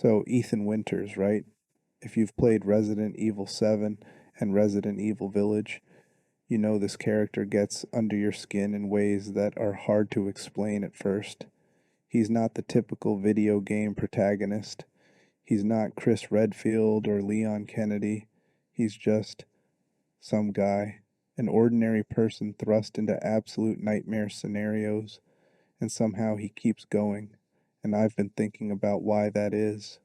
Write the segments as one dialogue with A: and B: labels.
A: So, Ethan Winters, right? If you've played Resident Evil 7 and Resident Evil Village, you know this character gets under your skin in ways that are hard to explain at first. He's not the typical video game protagonist. He's not Chris Redfield or Leon Kennedy. He's just some guy, an ordinary person thrust into absolute nightmare scenarios, and somehow he keeps going. And I've been thinking about why that is.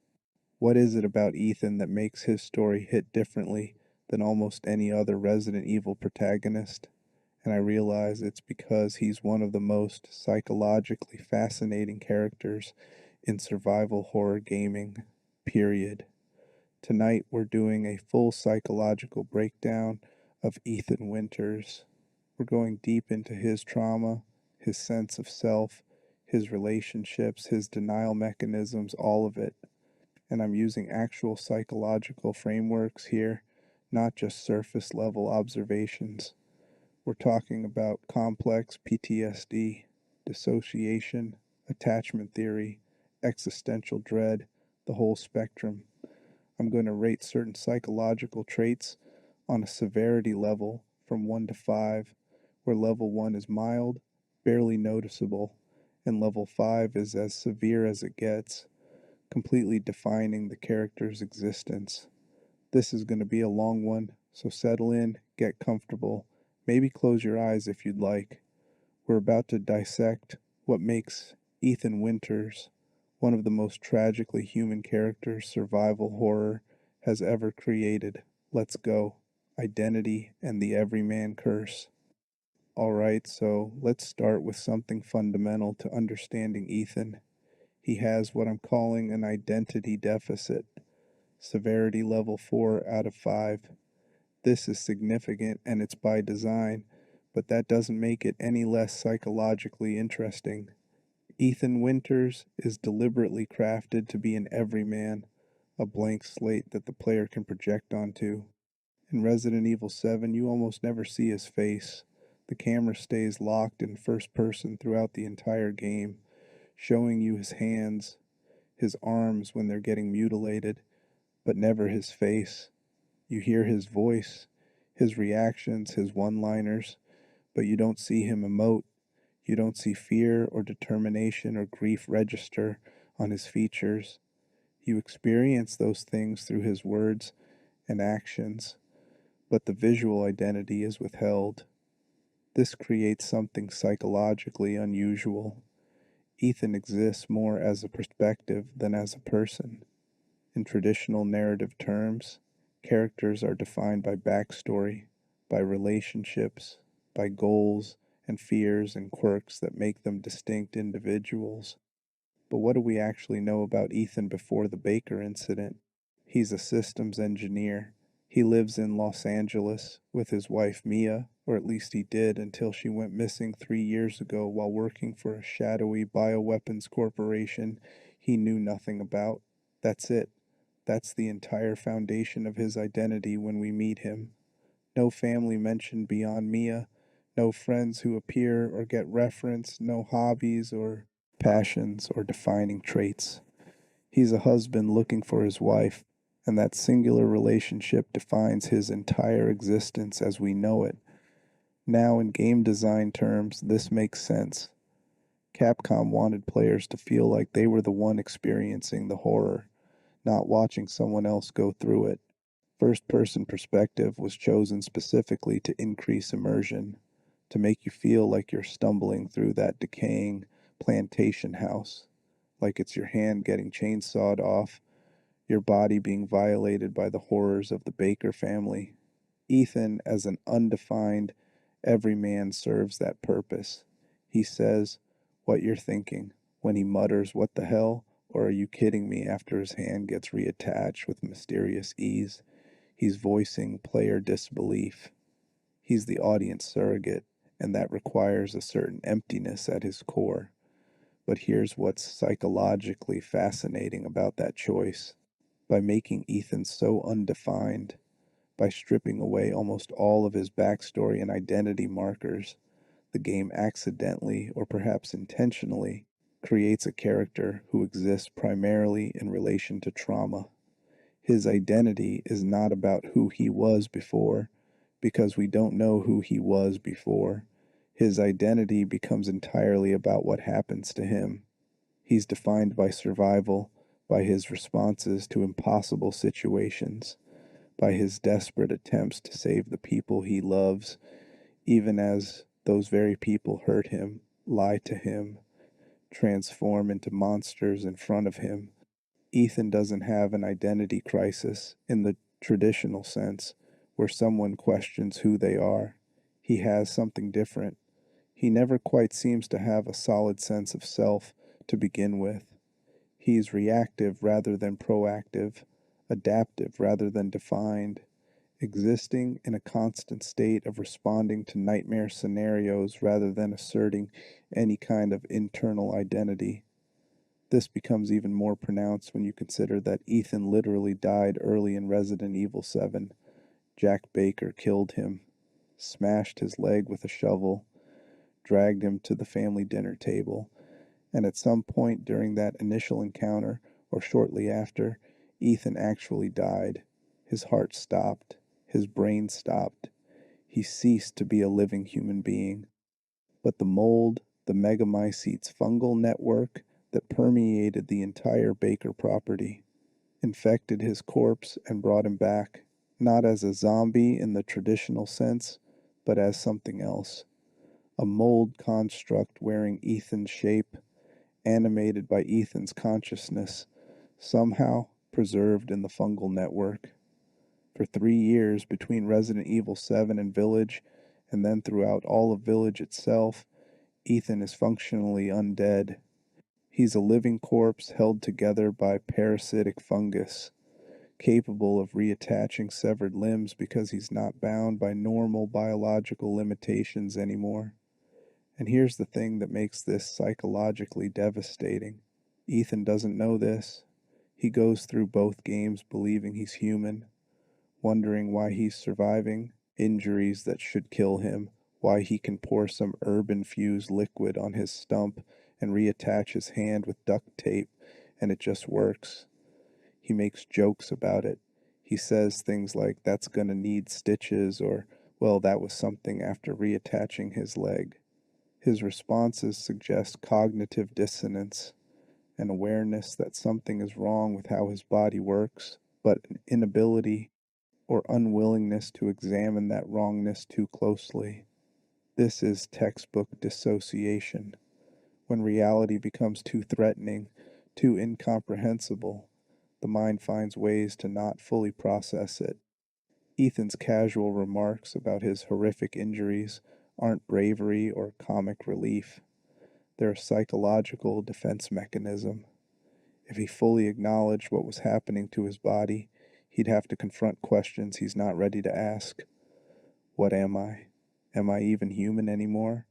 A: What is it about Ethan that makes his story hit differently than almost any other Resident Evil protagonist? And I realize it's because he's one of the most psychologically fascinating characters in survival horror gaming, period. Tonight we're doing a full psychological breakdown of Ethan Winters. We're going deep into his trauma, his sense of self, his relationships, his denial mechanisms, all of it. And I'm using actual psychological frameworks here, not just surface level observations. We're talking about complex PTSD, dissociation, attachment theory, existential dread, the whole spectrum. I'm going to rate certain psychological traits on a severity level from 1 to 5, where level 1 is mild, barely noticeable, and level 5 is as severe as it gets, completely defining the character's existence. This is going to be a long one, so settle in, get comfortable, maybe close your eyes if you'd like. We're about to dissect what makes Ethan Winters one of the most tragically human characters survival horror has ever created. Let's go. Identity and the Everyman Curse. Alright, so let's start with something fundamental to understanding Ethan. He has what I'm calling an identity deficit. Severity level 4 out of 5. This is significant and it's by design, but that doesn't make it any less psychologically interesting. Ethan Winters is deliberately crafted to be an everyman, a blank slate that the player can project onto. In Resident Evil 7, you almost never see his face. The camera stays locked in first person throughout the entire game, showing you his hands, his arms when they're getting mutilated, but never his face. You hear his voice, his reactions, his one-liners, but you don't see him emote. You don't see fear or determination or grief register on his features. You experience those things through his words and actions, but the visual identity is withheld. This creates something psychologically unusual. Ethan exists more as a perspective than as a person. In traditional narrative terms, characters are defined by backstory, by relationships, by goals and fears and quirks that make them distinct individuals. But what do we actually know about Ethan before the Baker incident? He's a systems engineer. He lives in Los Angeles with his wife Mia, or at least he did until she went missing 3 years ago while working for a shadowy bioweapons corporation he knew nothing about. That's it. That's the entire foundation of his identity when we meet him. No family mentioned beyond Mia, no friends who appear or get referenced, no hobbies or passions or defining traits. He's a husband looking for his wife, and that singular relationship defines his entire existence as we know it. Now, in game design terms, this makes sense. Capcom wanted players to feel like they were the one experiencing the horror, not watching someone else go through it. First person perspective was chosen specifically to increase immersion, to make you feel like you're stumbling through that decaying plantation house, like it's your hand getting chainsawed off, your body being violated by the horrors of the Baker family. Ethan, as an undefined everyman, serves that purpose. He says what you're thinking when he mutters, "What the hell?" or "Are you kidding me?" after his hand gets reattached with mysterious ease. He's voicing player disbelief. He's the audience surrogate, and that requires a certain emptiness at his core. But here's what's psychologically fascinating about that choice. By making Ethan so undefined, by stripping away almost all of his backstory and identity markers, the game accidentally, or perhaps intentionally, creates a character who exists primarily in relation to trauma. His identity is not about who he was before, because we don't know who he was before. His identity becomes entirely about what happens to him. He's defined by survival, by his responses to impossible situations, by his desperate attempts to save the people he loves, even as those very people hurt him, lie to him, transform into monsters in front of him. Ethan doesn't have an identity crisis in the traditional sense, where someone questions who they are. He has something different. He never quite seems to have a solid sense of self to begin with. He's reactive rather than proactive, adaptive rather than defined, existing in a constant state of responding to nightmare scenarios rather than asserting any kind of internal identity. This becomes even more pronounced when you consider that Ethan literally died early in Resident Evil 7. Jack Baker killed him, smashed his leg with a shovel, dragged him to the family dinner table, and at some point during that initial encounter, or shortly after, Ethan actually died. His heart stopped, his brain stopped. He ceased to be a living human being. But the mold, the megamycetes fungal network that permeated the entire Baker property, infected his corpse and brought him back, not as a zombie in the traditional sense, but as something else. A mold construct wearing Ethan's shape, animated by Ethan's consciousness, somehow preserved in the fungal network. For 3 years between Resident Evil 7 and Village, and then throughout all of Village itself, Ethan is functionally undead. He's a living corpse held together by parasitic fungus, capable of reattaching severed limbs because he's not bound by normal biological limitations anymore. And here's the thing that makes this psychologically devastating. Ethan doesn't know this. He goes through both games believing he's human, wondering why he's surviving injuries that should kill him, why he can pour some herb-infused liquid on his stump and reattach his hand with duct tape, and it just works. He makes jokes about it. He says things like, "That's gonna need stitches," or, "Well, that was something," after reattaching his leg. His responses suggest cognitive dissonance, an awareness that something is wrong with how his body works, but an inability or unwillingness to examine that wrongness too closely. This is textbook dissociation. When reality becomes too threatening, too incomprehensible, the mind finds ways to not fully process it. Ethan's casual remarks about his horrific injuries aren't bravery or comic relief. They're a psychological defense mechanism. If he fully acknowledged what was happening to his body, he'd have to confront questions he's not ready to ask. What am I? Am I even human anymore?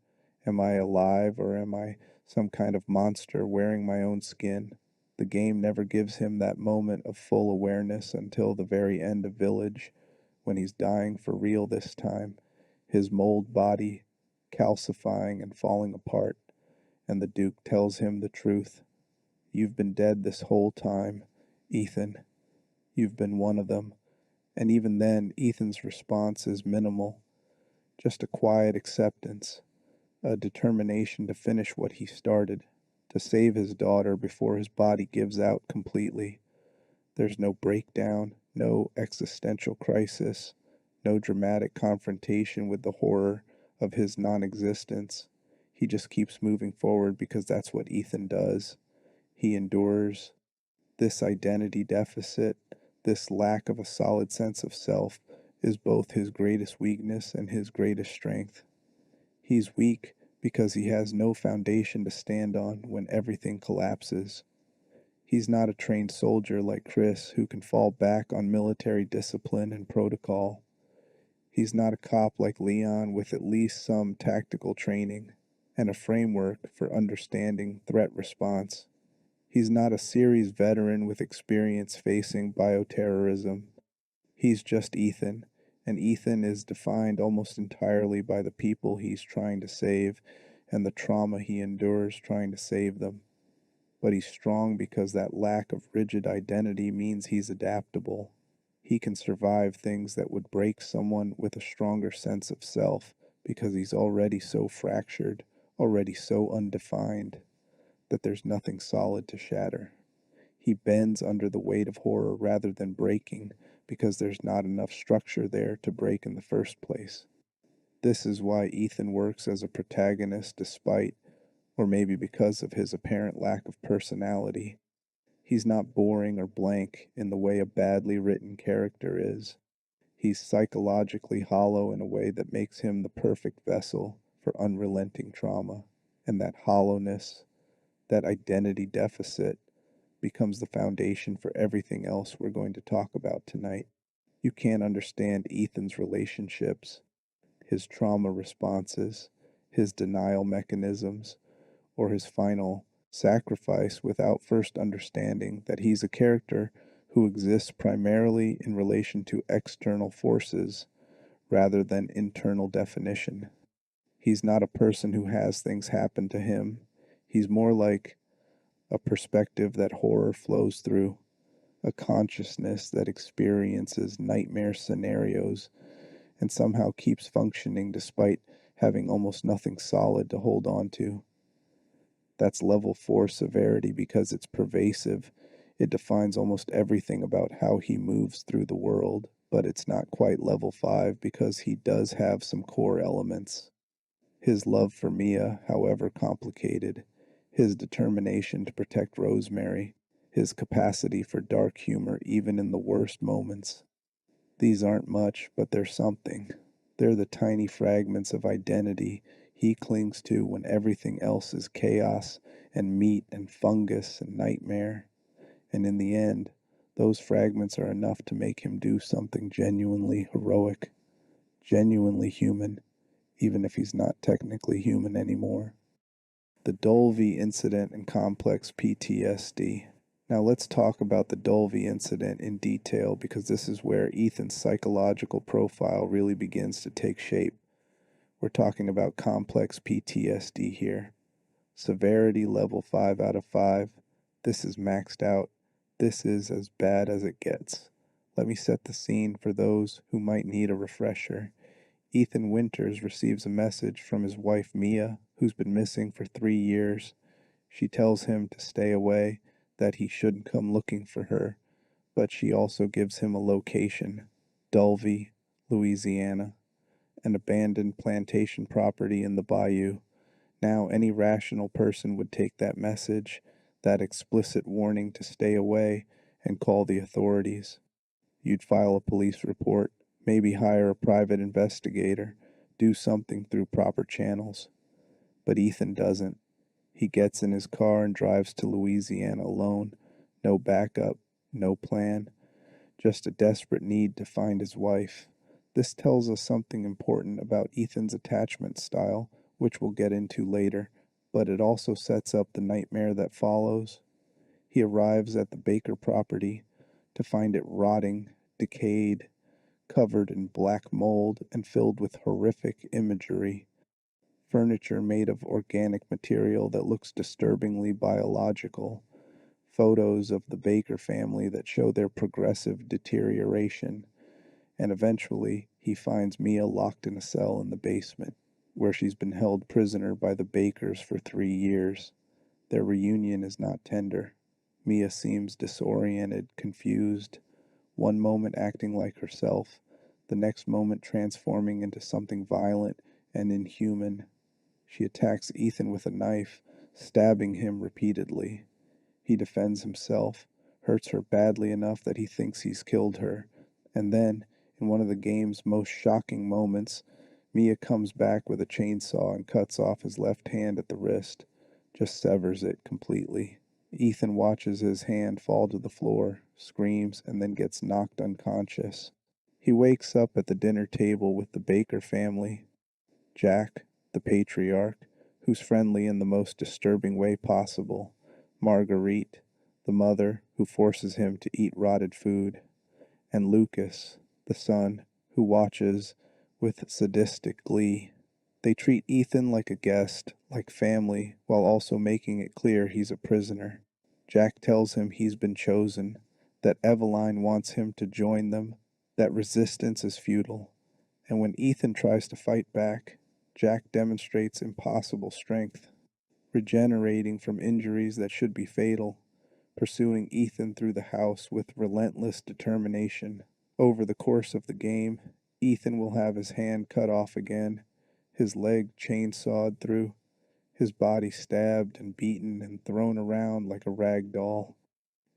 A: Am I alive, or am I some kind of monster wearing my own skin? The game never gives him that moment of full awareness until the very end of Village, when he's dying for real this time, his mold body calcifying and falling apart, and the Duke tells him the truth. "You've been dead this whole time, Ethan. You've been one of them." And even then, Ethan's response is minimal, just a quiet acceptance, a determination to finish what he started, to save his daughter before his body gives out completely. There's no breakdown, no existential crisis, no dramatic confrontation with the horror of his non existence. He just keeps moving forward because that's what Ethan does. He endures. This identity deficit, this lack of a solid sense of self, is both his greatest weakness and his greatest strength. He's weak because he has no foundation to stand on when everything collapses. He's not a trained soldier like Chris who can fall back on military discipline and protocol. He's not a cop like Leon with at least some tactical training and a framework for understanding threat response. He's not a series veteran with experience facing bioterrorism. He's just Ethan, and Ethan is defined almost entirely by the people he's trying to save and the trauma he endures trying to save them. but he's strong because that lack of rigid identity means he's adaptable. He can survive things that would break someone with a stronger sense of self because he's already so fractured, already so undefined, that there's nothing solid to shatter. He bends under the weight of horror rather than breaking because there's not enough structure there to break in the first place. This is why Ethan works as a protagonist despite, or maybe because of his apparent lack of personality. He's not boring or blank in the way a badly written character is. He's psychologically hollow in a way that makes him the perfect vessel for unrelenting trauma. And that hollowness, that identity deficit, becomes the foundation for everything else we're going to talk about tonight. You can't understand Ethan's relationships, his trauma responses, his denial mechanisms, or his final sacrifice without first understanding that he's a character who exists primarily in relation to external forces rather than internal definition. He's not a person who has things happen to him. He's more like a perspective that horror flows through, a consciousness that experiences nightmare scenarios and somehow keeps functioning despite having almost nothing solid to hold on to. That's level 4 severity because it's pervasive. It defines almost everything about how he moves through the world, but it's not quite level 5 because he does have some core elements. His love for Mia, however complicated, his determination to protect Rosemary, his capacity for dark humor even in the worst moments. These aren't much, but they're something. They're the tiny fragments of identity he clings to when everything else is chaos and meat and fungus and nightmare. And in the end, those fragments are enough to make him do something genuinely heroic, genuinely human, even if he's not technically human anymore. The Dolby incident and complex PTSD. Now let's talk about the Dolby incident in detail because this is where Ethan's psychological profile really begins to take shape. We're talking about complex PTSD here. Severity level 5 out of 5. This is maxed out. This is as bad as it gets. Let me set the scene for those who might need a refresher. Ethan Winters receives a message from his wife Mia, who's been missing for 3 years. She tells him to stay away, that he shouldn't come looking for her, but she also gives him a location, Dulvey, Louisiana, an abandoned plantation property in the bayou. Now, any rational person would take that message, that explicit warning to stay away, and call the authorities. You'd file a police report, maybe hire a private investigator, do something through proper channels. But Ethan doesn't. He gets in his car and drives to Louisiana alone. No backup, no plan, just a desperate need to find his wife. This tells us something important about Ethan's attachment style, which we'll get into later, but it also sets up the nightmare that follows. He arrives at the Baker property to find it rotting, decayed, covered in black mold, and filled with horrific imagery. Furniture made of organic material that looks disturbingly biological. Photos of the Baker family that show their progressive deterioration. And eventually, he finds Mia locked in a cell in the basement, where she's been held prisoner by the Bakers for 3 years. Their reunion is not tender. Mia seems disoriented, confused, one moment acting like herself, the next moment transforming into something violent and inhuman. She attacks Ethan with a knife, stabbing him repeatedly. He defends himself, hurts her badly enough that he thinks he's killed her, and then, in one of the game's most shocking moments, Mia comes back with a chainsaw and cuts off his left hand at the wrist, just severs it completely. Ethan watches his hand fall to the floor, screams, and then gets knocked unconscious. He wakes up at the dinner table with the Baker family. Jack, the patriarch, who's friendly in the most disturbing way possible. Marguerite, the mother, who forces him to eat rotted food. And Lucas, the son, who watches with sadistic glee. They treat Ethan like a guest, like family, while also making it clear he's a prisoner. Jack tells him he's been chosen, that Eveline wants him to join them, that resistance is futile. And when Ethan tries to fight back, Jack demonstrates impossible strength, regenerating from injuries that should be fatal, pursuing Ethan through the house with relentless determination. Over the course of the game, Ethan will have his hand cut off again, his leg chainsawed through, his body stabbed and beaten and thrown around like a rag doll.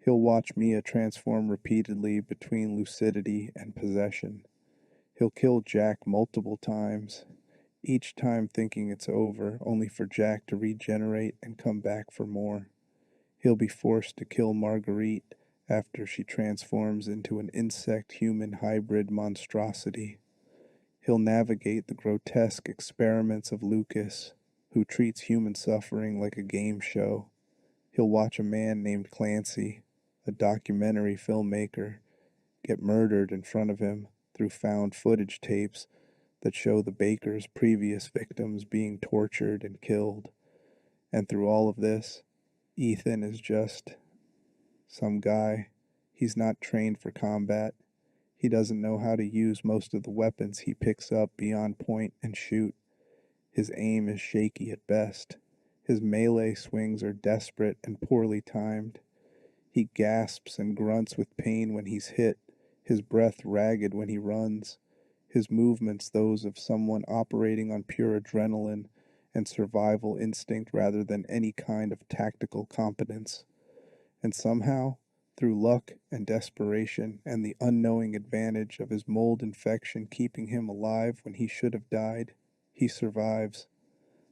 A: He'll watch Mia transform repeatedly between lucidity and possession. He'll kill Jack multiple times, each time thinking it's over, only for Jack to regenerate and come back for more. He'll be forced to kill Marguerite after she transforms into an insect-human hybrid monstrosity. He'll navigate the grotesque experiments of Lucas, who treats human suffering like a game show. He'll watch a man named Clancy, a documentary filmmaker, get murdered in front of him through found footage tapes that show the baker's previous victims being tortured and killed. And through all of this, Ethan is just some guy. He's not trained for combat. He doesn't know how to use most of the weapons he picks up beyond point and shoot. His aim is shaky at best. His melee swings are desperate and poorly timed. He gasps and grunts with pain when he's hit, his breath ragged when he runs, his movements those of someone operating on pure adrenaline and survival instinct rather than any kind of tactical competence. And somehow, through luck and desperation and the unknowing advantage of his mold infection keeping him alive when he should have died, he survives.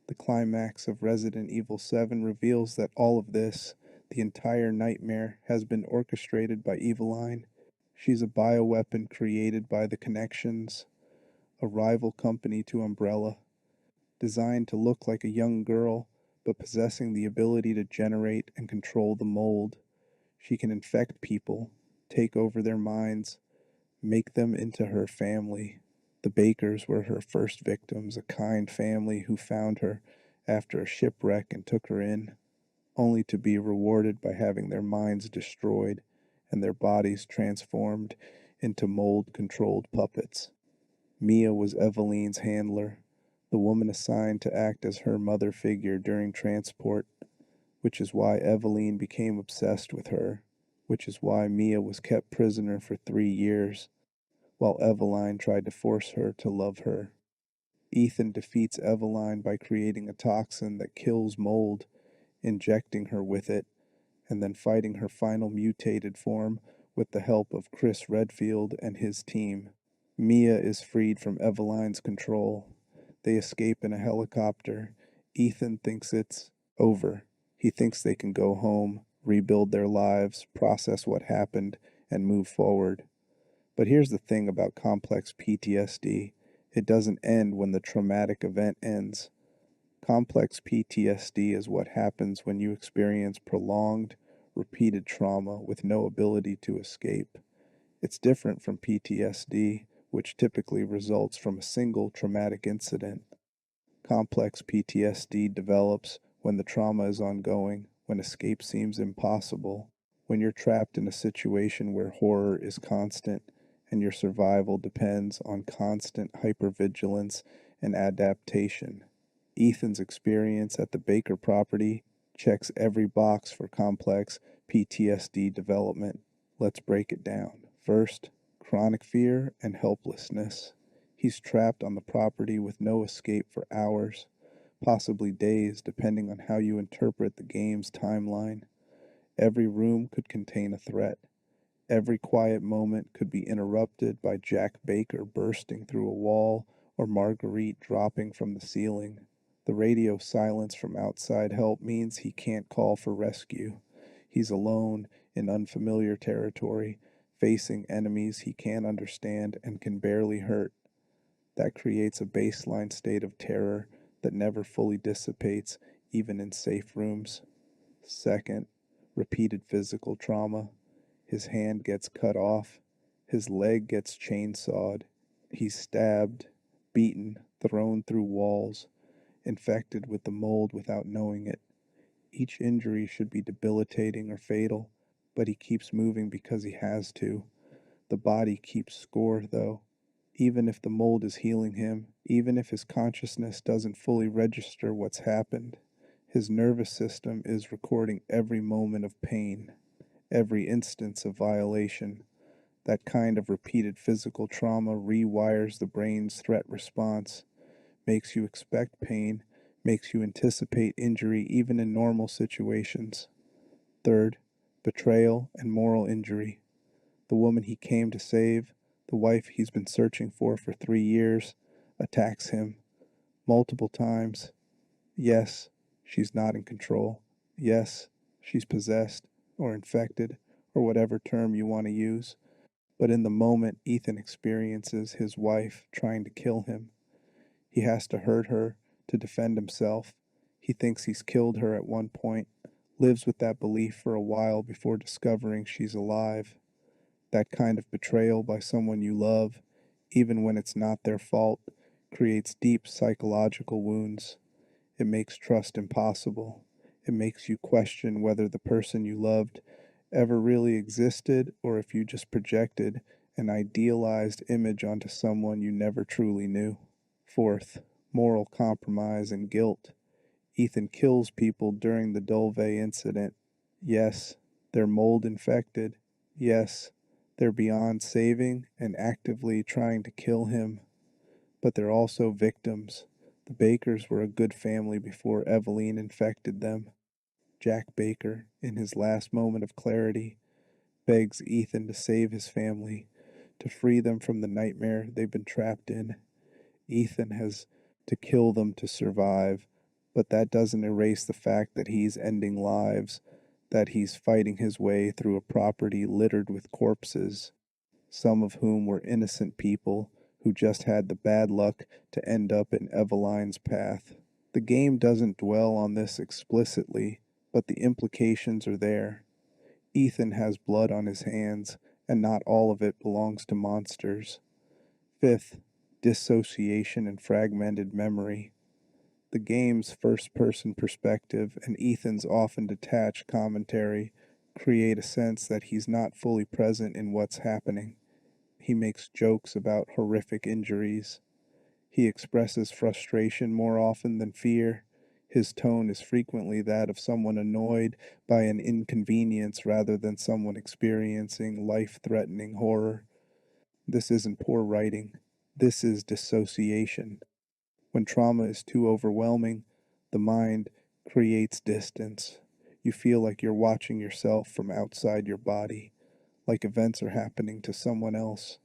A: The climax of Resident Evil 7 reveals that all of this, the entire nightmare, has been orchestrated by Eveline. She's a bioweapon created by the Connections, a rival company to Umbrella, designed to look like a young girl, but possessing the ability to generate and control the mold. She can infect people, take over their minds, make them into her family. The Bakers were her first victims, a kind family who found her after a shipwreck and took her in, only to be rewarded by having their minds destroyed and their bodies transformed into mold-controlled puppets. Mia was Eveline's handler, the woman assigned to act as her mother figure during transport, which is why Eveline became obsessed with her, which is why Mia was kept prisoner for 3 years, while Eveline tried to force her to love her. Ethan defeats Eveline by creating a toxin that kills mold, injecting her with it, and then fighting her final mutated form with the help of Chris Redfield and his team. Mia is freed from Eveline's control. They escape in a helicopter. Ethan thinks it's over. He thinks they can go home, rebuild their lives, process what happened, and move forward. But here's the thing about complex PTSD. It doesn't end when the traumatic event ends. Complex PTSD is what happens when you experience prolonged, repeated trauma with no ability to escape. It's different from PTSD, which typically results from a single traumatic incident. Complex PTSD develops when the trauma is ongoing, when escape seems impossible, when you're trapped in a situation where horror is constant and your survival depends on constant hypervigilance and adaptation. Ethan's experience at the Baker property checks every box for complex PTSD development. Let's break it down. First, chronic fear and helplessness. He's trapped on the property with no escape for hours, possibly days, depending on how you interpret the game's timeline. Every room could contain a threat. Every quiet moment could be interrupted by Jack Baker bursting through a wall or Marguerite dropping from the ceiling. The radio silence from outside help means he can't call for rescue. He's alone in unfamiliar territory, facing enemies he can't understand and can barely hurt. That creates a baseline state of terror that never fully dissipates, even in safe rooms. Second, repeated physical trauma. His hand gets cut off. His leg gets chainsawed. He's stabbed, beaten, thrown through walls, infected with the mold without knowing it. Each injury should be debilitating or fatal, but he keeps moving because he has to. The body keeps score, though. Even if the mold is healing him, even if his consciousness doesn't fully register what's happened, his nervous system is recording every moment of pain, every instance of violation. That kind of repeated physical trauma rewires the brain's threat response, makes you expect pain, makes you anticipate injury even in normal situations. Third, betrayal and moral injury. The woman he came to save, the wife he's been searching for 3 years, attacks him multiple times. Yes, she's not in control. Yes, she's possessed or infected or whatever term you want to use. But in the moment, Ethan experiences his wife trying to kill him. He has to hurt her to defend himself. He thinks he's killed her at one point, lives with that belief for a while before discovering she's alive. That kind of betrayal by someone you love, even when it's not their fault, creates deep psychological wounds. It makes trust impossible. It makes you question whether the person you loved ever really existed or if you just projected an idealized image onto someone you never truly knew. Fourth, moral compromise and guilt. Ethan kills people during the Dulve incident. Yes, they're mold infected. Yes, they're beyond saving and actively trying to kill him. But they're also victims. The Bakers were a good family before Eveline infected them. Jack Baker, in his last moment of clarity, begs Ethan to save his family, to free them from the nightmare they've been trapped in. Ethan has to kill them to survive, but that doesn't erase the fact that he's ending lives, that he's fighting his way through a property littered with corpses, some of whom were innocent people who just had the bad luck to end up in Eveline's path. The game doesn't dwell on this explicitly, but the implications are there. Ethan has blood on his hands, and not all of it belongs to monsters. Fifth, dissociation and fragmented memory. The game's first person perspective and Ethan's often detached commentary create a sense that he's not fully present in what's happening. He makes jokes about horrific injuries. He expresses frustration more often than fear. His tone is frequently that of someone annoyed by an inconvenience rather than someone experiencing life threatening horror. This isn't poor writing. This is dissociation. When trauma is too overwhelming, the mind creates distance. You feel like you're watching yourself from outside your body, like events are happening to someone else,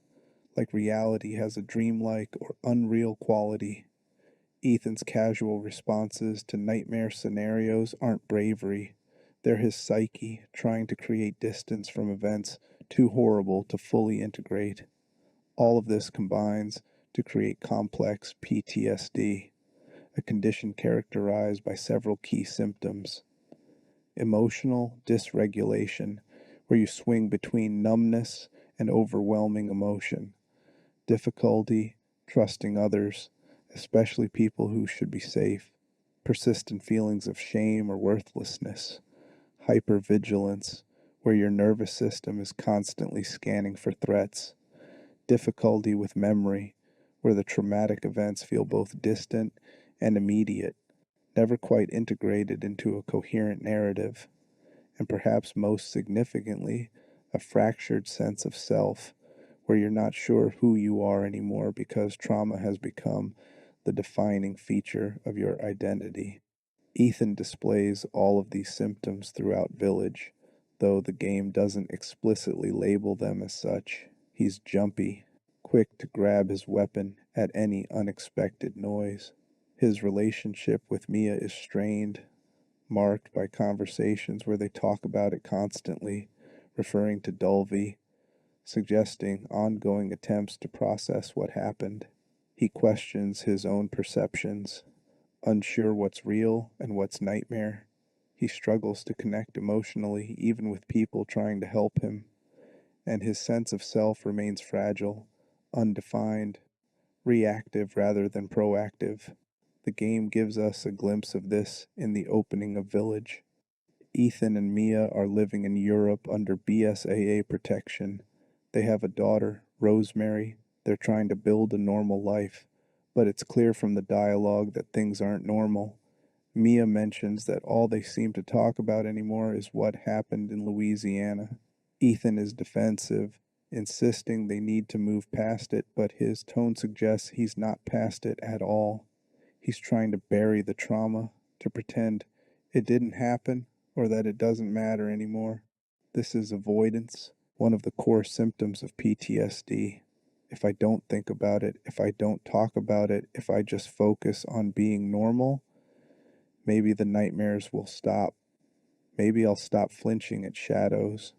A: like reality has a dreamlike or unreal quality. Ethan's casual responses to nightmare scenarios aren't bravery. They're his psyche trying to create distance from events too horrible to fully integrate. All of this combines to create complex PTSD, a condition characterized by several key symptoms. Emotional dysregulation, where you swing between numbness and overwhelming emotion. Difficulty trusting others, especially people who should be safe. Persistent feelings of shame or worthlessness. Hypervigilance, where your nervous system is constantly scanning for threats. Difficulty with memory, where the traumatic events feel both distant and immediate, never quite integrated into a coherent narrative. And perhaps most significantly, a fractured sense of self, where you're not sure who you are anymore because trauma has become the defining feature of your identity. Ethan displays all of these symptoms throughout Village, though the game doesn't explicitly label them as such. He's jumpy, quick to grab his weapon at any unexpected noise. His relationship with Mia is strained, marked by conversations where they talk about it constantly, referring to Dulvey, suggesting ongoing attempts to process what happened. He questions his own perceptions, unsure what's real and what's nightmare. He struggles to connect emotionally, even with people trying to help him, and his sense of self remains fragile, undefined, reactive rather than proactive. The game gives us a glimpse of this in the opening of Village. Ethan and Mia are living in Europe under BSAA protection. They have a daughter, Rosemary. They're trying to build a normal life, but it's clear from the dialogue that things aren't normal. Mia mentions that all they seem to talk about anymore is what happened in Louisiana. Ethan is defensive, insisting they need to move past it, but his tone suggests he's not past it at all. He's trying to bury the trauma, to pretend it didn't happen or that it doesn't matter anymore. This is avoidance, one of the core symptoms of PTSD. If I don't think about it, if I don't talk about it, if I just focus on being normal, maybe the nightmares will stop. Maybe I'll stop flinching at shadows.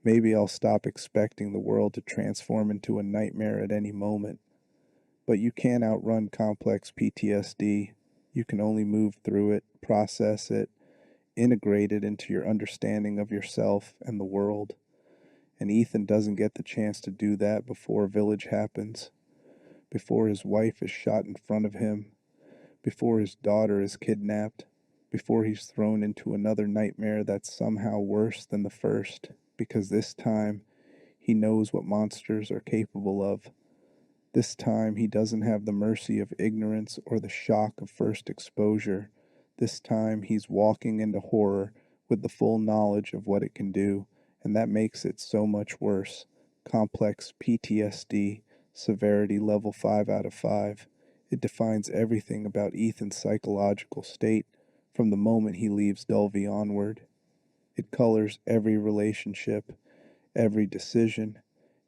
A: Maybe I'll stop expecting the world to transform into a nightmare at any moment. But you can't outrun complex PTSD. You can only move through it, process it, integrate it into your understanding of yourself and the world. And Ethan doesn't get the chance to do that before Village happens, before his wife is shot in front of him, before his daughter is kidnapped, before he's thrown into another nightmare that's somehow worse than the first, because this time he knows what monsters are capable of. This time he doesn't have the mercy of ignorance or the shock of first exposure. This time he's walking into horror with the full knowledge of what it can do, and that makes it so much worse. Complex PTSD, severity level 5 out of 5. It defines everything about Ethan's psychological state from the moment he leaves Dulvey onward. It colors every relationship, every decision,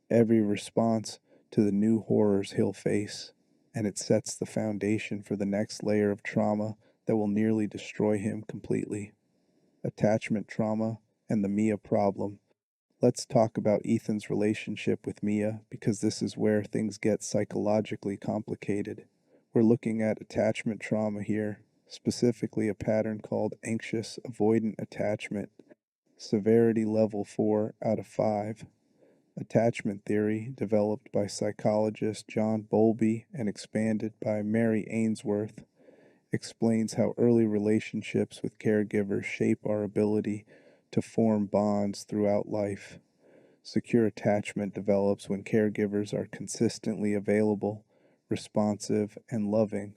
A: every response to the new horrors he'll face, and it sets the foundation for the next layer of trauma that will nearly destroy him completely. Attachment trauma and the Mia problem. Let's talk about Ethan's relationship with Mia, because this is where things get psychologically complicated. We're looking at attachment trauma here, specifically a pattern called anxious avoidant attachment, severity level 4 out of 5. Attachment theory, developed by psychologist John Bowlby and expanded by Mary Ainsworth, explains how early relationships with caregivers shape our ability to form bonds throughout life. Secure attachment develops when caregivers are consistently available, responsive, and loving.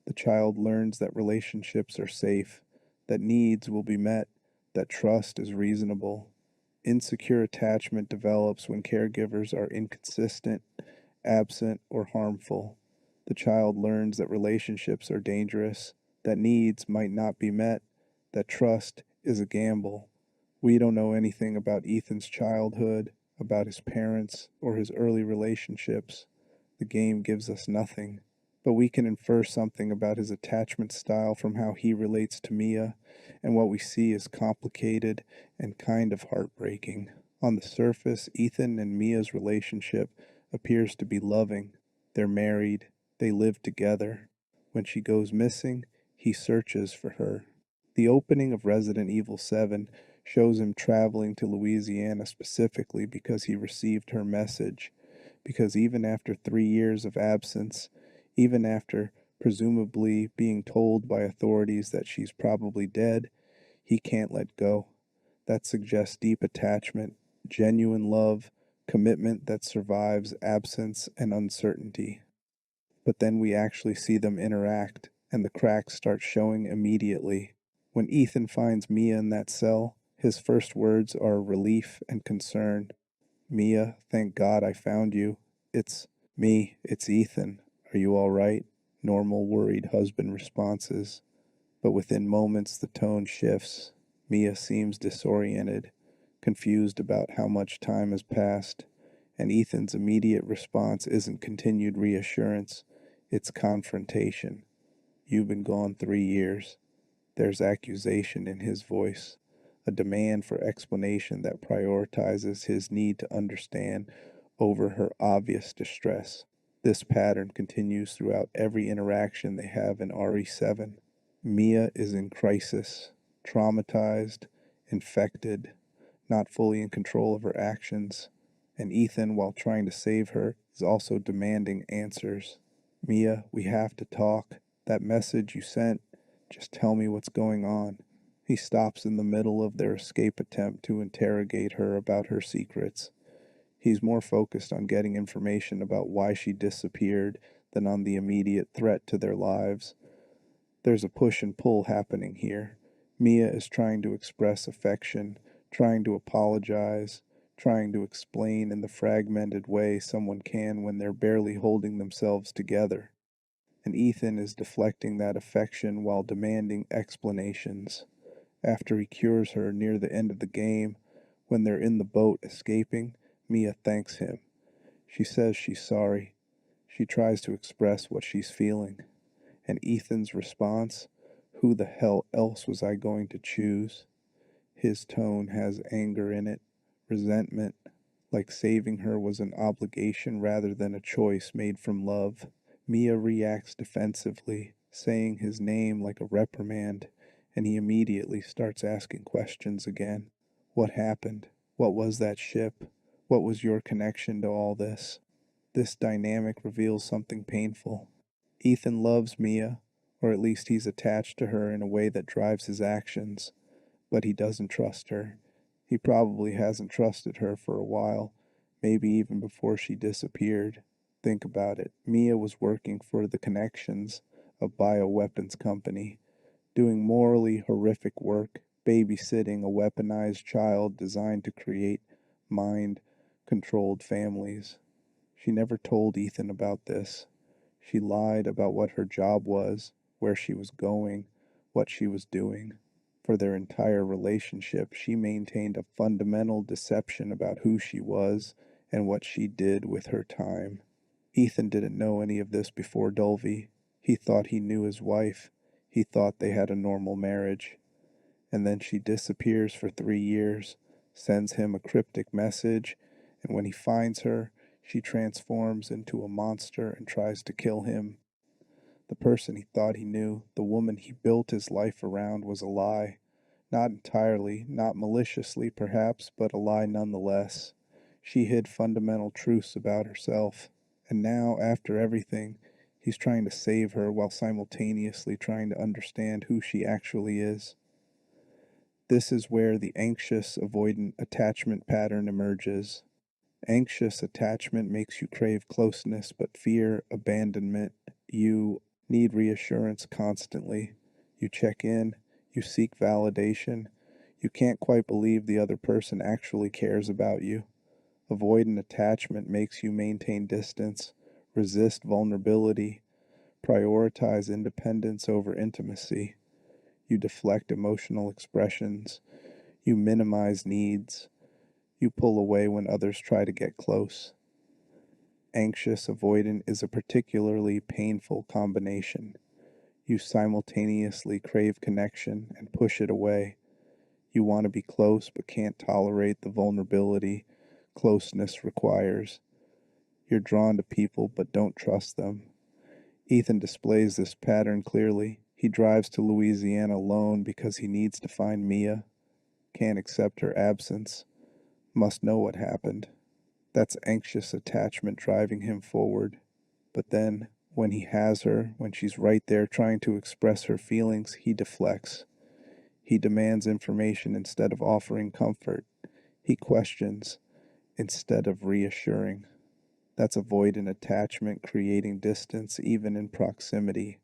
A: The child learns that relationships are safe, that needs will be met, that trust is reasonable. Insecure attachment develops when caregivers are inconsistent, absent, or harmful. The child learns that relationships are dangerous, that needs might not be met, that trust is a gamble. We don't know anything about Ethan's childhood, about his parents, or his early relationships. The game gives us nothing, but we can infer something about his attachment style from how he relates to Mia, and what we see is complicated and kind of heartbreaking. On the surface, Ethan and Mia's relationship appears to be loving. They're married, they live together. When she goes missing, he searches for her. The opening of Resident Evil 7 shows him traveling to Louisiana specifically because he received her message. Because even after 3 years of absence, even after presumably being told by authorities that she's probably dead, he can't let go. That suggests deep attachment, genuine love, commitment that survives absence and uncertainty. But then we actually see them interact, and the cracks start showing immediately. When Ethan finds Mia in that cell, his first words are relief and concern. Mia, thank God I found you. It's me, it's Ethan. Are you all right? Normal, worried husband responses. But within moments, the tone shifts. Mia seems disoriented, confused about how much time has passed, and Ethan's immediate response isn't continued reassurance, it's confrontation. You've been gone 3 years. There's accusation in his voice, a demand for explanation that prioritizes his need to understand over her obvious distress. This pattern continues throughout every interaction they have in RE7. Mia is in crisis, traumatized, infected, not fully in control of her actions, and Ethan, while trying to save her, is also demanding answers. Mia, we have to talk. That message you sent, just tell me what's going on. He stops in the middle of their escape attempt to interrogate her about her secrets. He's more focused on getting information about why she disappeared than on the immediate threat to their lives. There's a push and pull happening here. Mia is trying to express affection, trying to apologize, trying to explain in the fragmented way someone can when they're barely holding themselves together. And Ethan is deflecting that affection while demanding explanations. After he cures her near the end of the game, when they're in the boat escaping, Mia thanks him. She says she's sorry. She tries to express what she's feeling. And Ethan's response, "Who the hell else was I going to choose?" His tone has anger in it, resentment, like saving her was an obligation rather than a choice made from love. Mia reacts defensively, saying his name like a reprimand, and he immediately starts asking questions again. What happened? What was that ship? What was your connection to all this? This dynamic reveals something painful. Ethan loves Mia, or at least he's attached to her in a way that drives his actions, but he doesn't trust her. He probably hasn't trusted her for a while, maybe even before she disappeared. Think about it. Mia was working for the Connections, a bioweapons company, doing morally horrific work, babysitting a weaponized child designed to create mind controlled families. She never told Ethan about this. She lied about what her job was, where she was going, what she was doing. For their entire relationship, she maintained a fundamental deception about who she was and what she did with her time. Ethan didn't know any of this before Dulvey. He thought he knew his wife. He thought they had a normal marriage. And then she disappears for 3 years, sends him a cryptic message, and when he finds her, she transforms into a monster and tries to kill him. The person he thought he knew, the woman he built his life around, was a lie. Not entirely, not maliciously perhaps, but a lie nonetheless. She hid fundamental truths about herself. And now, after everything, he's trying to save her while simultaneously trying to understand who she actually is. This is where the anxious avoidant attachment pattern emerges. Anxious attachment makes you crave closeness, but fear abandonment. You need reassurance constantly. You check in, you seek validation. You can't quite believe the other person actually cares about you. Avoidant attachment makes you maintain distance, resist vulnerability, prioritize independence over intimacy. You deflect emotional expressions. You minimize needs. You pull away when others try to get close. Anxious avoidant is a particularly painful combination. You simultaneously crave connection and push it away. You want to be close but can't tolerate the vulnerability closeness requires. You're drawn to people but don't trust them. Ethan displays this pattern clearly. He drives to Louisiana alone because he needs to find Mia, can't accept her absence, must know what happened. That's anxious attachment driving him forward. But then, when he has her, when she's right there trying to express her feelings, he deflects. He demands information instead of offering comfort. He questions instead of reassuring. That's avoidant attachment creating distance even in proximity.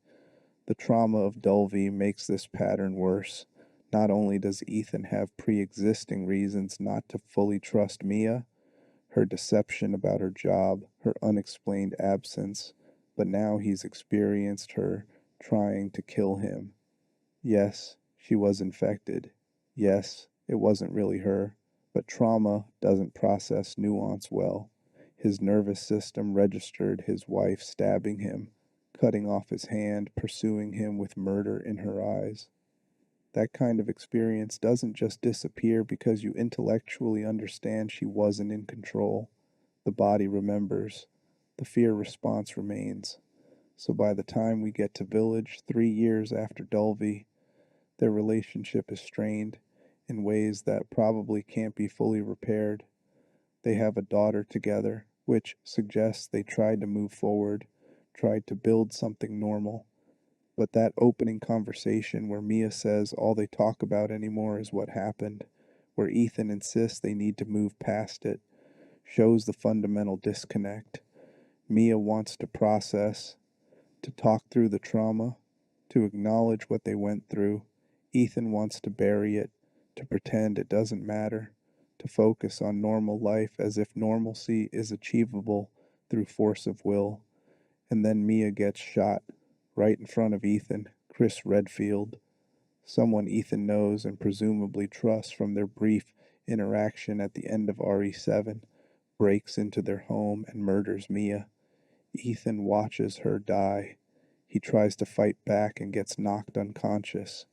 A: The trauma of Dulvey makes this pattern worse. Not only does Ethan have pre-existing reasons not to fully trust Mia, her deception about her job, her unexplained absence, but now he's experienced her trying to kill him. Yes, she was infected. Yes, it wasn't really her, but trauma doesn't process nuance well. His nervous system registered his wife stabbing him, cutting off his hand, pursuing him with murder in her eyes. That kind of experience doesn't just disappear because you intellectually understand she wasn't in control. The body remembers. The fear response remains. So by the time we get to Village, 3 years after Dulvey, their relationship is strained in ways that probably can't be fully repaired. They have a daughter together, which suggests they tried to move forward, tried to build something normal. But that opening conversation where Mia says all they talk about anymore is what happened, where Ethan insists they need to move past it, shows the fundamental disconnect. Mia wants to process, to talk through the trauma, to acknowledge what they went through. Ethan wants to bury it, to pretend it doesn't matter, to focus on normal life as if normalcy is achievable through force of will. And then Mia gets shot right in front of Ethan, Chris Redfield, someone Ethan knows and presumably trusts from their brief interaction at the end of RE7, breaks into their home and murders Mia. Ethan watches her die. He tries to fight back and gets knocked unconscious.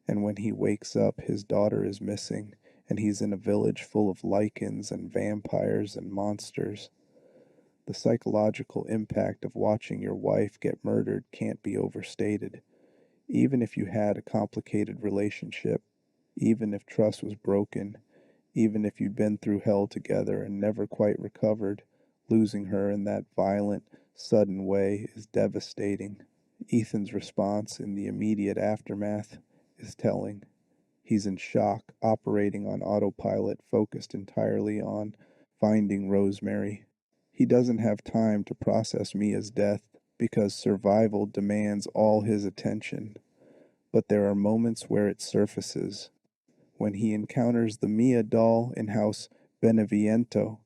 A: And when he wakes up, his daughter is missing, and he's in a village full of lichens and vampires and monsters. The psychological impact of watching your wife get murdered can't be overstated. Even if you had a complicated relationship, even if trust was broken, even if you'd been through hell together and never quite recovered, losing her in that violent, sudden way is devastating. Ethan's response in the immediate aftermath is telling. He's in shock, operating on autopilot, focused entirely on finding Rosemary. He doesn't have time to process Mia's death because survival demands all his attention. But there are moments where it surfaces. When he encounters the Mia doll in House Beneviento,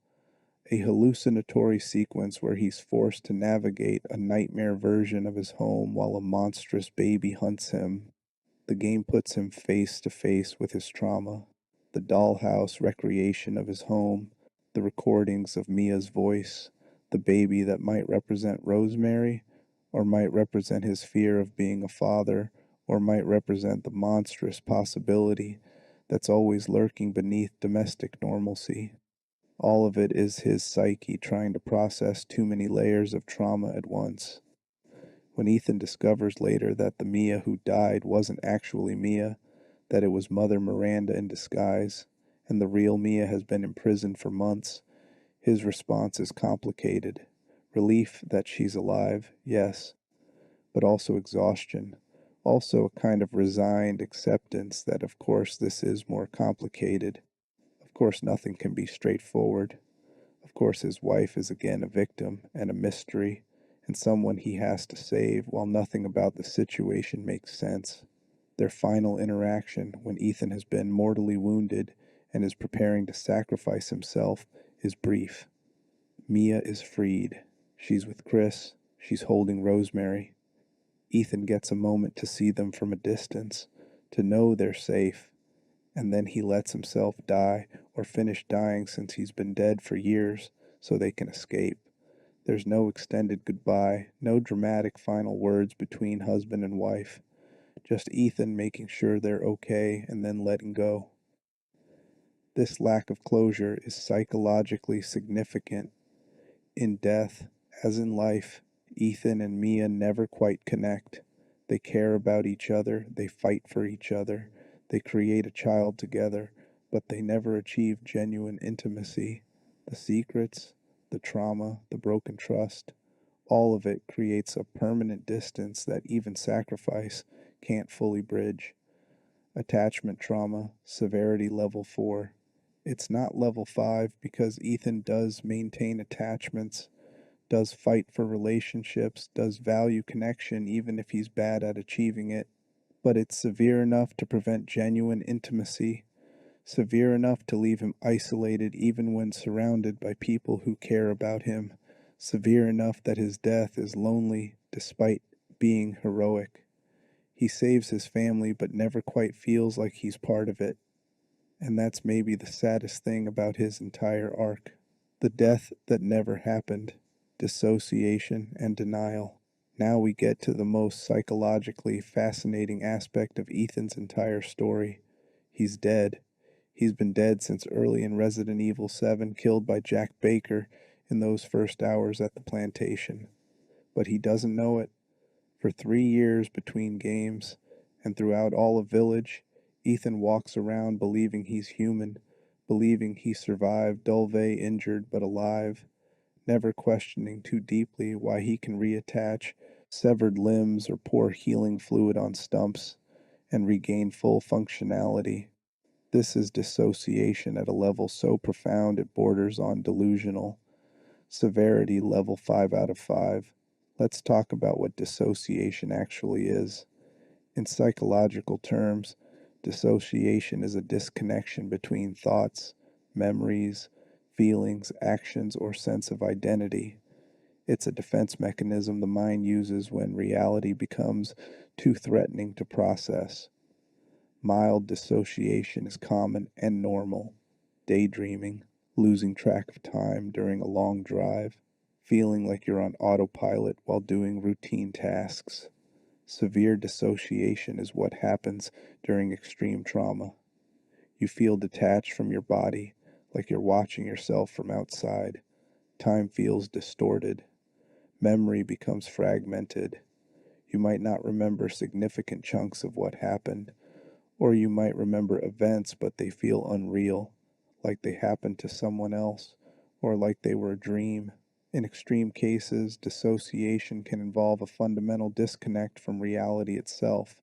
A: a hallucinatory sequence where he's forced to navigate a nightmare version of his home while a monstrous baby hunts him. The game puts him face to face with his trauma, the dollhouse recreation of his home, the recordings of Mia's voice, the baby that might represent Rosemary, or might represent his fear of being a father, or might represent the monstrous possibility that's always lurking beneath domestic normalcy. All of it is his psyche trying to process too many layers of trauma at once. When Ethan discovers later that the Mia who died wasn't actually Mia, that it was Mother Miranda in disguise, and the real Mia has been imprisoned for months, his response is complicated. Relief that she's alive, yes, but also exhaustion, also a kind of resigned acceptance that, of course, this is more complicated. Of course, nothing can be straightforward. Of course, his wife is again a victim and a mystery, and someone he has to save while nothing about the situation makes sense. Their final interaction, when Ethan has been mortally wounded and is preparing to sacrifice himself, is brief. Mia is freed. She's with Chris. She's holding Rosemary. Ethan gets a moment to see them from a distance, to know they're safe, and then he lets himself die or finish dying since he's been dead for years so they can escape. There's no extended goodbye, no dramatic final words between husband and wife, just Ethan making sure they're okay and then letting go. This lack of closure is psychologically significant. In death, as in life, Ethan and Mia never quite connect. They care about each other, they fight for each other, they create a child together, but they never achieve genuine intimacy. The secrets, the trauma, the broken trust, all of it creates a permanent distance that even sacrifice can't fully bridge. Attachment trauma, severity level 4. It's not level 5 because Ethan does maintain attachments, does fight for relationships, does value connection even if he's bad at achieving it. But it's severe enough to prevent genuine intimacy, severe enough to leave him isolated even when surrounded by people who care about him, severe enough that his death is lonely despite being heroic. He saves his family but never quite feels like he's part of it. And that's maybe the saddest thing about his entire arc. The death that never happened, dissociation and denial. Now we get to the most psychologically fascinating aspect of Ethan's entire story. He's dead. He's been dead since early in Resident Evil 7, killed by Jack Baker in those first hours at the plantation. But he doesn't know it. For 3 years between games, and throughout all of Village, Ethan walks around believing he's human, believing he survived Dulve injured but alive, never questioning too deeply why he can reattach severed limbs or pour healing fluid on stumps, and regain full functionality. This is dissociation at a level so profound it borders on delusional. Severity level 5 out of 5. Let's talk about what dissociation actually is. In psychological terms, dissociation is a disconnection between thoughts, memories, feelings, actions, or sense of identity. It's a defense mechanism the mind uses when reality becomes too threatening to process. Mild dissociation is common and normal. Daydreaming, losing track of time during a long drive, feeling like you're on autopilot while doing routine tasks. Severe dissociation is what happens during extreme trauma. You feel detached from your body, like you're watching yourself from outside. Time feels distorted. Memory becomes fragmented. You might not remember significant chunks of what happened, or you might remember events, but they feel unreal, like they happened to someone else, or like they were a dream. In extreme cases, dissociation can involve a fundamental disconnect from reality itself,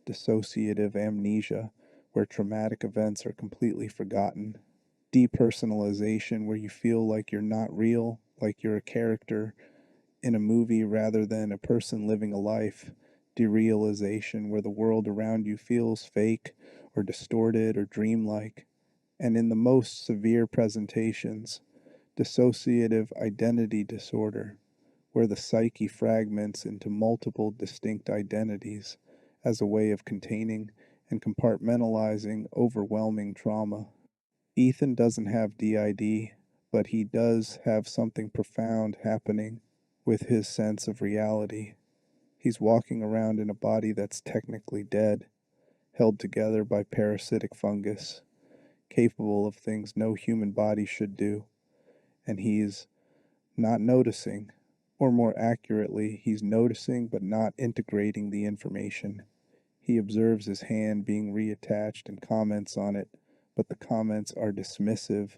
A: dissociative amnesia, where traumatic events are completely forgotten, depersonalization, where you feel like you're not real, like you're a character in a movie rather than a person living a life, derealization, where the world around you feels fake or distorted or dreamlike, and in the most severe presentations, dissociative identity disorder, where the psyche fragments into multiple distinct identities as a way of containing and compartmentalizing overwhelming trauma. Ethan doesn't have DID, but he does have something profound happening with his sense of reality. He's walking around in a body that's technically dead, held together by parasitic fungus, capable of things no human body should do, and he's not noticing, or more accurately, he's noticing but not integrating the information. He observes his hand being reattached and comments on it, but the comments are dismissive,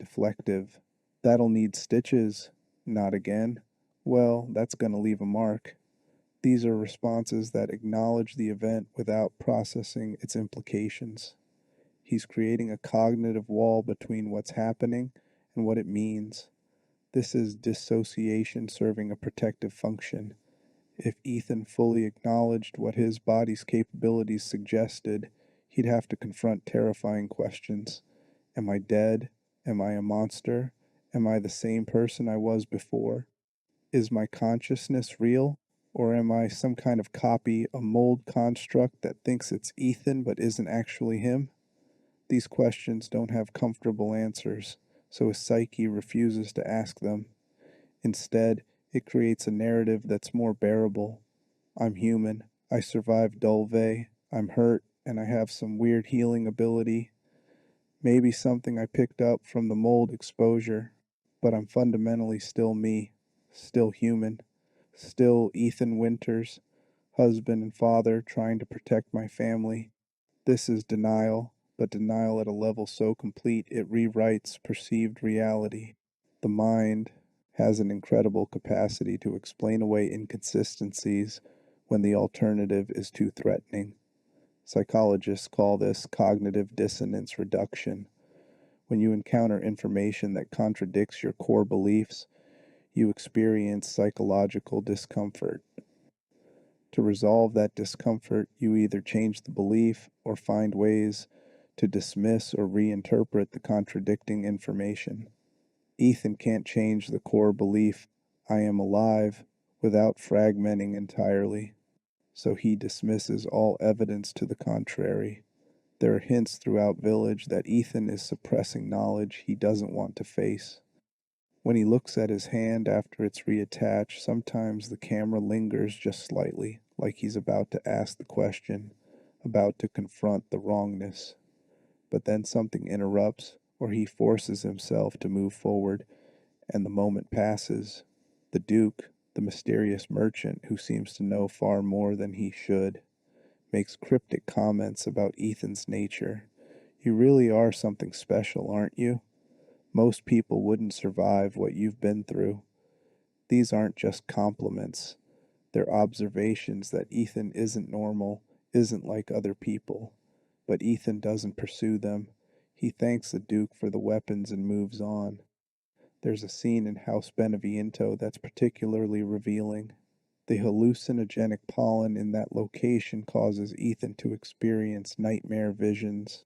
A: deflective. That'll need stitches. Not again. Well, that's going to leave a mark. These are responses that acknowledge the event without processing its implications. He's creating a cognitive wall between what's happening and what it means. This is dissociation serving a protective function. If Ethan fully acknowledged what his body's capabilities suggested, he'd have to confront terrifying questions. Am I dead? Am I a monster? Am I the same person I was before? Is my consciousness real? Or am I some kind of copy, a mold construct that thinks it's Ethan but isn't actually him? These questions don't have comfortable answers, so his psyche refuses to ask them. Instead, it creates a narrative that's more bearable. I'm human. I survived Dulve. I'm hurt, and I have some weird healing ability. Maybe something I picked up from the mold exposure. But I'm fundamentally still me, still human, still Ethan Winters, husband and father trying to protect my family. This is denial, but denial at a level so complete it rewrites perceived reality. The mind has an incredible capacity to explain away inconsistencies when the alternative is too threatening. Psychologists call this cognitive dissonance reduction. When you encounter information that contradicts your core beliefs, you experience psychological discomfort. To resolve that discomfort, you either change the belief or find ways to dismiss or reinterpret the contradicting information. Ethan can't change the core belief, I am alive, without fragmenting entirely, so he dismisses all evidence to the contrary. There are hints throughout Village that Ethan is suppressing knowledge he doesn't want to face. When he looks at his hand after it's reattached, sometimes the camera lingers just slightly, like he's about to ask the question, about to confront the wrongness. But then something interrupts, or he forces himself to move forward, and the moment passes. The Duke, the mysterious merchant who seems to know far more than he should, makes cryptic comments about Ethan's nature. You really are something special, aren't you? Most people wouldn't survive what you've been through. These aren't just compliments. They're observations that Ethan isn't normal, isn't like other people. But Ethan doesn't pursue them. He thanks the Duke for the weapons and moves on. There's a scene in House Beneviento that's particularly revealing. The hallucinogenic pollen in that location causes Ethan to experience nightmare visions,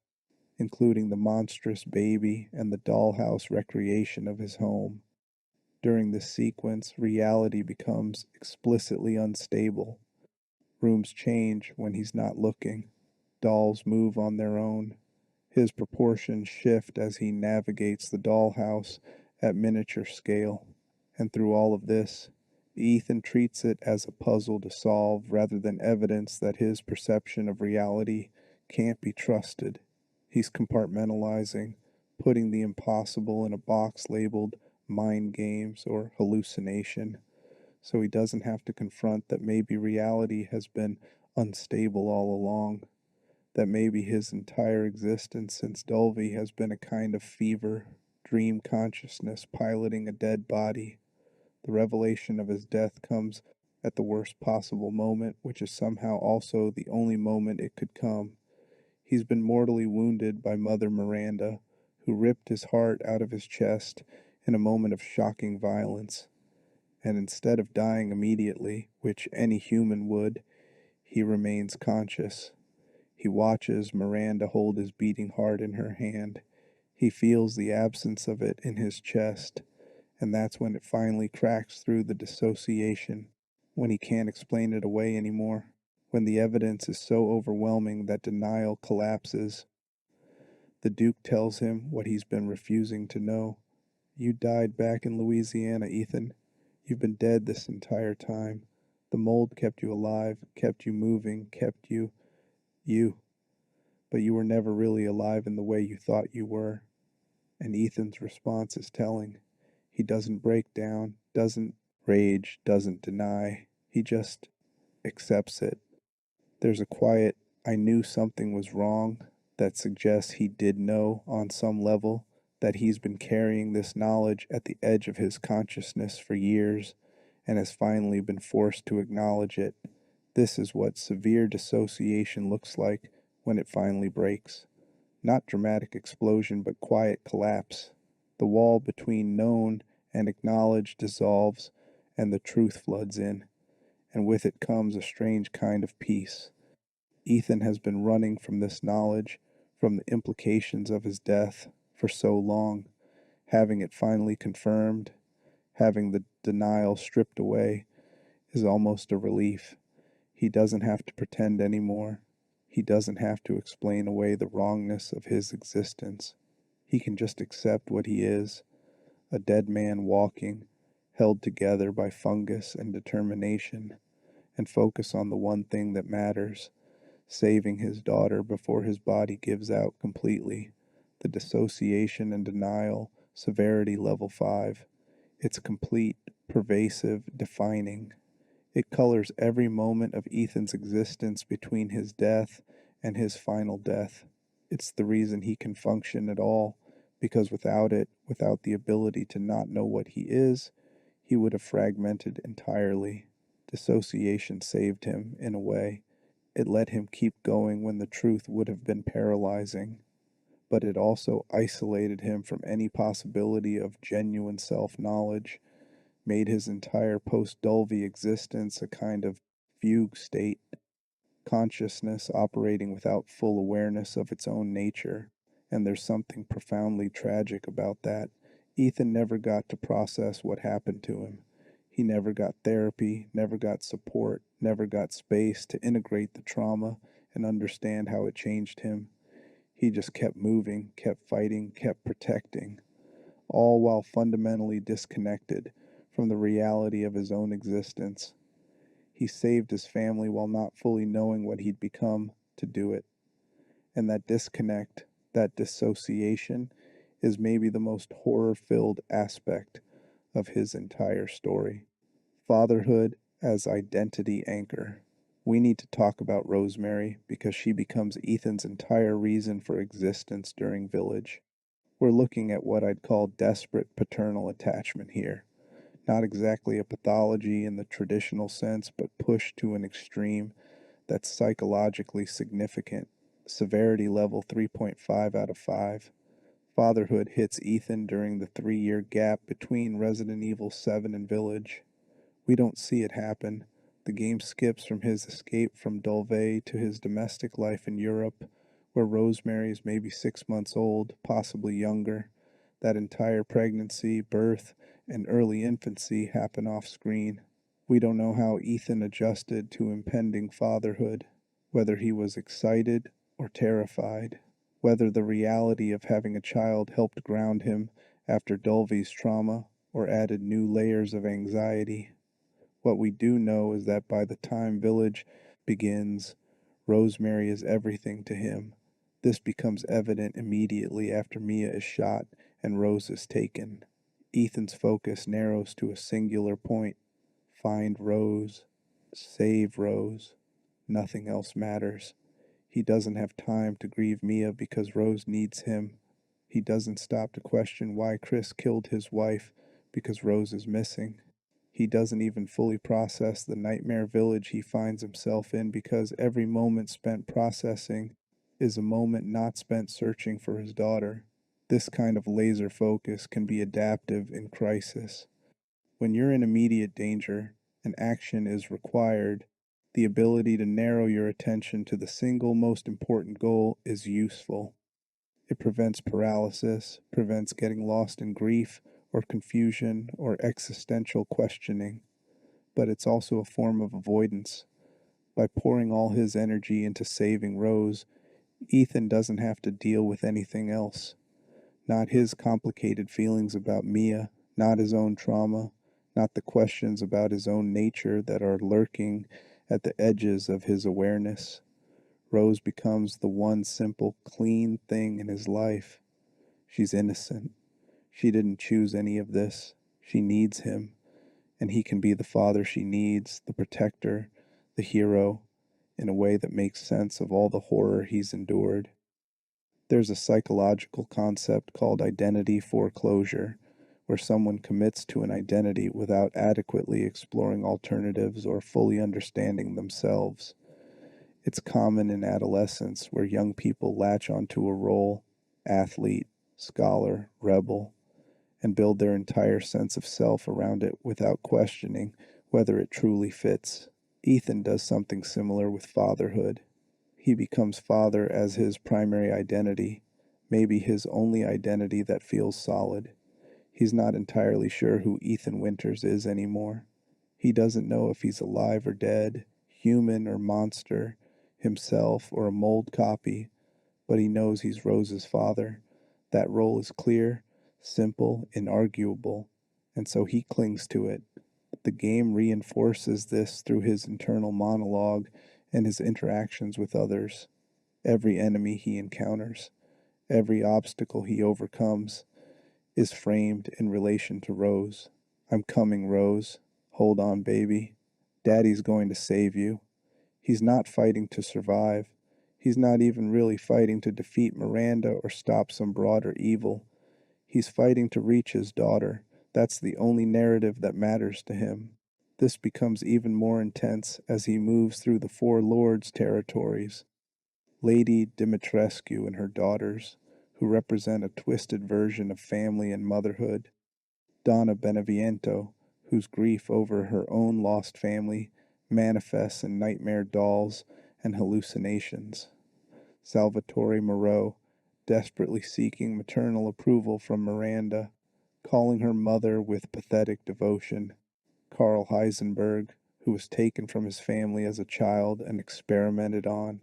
A: including the monstrous baby and the dollhouse recreation of his home. During this sequence, reality becomes explicitly unstable. Rooms change when he's not looking. Dolls move on their own. His proportions shift as he navigates the dollhouse at miniature scale. And through all of this, Ethan treats it as a puzzle to solve rather than evidence that his perception of reality can't be trusted. He's compartmentalizing, putting the impossible in a box labeled mind games or hallucination, so he doesn't have to confront that maybe reality has been unstable all along, that maybe his entire existence since Dulvey has been a kind of fever, dream consciousness piloting a dead body. The revelation of his death comes at the worst possible moment, which is somehow also the only moment it could come. He's been mortally wounded by Mother Miranda, who ripped his heart out of his chest in a moment of shocking violence. And instead of dying immediately, which any human would, he remains conscious. He watches Miranda hold his beating heart in her hand. He feels the absence of it in his chest, and that's when it finally cracks through the dissociation, when he can't explain it away anymore, when the evidence is so overwhelming that denial collapses. The Duke tells him what he's been refusing to know. You died back in Louisiana, Ethan. You've been dead this entire time. The mold kept you alive, kept you moving, kept you. But you were never really alive in the way you thought you were. And Ethan's response is telling. He doesn't break down, doesn't rage, doesn't deny. He just accepts it. There's a quiet, I knew something was wrong, that suggests he did know on some level, that he's been carrying this knowledge at the edge of his consciousness for years and has finally been forced to acknowledge it. This is what severe dissociation looks like when it finally breaks. Not dramatic explosion, but quiet collapse. The wall between known and acknowledged dissolves, and the truth floods in, and with it comes a strange kind of peace. Ethan has been running from this knowledge, from the implications of his death, for so long. Having it finally confirmed, having the denial stripped away, is almost a relief. He doesn't have to pretend anymore. He doesn't have to explain away the wrongness of his existence. He can just accept what he is, a dead man walking, held together by fungus and determination, and focus on the one thing that matters, saving his daughter before his body gives out completely. The dissociation and denial, severity level 5. It's complete, pervasive, defining. It colors every moment of Ethan's existence between his death and his final death. It's the reason he can function at all, because without it, without the ability to not know what he is, he would have fragmented entirely. Dissociation saved him, in a way. It let him keep going when the truth would have been paralyzing. But it also isolated him from any possibility of genuine self-knowledge, made his entire post-Dulvey existence a kind of fugue state, consciousness operating without full awareness of its own nature. And there's something profoundly tragic about that. Ethan never got to process what happened to him. He never got therapy, never got support, never got space to integrate the trauma and understand how it changed him. He just kept moving, kept fighting, kept protecting, all while fundamentally disconnected from the reality of his own existence. He saved his family while not fully knowing what he'd become to do it. And that disconnect, that dissociation, is maybe the most horror-filled aspect of his entire story. Fatherhood as identity anchor. We need to talk about Rosemary because she becomes Ethan's entire reason for existence during Village. We're looking at what I'd call desperate paternal attachment here. Not exactly a pathology in the traditional sense, but pushed to an extreme that's psychologically significant. Severity level 3.5 out of 5. Fatherhood hits Ethan during the 3 year gap between Resident Evil 7 and Village. We don't see it happen. The game skips from his escape from Dolve to his domestic life in Europe, where Rosemary is maybe 6 months old, possibly younger. That entire pregnancy, birth, and early infancy happen off screen. We don't know how Ethan adjusted to impending fatherhood, whether he was excited or terrified, whether the reality of having a child helped ground him after Dulvy's trauma or added new layers of anxiety. What we do know is that by the time Village begins, Rosemary is everything to him. This becomes evident immediately after Mia is shot and Rose is taken. Ethan's focus narrows to a singular point: find Rose, save Rose. Nothing else matters. He doesn't have time to grieve Mia because Rose needs him. He doesn't stop to question why Chris killed his wife because Rose is missing. He doesn't even fully process the nightmare village he finds himself in because every moment spent processing is a moment not spent searching for his daughter. This kind of laser focus can be adaptive in crisis. When you're in immediate danger and action is required, the ability to narrow your attention to the single most important goal is useful. It prevents paralysis, prevents getting lost in grief or confusion or existential questioning, but it's also a form of avoidance. By pouring all his energy into saving Rose, Ethan doesn't have to deal with anything else. Not his complicated feelings about Mia, not his own trauma, not the questions about his own nature that are lurking at the edges of his awareness. Rose becomes the one simple, clean thing in his life. She's innocent. She didn't choose any of this. She needs him, and he can be the father she needs, the protector, the hero, in a way that makes sense of all the horror he's endured. There's a psychological concept called identity foreclosure, where someone commits to an identity without adequately exploring alternatives or fully understanding themselves. It's common in adolescence where young people latch onto a role: athlete, scholar, rebel, and build their entire sense of self around it without questioning whether it truly fits. Ethan does something similar with fatherhood. He becomes father as his primary identity, maybe his only identity that feels solid. He's not entirely sure who Ethan Winters is anymore. He doesn't know if he's alive or dead, human or monster, himself or a mold copy, but he knows he's Rose's father. That role is clear, simple, inarguable, and so he clings to it. The game reinforces this through his internal monologue and his interactions with others. Every enemy he encounters, every obstacle he overcomes, is framed in relation to Rose. I'm coming, Rose. Hold on, baby. Daddy's going to save you. He's not fighting to survive. He's not even really fighting to defeat Miranda or stop some broader evil. He's fighting to reach his daughter. That's the only narrative that matters to him. This becomes even more intense as he moves through the Four Lords territories. Lady Dimitrescu and her daughters, who represent a twisted version of family and motherhood. Donna Beneviento, whose grief over her own lost family manifests in nightmare dolls and hallucinations. Salvatore Moreau, desperately seeking maternal approval from Miranda, calling her mother with pathetic devotion. Carl Heisenberg, who was taken from his family as a child and experimented on.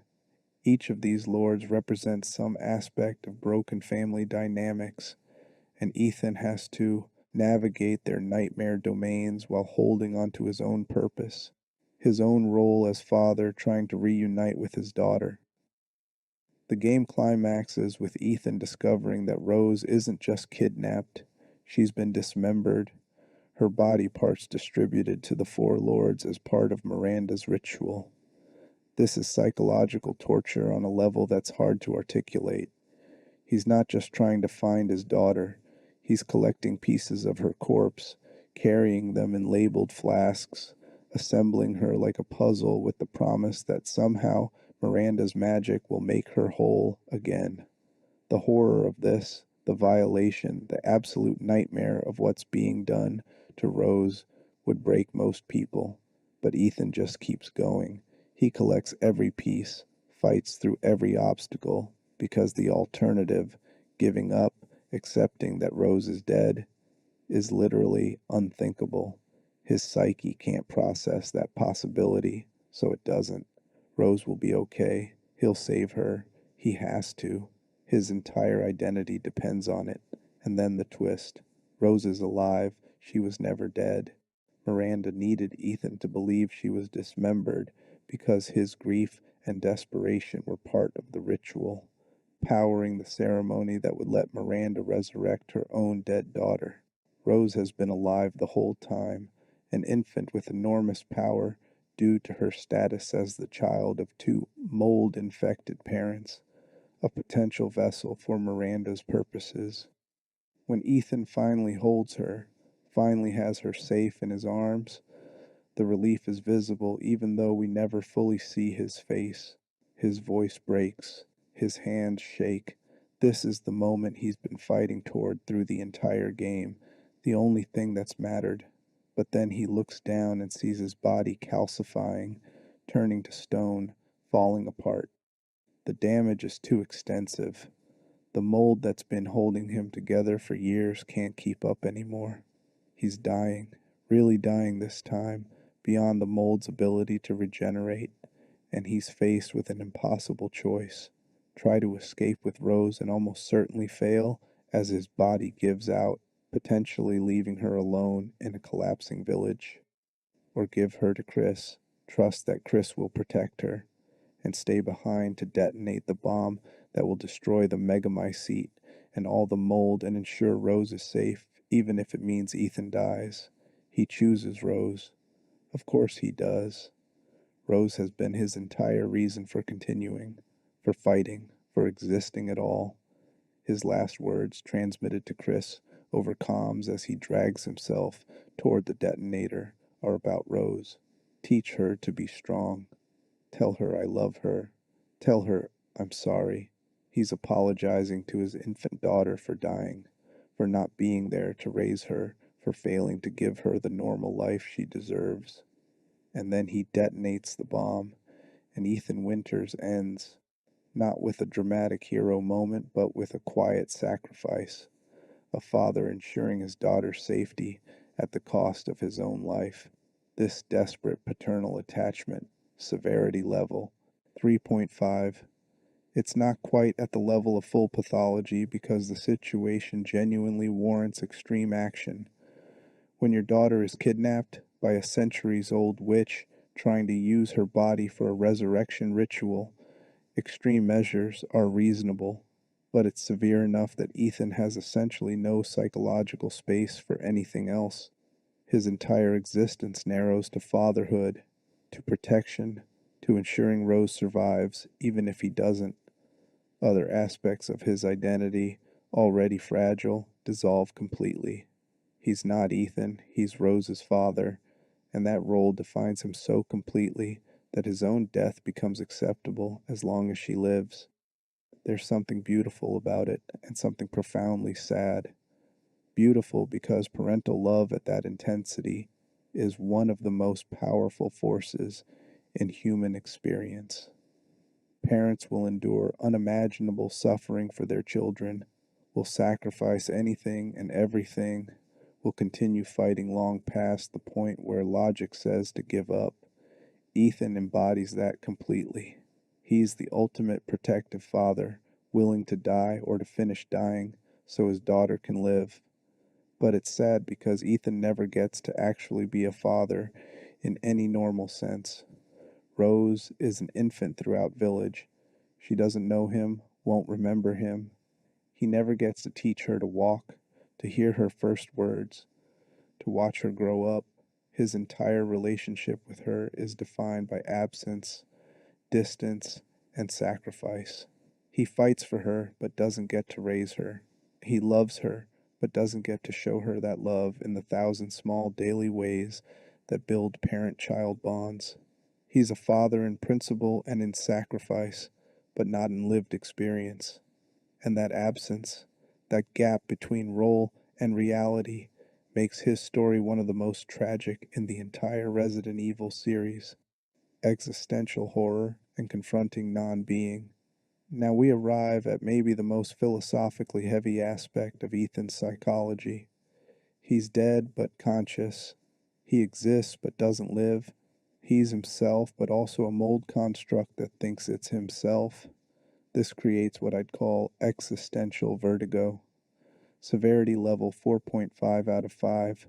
A: Each of these lords represents some aspect of broken family dynamics, and Ethan has to navigate their nightmare domains while holding onto his own purpose, his own role as father trying to reunite with his daughter. The game climaxes with Ethan discovering that Rose isn't just kidnapped, she's been dismembered, her body parts distributed to the Four Lords as part of Miranda's ritual. This is psychological torture on a level that's hard to articulate. He's not just trying to find his daughter, he's collecting pieces of her corpse, carrying them in labeled flasks, assembling her like a puzzle with the promise that somehow Miranda's magic will make her whole again. The horror of this, the violation, the absolute nightmare of what's being done to Rose would break most people. But Ethan just keeps going. He collects every piece, fights through every obstacle, because the alternative, giving up, accepting that Rose is dead, is literally unthinkable. His psyche can't process that possibility, so it doesn't. Rose will be okay. He'll save her. He has to. His entire identity depends on it. And then the twist. Rose is alive. She was never dead. Miranda needed Ethan to believe she was dismembered because his grief and desperation were part of the ritual, powering the ceremony that would let Miranda resurrect her own dead daughter. Rose has been alive the whole time, an infant with enormous power due to her status as the child of two mold-infected parents, a potential vessel for Miranda's purposes. When Ethan finally holds her, finally has her safe in his arms, the relief is visible even though we never fully see his face. His voice breaks, his hands shake. This is the moment he's been fighting toward through the entire game, the only thing that's mattered. But then he looks down and sees his body calcifying, turning to stone, falling apart. The damage is too extensive. The mold that's been holding him together for years can't keep up anymore. He's dying, really dying this time, beyond the mold's ability to regenerate, and he's faced with an impossible choice. Try to escape with Rose and almost certainly fail as his body gives out, potentially leaving her alone in a collapsing village. Or give her to Chris, trust that Chris will protect her, and stay behind to detonate the bomb that will destroy the megamycete and all the mold and ensure Rose is safe, even if it means Ethan dies. He chooses Rose. Of course he does. Rose has been his entire reason for continuing, for fighting, for existing at all. His last words, transmitted to Chris over comms as he drags himself toward the detonator, are about Rose. Teach her to be strong. Tell her I love her. Tell her I'm sorry. He's apologizing to his infant daughter for dying, for not being there to raise her, for failing to give her the normal life she deserves. And then he detonates the bomb, and Ethan Winters ends, not with a dramatic hero moment, but with a quiet sacrifice, a father ensuring his daughter's safety at the cost of his own life. This desperate paternal attachment, severity level, 3.5. It's not quite at the level of full pathology because the situation genuinely warrants extreme action. When your daughter is kidnapped by a centuries-old witch trying to use her body for a resurrection ritual, extreme measures are reasonable, but it's severe enough that Ethan has essentially no psychological space for anything else. His entire existence narrows to fatherhood, to protection, to ensuring Rose survives, even if he doesn't. Other aspects of his identity, already fragile, dissolve completely. He's not Ethan, he's Rose's father, and that role defines him so completely that his own death becomes acceptable as long as she lives. There's something beautiful about it, and something profoundly sad. Beautiful because parental love at that intensity is one of the most powerful forces in human experience. Parents will endure unimaginable suffering for their children, will sacrifice anything and everything, will continue fighting long past the point where logic says to give up. Ethan embodies that completely. He's the ultimate protective father, willing to die or to finish dying so his daughter can live. But it's sad because Ethan never gets to actually be a father in any normal sense. Rose is an infant throughout Village. She doesn't know him, won't remember him. He never gets to teach her to walk, to hear her first words, to watch her grow up. His entire relationship with her is defined by absence, distance, and sacrifice. He fights for her but doesn't get to raise her. He loves her but doesn't get to show her that love in the thousand small daily ways that build parent-child bonds. He's a father in principle and in sacrifice, but not in lived experience. And that absence, that gap between role and reality, makes his story one of the most tragic in the entire Resident Evil series. Existential horror and confronting non being. Now we arrive at maybe the most philosophically heavy aspect of Ethan's psychology. He's dead but conscious. He exists but doesn't live. He's himself but also a mold construct that thinks it's himself. This creates what I'd call existential vertigo. Severity level 4.5 out of 5.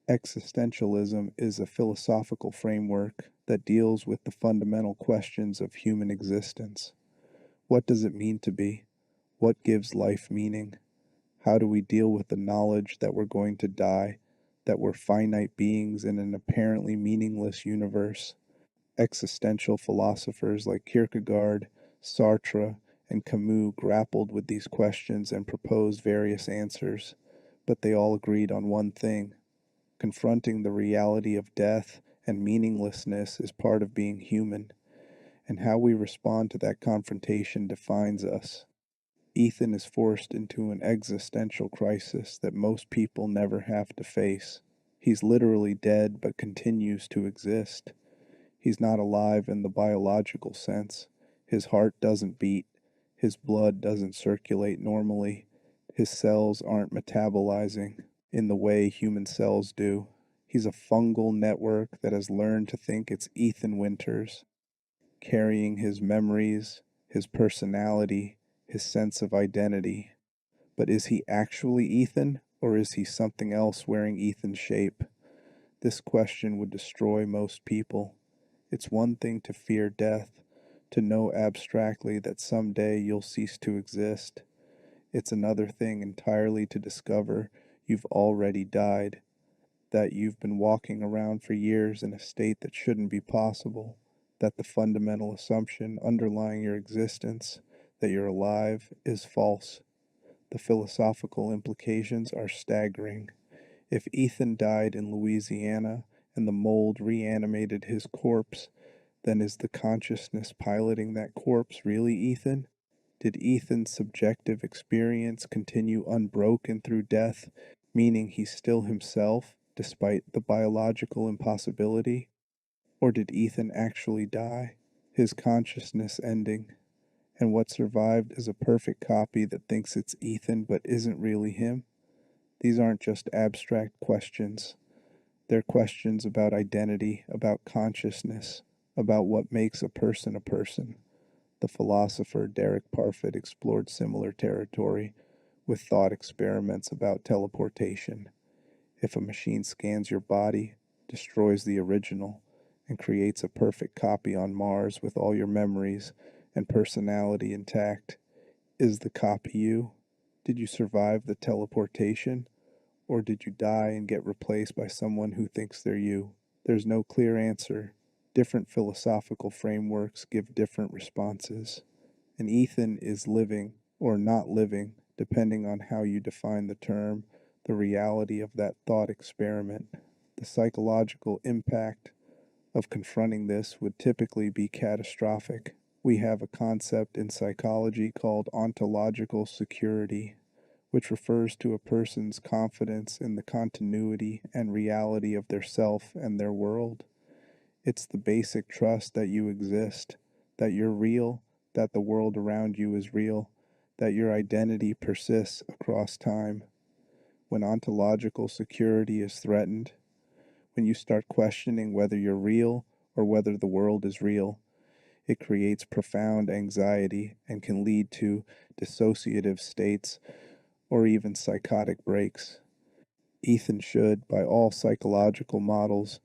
A: Existentialism is a philosophical framework that deals with the fundamental questions of human existence. What does it mean to be? What gives life meaning? How do we deal with the knowledge that we're going to die, that we're finite beings in an apparently meaningless universe? Existential philosophers like Kierkegaard, Sartre, and Camus grappled with these questions and proposed various answers, but they all agreed on one thing. Confronting the reality of death and meaninglessness is part of being human, and how we respond to that confrontation defines us. Ethan is forced into an existential crisis that most people never have to face. He's literally dead but continues to exist. He's not alive in the biological sense. His heart doesn't beat. His blood doesn't circulate normally. His cells aren't metabolizing in the way human cells do. He's a fungal network that has learned to think it's Ethan Winters, carrying his memories, his personality, his sense of identity. But is he actually Ethan, or is he something else wearing Ethan's shape? This question would destroy most people. It's one thing to fear death, to know abstractly that someday you'll cease to exist. It's another thing entirely to discover you've already died, that you've been walking around for years in a state that shouldn't be possible, that the fundamental assumption underlying your existence, that you're alive, is false. The philosophical implications are staggering. If Ethan died in Louisiana and the mold reanimated his corpse, then is the consciousness piloting that corpse really Ethan? Did Ethan's subjective experience continue unbroken through death, meaning he's still himself, despite the biological impossibility? Or did Ethan actually die, his consciousness ending, and what survived is a perfect copy that thinks it's Ethan but isn't really him? These aren't just abstract questions. They're questions about identity, about consciousness, about what makes a person a person. The philosopher Derek Parfit explored similar territory with thought experiments about teleportation. If a machine scans your body, destroys the original, and creates a perfect copy on Mars with all your memories and personality intact, is the copy you? Did you survive the teleportation? Or did you die and get replaced by someone who thinks they're you? There's no clear answer. Different philosophical frameworks give different responses. And Ethan is living or not living, depending on how you define the term, the reality of that thought experiment. The psychological impact of confronting this would typically be catastrophic. We have a concept in psychology called ontological security, which refers to a person's confidence in the continuity and reality of their self and their world. It's the basic trust that you exist, that you're real, that the world around you is real, that your identity persists across time. When ontological security is threatened, when you start questioning whether you're real or whether the world is real, it creates profound anxiety and can lead to dissociative states or even psychotic breaks. Ethan should, by all psychological models,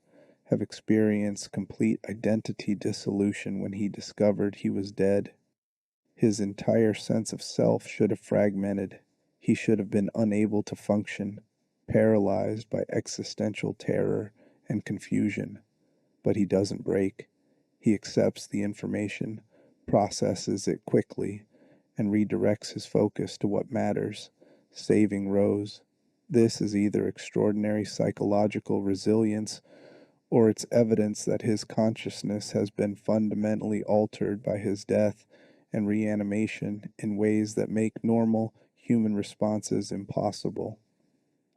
A: have experienced complete identity dissolution when he discovered he was dead. His entire sense of self should have fragmented. He should have been unable to function, paralyzed by existential terror and confusion. But he doesn't break. He accepts the information, processes it quickly, and redirects his focus to what matters, saving Rose. This is either extraordinary psychological resilience or it's evidence that his consciousness has been fundamentally altered by his death and reanimation in ways that make normal human responses impossible.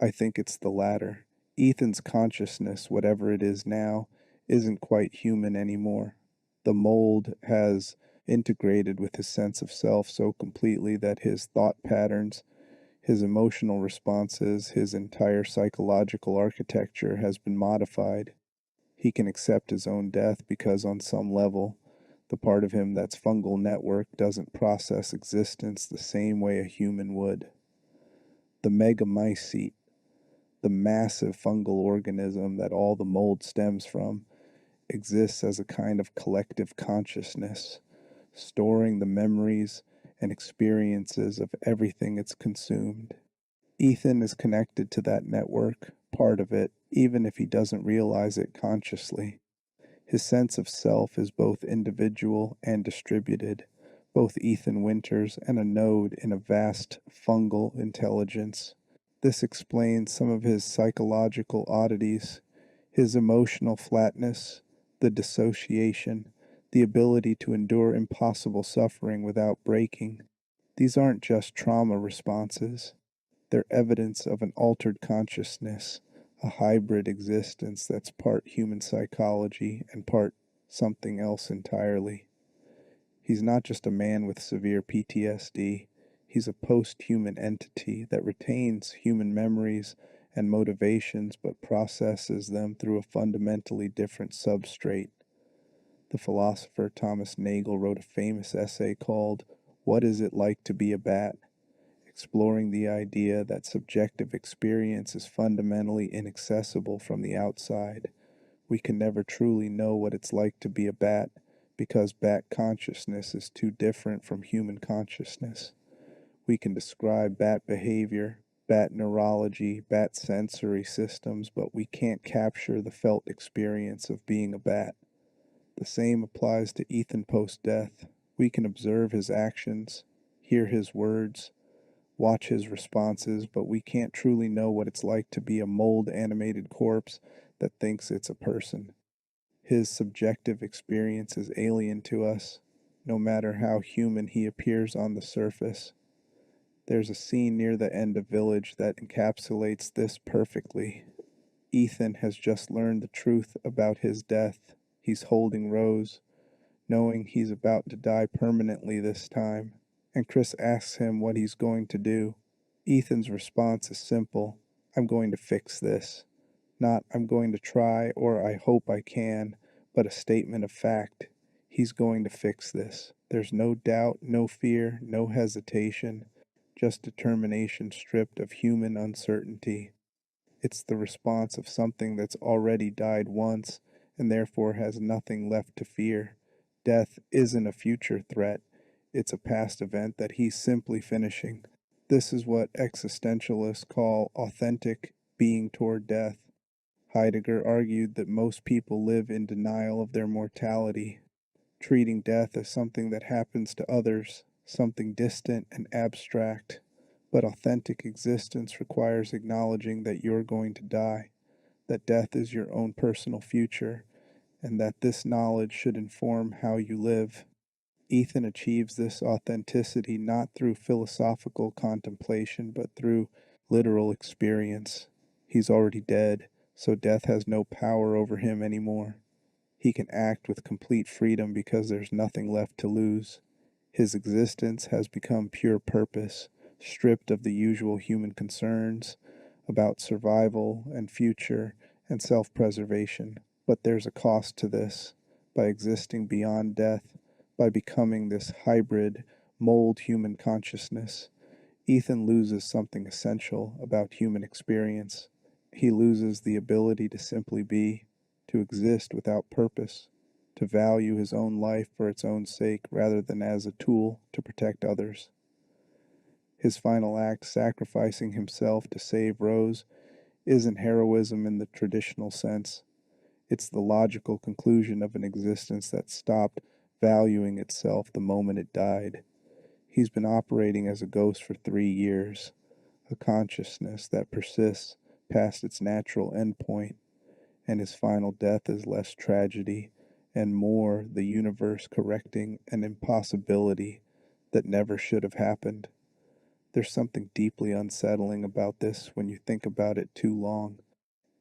A: I think it's the latter. Ethan's consciousness, whatever it is now, isn't quite human anymore. The mold has integrated with his sense of self so completely that his thought patterns, his emotional responses, his entire psychological architecture has been modified. He can accept his own death because, on some level, the part of him that's fungal network doesn't process existence the same way a human would. The megamycete, the massive fungal organism that all the mold stems from, exists as a kind of collective consciousness, storing the memories and experiences of everything it's consumed. Ethan is connected to that network, part of it, even if he doesn't realize it consciously. His sense of self is both individual and distributed, both Ethan Winters and a node in a vast fungal intelligence. This explains some of his psychological oddities, his emotional flatness, the dissociation, the ability to endure impossible suffering without breaking. These aren't just trauma responses. They're evidence of an altered consciousness, a hybrid existence that's part human psychology and part something else entirely. He's not just a man with severe PTSD, he's a post human entity that retains human memories and motivations but processes them through a fundamentally different substrate. The philosopher Thomas Nagel wrote a famous essay called What Is It Like to Be a Bat? Exploring the idea that subjective experience is fundamentally inaccessible from the outside. We can never truly know what it's like to be a bat because bat consciousness is too different from human consciousness. We can describe bat behavior, bat neurology, bat sensory systems, but we can't capture the felt experience of being a bat. The same applies to Ethan post-death. We can observe his actions, hear his words, watch his responses, but we can't truly know what it's like to be a mold animated corpse that thinks it's a person. His subjective experience is alien to us, no matter how human he appears on the surface. There's a scene near the end of Village that encapsulates this perfectly. Ethan has just learned the truth about his death. He's holding Rose, knowing he's about to die permanently this time, and Chris asks him what he's going to do. Ethan's response is simple: I'm going to fix this. Not I'm going to try or I hope I can, but a statement of fact. He's going to fix this. There's no doubt, no fear, no hesitation, just determination stripped of human uncertainty. It's the response of something that's already died once and therefore has nothing left to fear. Death isn't a future threat, it's a past event that he's simply finishing. This is what existentialists call authentic being toward death. Heidegger argued that most people live in denial of their mortality, treating death as something that happens to others, something distant and abstract. But authentic existence requires acknowledging that you're going to die, that death is your own personal future, and that this knowledge should inform how you live. Ethan achieves this authenticity not through philosophical contemplation, but through literal experience. He's already dead, so death has no power over him anymore. He can act with complete freedom because there's nothing left to lose. His existence has become pure purpose, stripped of the usual human concerns about survival and future and self-preservation. But there's a cost to this. By existing beyond death, by becoming this hybrid, mold human consciousness, Ethan loses something essential about human experience. He loses the ability to simply be, to exist without purpose, to value his own life for its own sake rather than as a tool to protect others. His final act, sacrificing himself to save Rose, isn't heroism in the traditional sense. It's the logical conclusion of an existence that stopped valuing itself the moment it died. He's been operating as a ghost for 3 years, a consciousness that persists past its natural endpoint, and his final death is less tragedy and more the universe correcting an impossibility that never should have happened. There's something deeply unsettling about this when you think about it too long.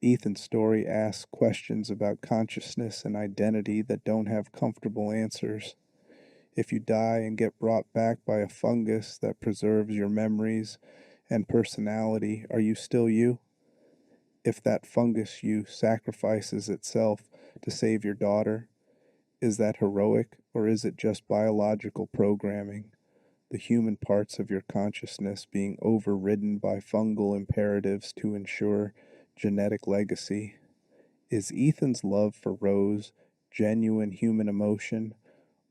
A: Ethan's story asks questions about consciousness and identity that don't have comfortable answers. If you die and get brought back by a fungus that preserves your memories and personality, are you still you? If that fungus you sacrifices itself to save your daughter, is that heroic or is it just biological programming, the human parts of your consciousness being overridden by fungal imperatives to ensure genetic legacy? Is Ethan's love for Rose genuine human emotion,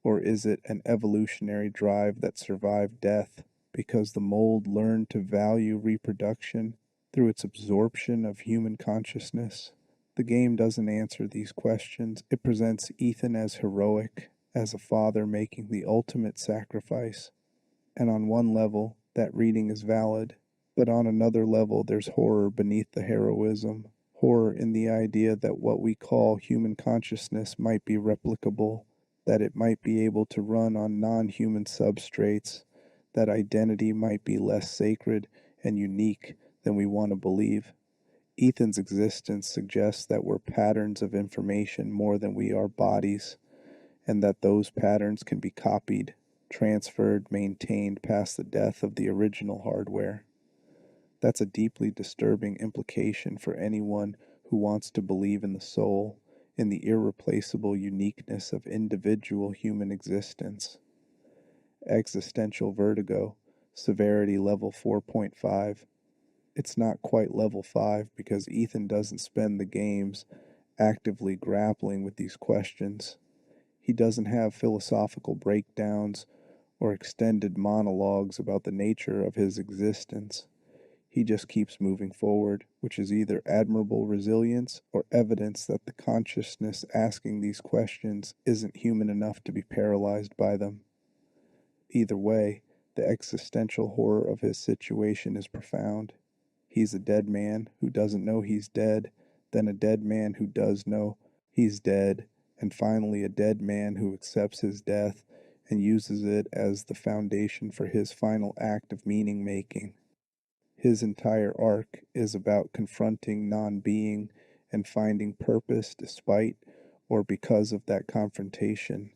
A: or is it an evolutionary drive that survived death because the mold learned to value reproduction through its absorption of human consciousness? The game doesn't answer these questions. It presents Ethan as heroic, as a father making the ultimate sacrifice. And on one level, that reading is valid, but on another level, there's horror beneath the heroism. Horror in the idea that what we call human consciousness might be replicable, that it might be able to run on non human substrates, that identity might be less sacred and unique than we want to believe. Ethan's existence suggests that we're patterns of information more than we are bodies, and that those patterns can be copied, transferred, maintained past the death of the original hardware. That's a deeply disturbing implication for anyone who wants to believe in the soul, in the irreplaceable uniqueness of individual human existence. Existential vertigo, severity level 4.5. It's not quite level 5 because Ethan doesn't spend the games actively grappling with these questions. He doesn't have philosophical breakdowns or extended monologues about the nature of his existence. He just keeps moving forward, which is either admirable resilience or evidence that the consciousness asking these questions isn't human enough to be paralyzed by them. Either way, the existential horror of his situation is profound. He's a dead man who doesn't know he's dead, then a dead man who does know he's dead, and finally a dead man who accepts his death and uses it as the foundation for his final act of meaning making. His entire arc is about confronting non being and finding purpose despite or because of that confrontation.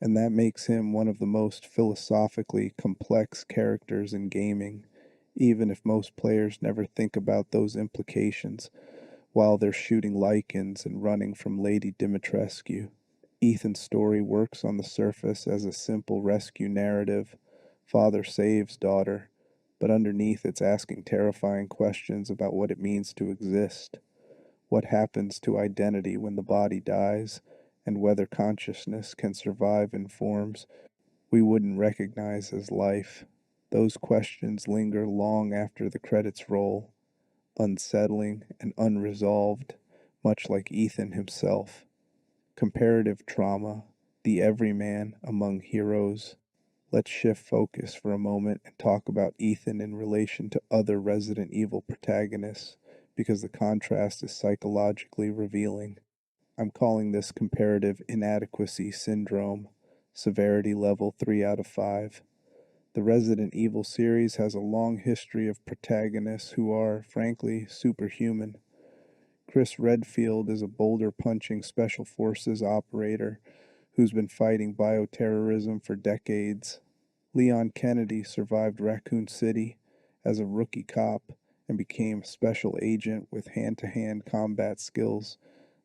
A: And that makes him one of the most philosophically complex characters in gaming, even if most players never think about those implications while they're shooting lichens and running from Lady Dimitrescu. Ethan's story works on the surface as a simple rescue narrative. Father saves daughter, but underneath it's asking terrifying questions about what it means to exist, what happens to identity when the body dies, and whether consciousness can survive in forms we wouldn't recognize as life. Those questions linger long after the credits roll, unsettling and unresolved, much like Ethan himself. Comparative trauma, the everyman among heroes. Let's shift focus for a moment and talk about Ethan in relation to other Resident Evil protagonists, because the contrast is psychologically revealing. I'm calling this comparative inadequacy syndrome, severity level 3 out of 5. The Resident Evil series has a long history of protagonists who are, frankly, superhuman. Chris Redfield is a boulder punching special forces operator who's been fighting bioterrorism for decades. Leon Kennedy survived Raccoon City as a rookie cop and became a special agent with hand to hand combat skills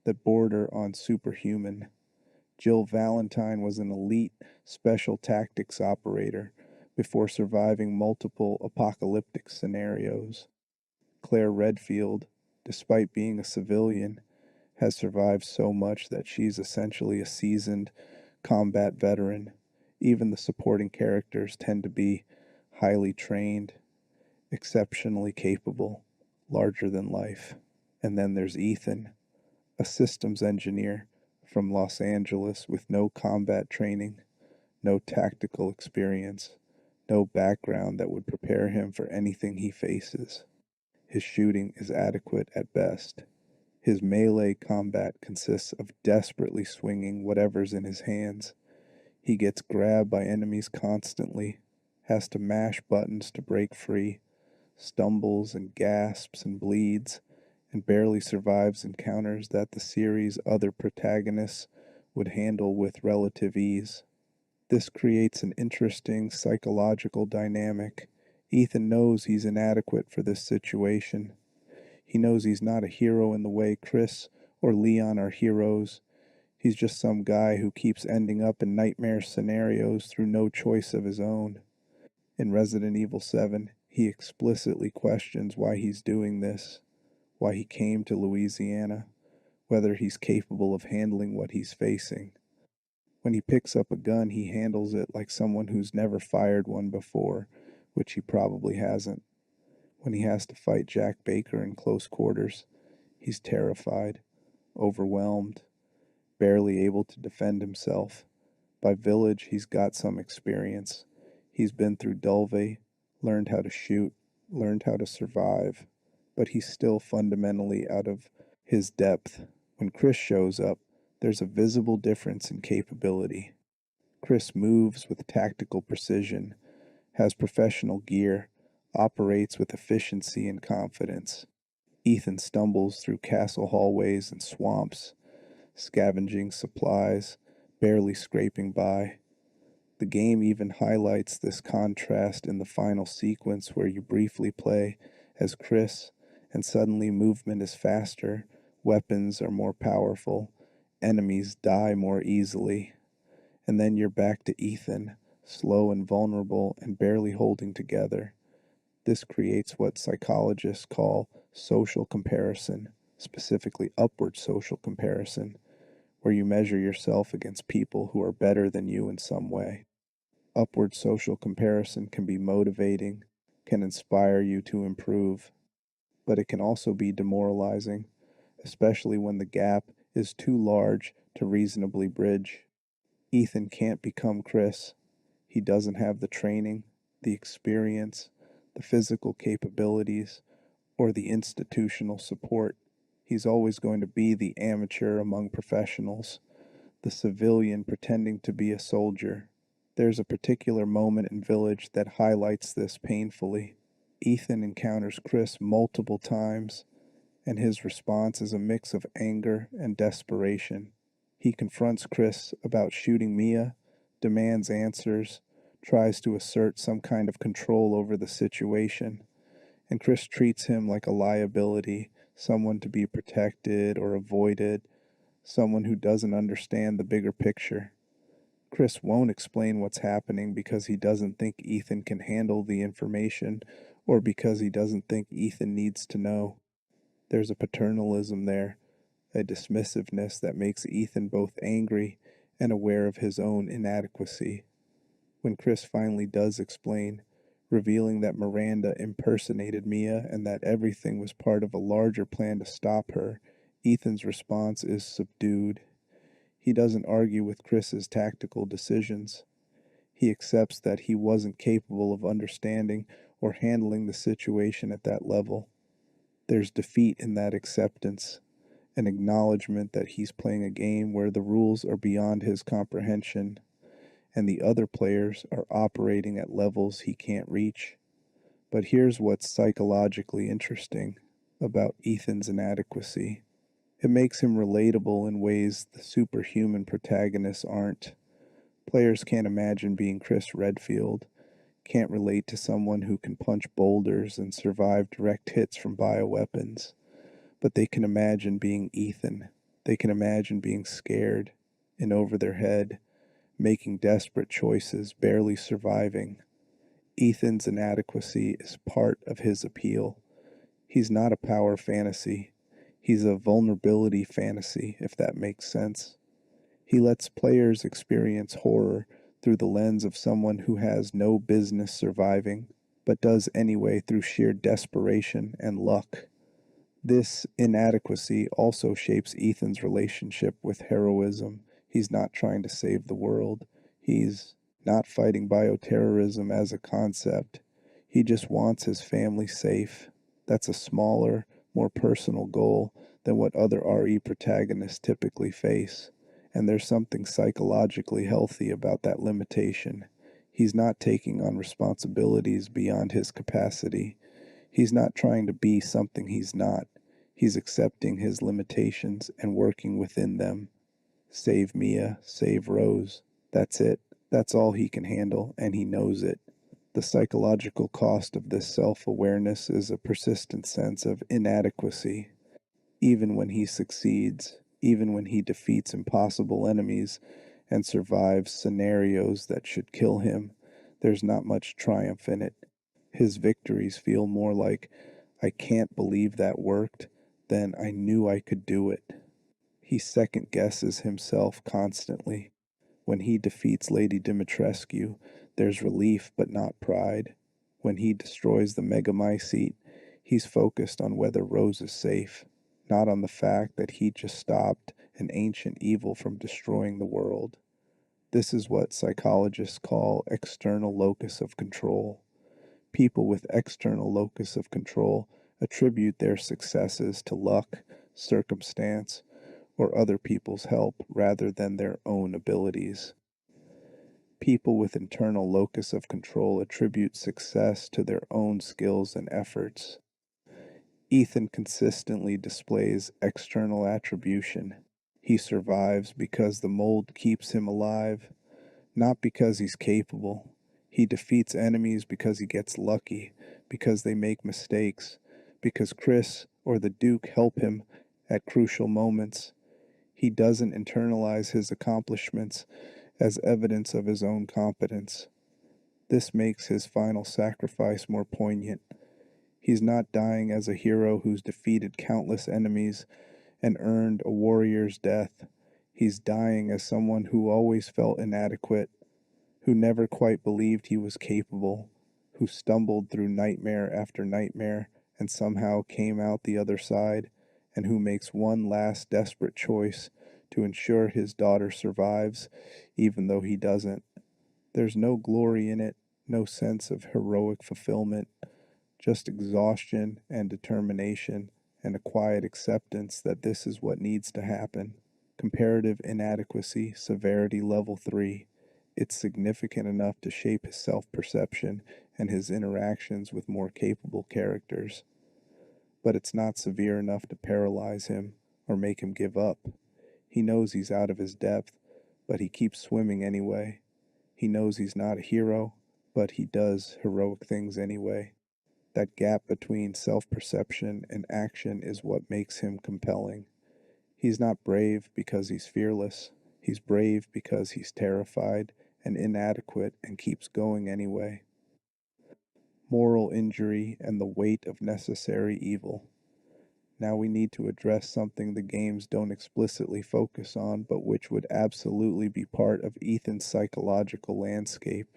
A: that border on superhuman. Jill Valentine was an elite special tactics operator before surviving multiple apocalyptic scenarios. Claire Redfield, despite being a civilian, has survived so much that she's essentially a seasoned combat veteran. Even the supporting characters tend to be highly trained, exceptionally capable, larger than life. And then there's Ethan, a systems engineer from Los Angeles with no combat training, no tactical experience, no background that would prepare him for anything he faces. His shooting is adequate at best. His melee combat consists of desperately swinging whatever's in his hands. He gets grabbed by enemies constantly, has to mash buttons to break free, stumbles and gasps and bleeds, and barely survives encounters that the series' other protagonists would handle with relative ease. This creates an interesting psychological dynamic. Ethan knows he's inadequate for this situation. He knows he's not a hero in the way Chris or Leon are heroes. He's just some guy who keeps ending up in nightmare scenarios through no choice of his own. In Resident Evil 7, he explicitly questions why he's doing this, why he came to Louisiana, whether he's capable of handling what he's facing. When he picks up a gun, he handles it like someone who's never fired one before, which he probably hasn't. When he has to fight Jack Baker in close quarters, he's terrified, overwhelmed, barely able to defend himself. By Village, he's got some experience. He's been through Dulve, learned how to shoot, learned how to survive, but he's still fundamentally out of his depth. When Chris shows up, there's a visible difference in capability. Chris moves with tactical precision, has professional gear, operates with efficiency and confidence. Ethan stumbles through castle hallways and swamps, scavenging supplies, barely scraping by. The game even highlights this contrast in the final sequence where you briefly play as Chris, and suddenly movement is faster, weapons are more powerful, enemies die more easily. And then you're back to Ethan, slow and vulnerable and barely holding together. This creates what psychologists call social comparison, specifically upward social comparison, where you measure yourself against people who are better than you in some way. Upward social comparison can be motivating, can inspire you to improve, but it can also be demoralizing, especially when the gap is too large to reasonably bridge. Ethan can't become Chris. He doesn't have the training, the experience, the physical capabilities, or the institutional support. He's always going to be the amateur among professionals, the civilian pretending to be a soldier. There's a particular moment in Village that highlights this painfully. Ethan encounters Chris multiple times, and his response is a mix of anger and desperation. He confronts Chris about shooting Mia, demands answers, tries to assert some kind of control over the situation, and Chris treats him like a liability, someone to be protected or avoided, someone who doesn't understand the bigger picture. Chris won't explain what's happening because he doesn't think Ethan can handle the information or because he doesn't think Ethan needs to know. There's a paternalism there, a dismissiveness that makes Ethan both angry and aware of his own inadequacy. When Chris finally does explain, revealing that Miranda impersonated Mia and that everything was part of a larger plan to stop her, Ethan's response is subdued. He doesn't argue with Chris's tactical decisions. He accepts that he wasn't capable of understanding or handling the situation at that level. There's defeat in that acceptance, an acknowledgement that he's playing a game where the rules are beyond his comprehension, and the other players are operating at levels he can't reach. But here's what's psychologically interesting about Ethan's inadequacy. It makes him relatable in ways the superhuman protagonists aren't. Players can't imagine being Chris Redfield, can't relate to someone who can punch boulders and survive direct hits from bioweapons, but they can imagine being Ethan. They can imagine being scared, in over their head, making desperate choices, barely surviving. Ethan's inadequacy is part of his appeal. He's not a power fantasy. He's a vulnerability fantasy, if that makes sense. He lets players experience horror through the lens of someone who has no business surviving, but does anyway through sheer desperation and luck. This inadequacy also shapes Ethan's relationship with heroism. He's not trying to save the world. He's not fighting bioterrorism as a concept. He just wants his family safe. That's a smaller, more personal goal than what other RE protagonists typically face. And there's something psychologically healthy about that limitation. He's not taking on responsibilities beyond his capacity. He's not trying to be something he's not. He's accepting his limitations and working within them. Save Mia, save Rose. That's it. That's all he can handle, and he knows it. The psychological cost of this self awareness is a persistent sense of inadequacy. Even when he succeeds, even when he defeats impossible enemies and survives scenarios that should kill him, there's not much triumph in it. His victories feel more like, I can't believe that worked, than I knew I could do it. He second guesses himself constantly. When he defeats Lady Dimitrescu, there's relief but not pride. When he destroys the Megamycete, he's focused on whether Rose is safe, not on the fact that he just stopped an ancient evil from destroying the world. This is what psychologists call external locus of control. People with external locus of control attribute their successes to luck, circumstance, or other people's help rather than their own abilities. People with internal locus of control attribute success to their own skills and efforts. Ethan consistently displays external attribution. He survives because the mold keeps him alive, not because he's capable. He defeats enemies because he gets lucky, because they make mistakes, because Chris or the Duke help him at crucial moments. He doesn't internalize his accomplishments as evidence of his own competence. This makes his final sacrifice more poignant. He's not dying as a hero who's defeated countless enemies and earned a warrior's death. He's dying as someone who always felt inadequate, who never quite believed he was capable, who stumbled through nightmare after nightmare and somehow came out the other side, and who makes one last desperate choice to ensure his daughter survives, even though he doesn't. There's no glory in it, no sense of heroic fulfillment, just exhaustion and determination, and a quiet acceptance that this is what needs to happen. Comparative inadequacy, severity level 3. It's significant enough to shape his self perception and his interactions with more capable characters. But it's not severe enough to paralyze him or make him give up. He knows he's out of his depth, but he keeps swimming anyway. He knows he's not a hero, but he does heroic things anyway. That gap between self perception and action is what makes him compelling. He's not brave because he's fearless. He's brave because he's terrified and inadequate and keeps going anyway. Moral injury and the weight of necessary evil. Now we need to address something the games don't explicitly focus on, but which would absolutely be part of Ethan's psychological landscape.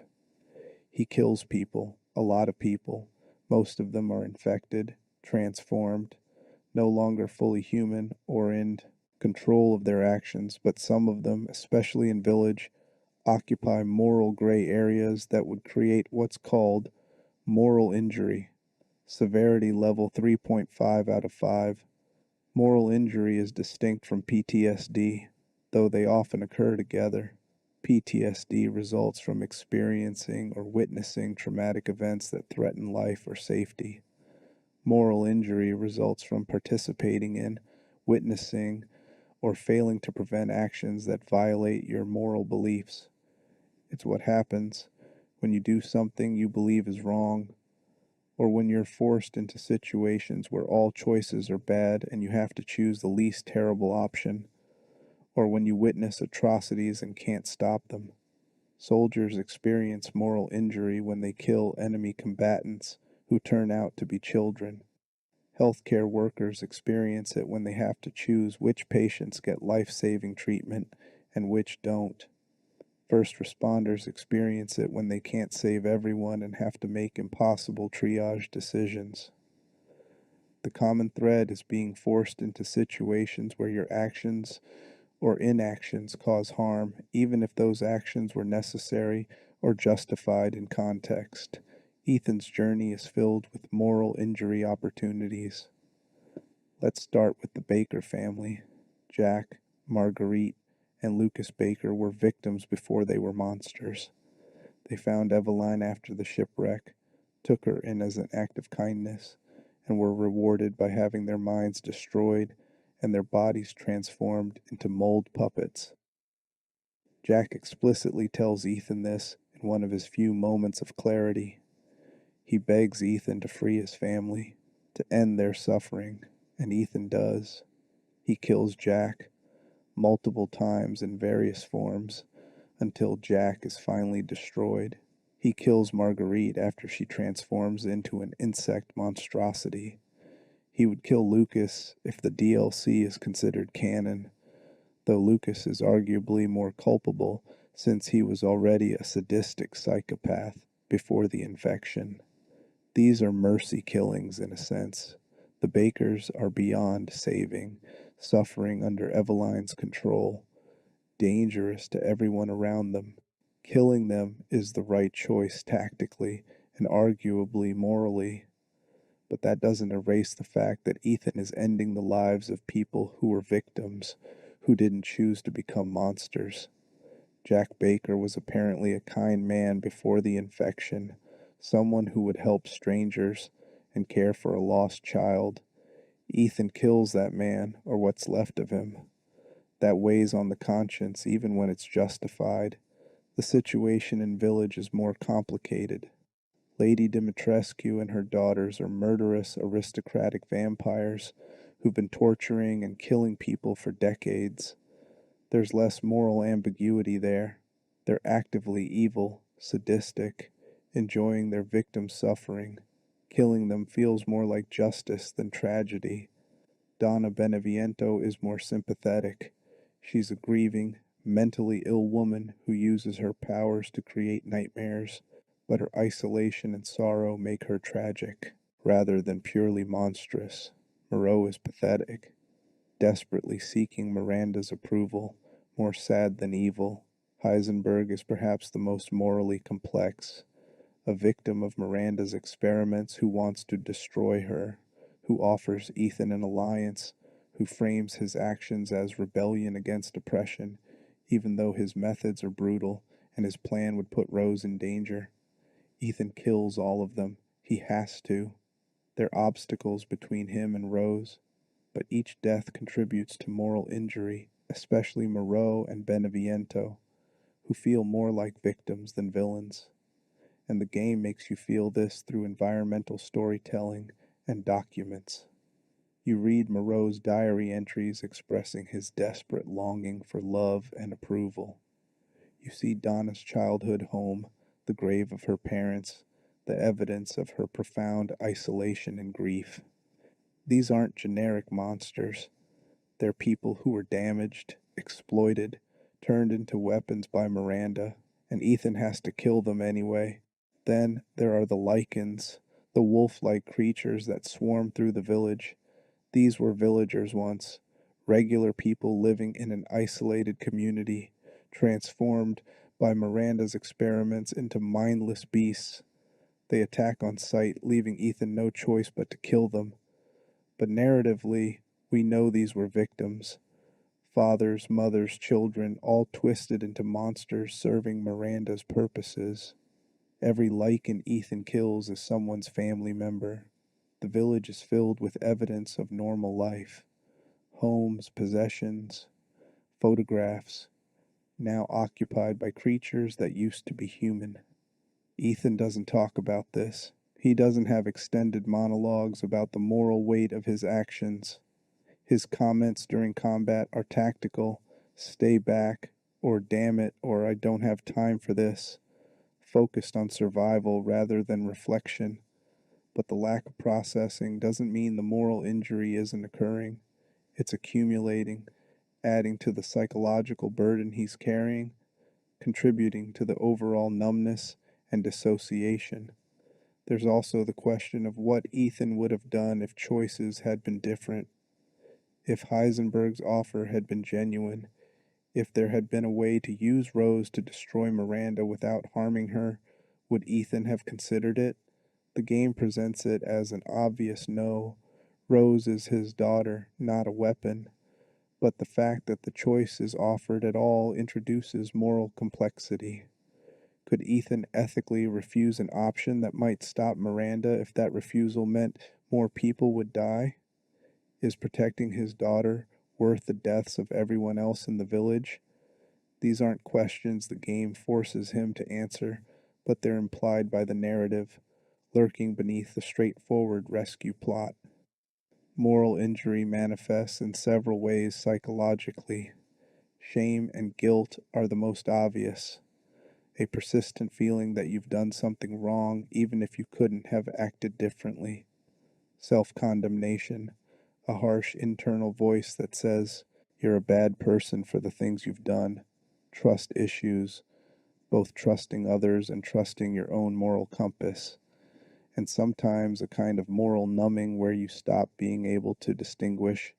A: He kills people, a lot of people. Most of them are infected, transformed, no longer fully human or in control of their actions, but some of them, especially in Village, occupy moral gray areas that would create what's called moral injury. Severity level 3.5 out of 5. Moral injury is distinct from PTSD, though they often occur together. PTSD results from experiencing or witnessing traumatic events that threaten life or safety. Moral injury results from participating in, witnessing, or failing to prevent actions that violate your moral beliefs. It's what happens when you do something you believe is wrong, or when you're forced into situations where all choices are bad and you have to choose the least terrible option, or when you witness atrocities and can't stop them. Soldiers experience moral injury when they kill enemy combatants who turn out to be children. Healthcare workers experience it when they have to choose which patients get life-saving treatment and which don't. First responders experience it when they can't save everyone and have to make impossible triage decisions. The common thread is being forced into situations where your actions or inactions cause harm, even if those actions were necessary or justified in context. Ethan's journey is filled with moral injury opportunities. Let's start with the Baker family. Jack, Marguerite, and Lucas Baker were victims before they were monsters. They found Eveline after the shipwreck, took her in as an act of kindness, and were rewarded by having their minds destroyed and their bodies transformed into mold puppets. Jack explicitly tells Ethan this in one of his few moments of clarity. He begs Ethan to free his family, to end their suffering, and Ethan does. He kills Jack multiple times in various forms until Jack is finally destroyed. He kills Marguerite after she transforms into an insect monstrosity. He would kill Lucas if the DLC is considered canon, though Lucas is arguably more culpable since he was already a sadistic psychopath before the infection. These are mercy killings in a sense. The Bakers are beyond saving, suffering under Eveline's control, dangerous to everyone around them. Killing them is the right choice tactically and arguably morally, but that doesn't erase the fact that Ethan is ending the lives of people who were victims, who didn't choose to become monsters. Jack Baker was apparently a kind man before the infection, someone who would help strangers and care for a lost child. Ethan kills that man, or what's left of him. That weighs on the conscience even when it's justified. The situation in Village is more complicated. Lady Dimitrescu and her daughters are murderous aristocratic vampires who've been torturing and killing people for decades. There's less moral ambiguity there. They're actively evil, sadistic, enjoying their victims' suffering. Killing them feels more like justice than tragedy. Donna Beneviento is more sympathetic. She's a grieving, mentally ill woman who uses her powers to create nightmares, but her isolation and sorrow make her tragic, rather than purely monstrous. Moreau is pathetic, desperately seeking Miranda's approval, more sad than evil. Heisenberg is perhaps the most morally complex, a victim of Miranda's experiments who wants to destroy her, who offers Ethan an alliance, who frames his actions as rebellion against oppression, even though his methods are brutal and his plan would put Rose in danger. Ethan kills all of them. He has to. They're obstacles between him and Rose, but each death contributes to moral injury, especially Moreau and Beneviento, who feel more like victims than villains. And the game makes you feel this through environmental storytelling and documents. You read Moreau's diary entries expressing his desperate longing for love and approval. You see Donna's childhood home, the grave of her parents, the evidence of her profound isolation and grief. These aren't generic monsters. They're people who were damaged, exploited, turned into weapons by Miranda, and Ethan has to kill them anyway. Then there are the lichens, the wolf-like creatures that swarm through the village. These were villagers once, regular people living in an isolated community, transformed by Miranda's experiments into mindless beasts. They attack on sight, leaving Ethan no choice but to kill them. But narratively, we know these were victims. Fathers, mothers, children, all twisted into monsters serving Miranda's purposes. Every lichen Ethan kills is someone's family member. The village is filled with evidence of normal life. Homes, possessions, photographs, now occupied by creatures that used to be human. Ethan doesn't talk about this. He doesn't have extended monologues about the moral weight of his actions. His comments during combat are tactical, stay back, or damn it, or I don't have time for this, focused on survival rather than reflection. But the lack of processing doesn't mean the moral injury isn't occurring. It's accumulating, adding to the psychological burden he's carrying, contributing to the overall numbness and dissociation. There's also the question of what Ethan would have done if choices had been different. If Heisenberg's offer had been genuine, If there had been a way to use Rose to destroy Miranda without harming her, would Ethan have considered it? The game presents it as an obvious no. Rose is his daughter, not a weapon. But the fact that the choice is offered at all introduces moral complexity. Could Ethan ethically refuse an option that might stop Miranda if that refusal meant more people would die? Is protecting his daughter worth the deaths of everyone else in the village? These aren't questions the game forces him to answer, but they're implied by the narrative, lurking beneath the straightforward rescue plot. Moral injury manifests in several ways psychologically. Shame and guilt are the most obvious. A persistent feeling that you've done something wrong even if you couldn't have acted differently. Self condemnation, a harsh internal voice that says, you're a bad person for the things you've done. Trust issues, both trusting others and trusting your own moral compass. And sometimes a kind of moral numbing where you stop being able to distinguish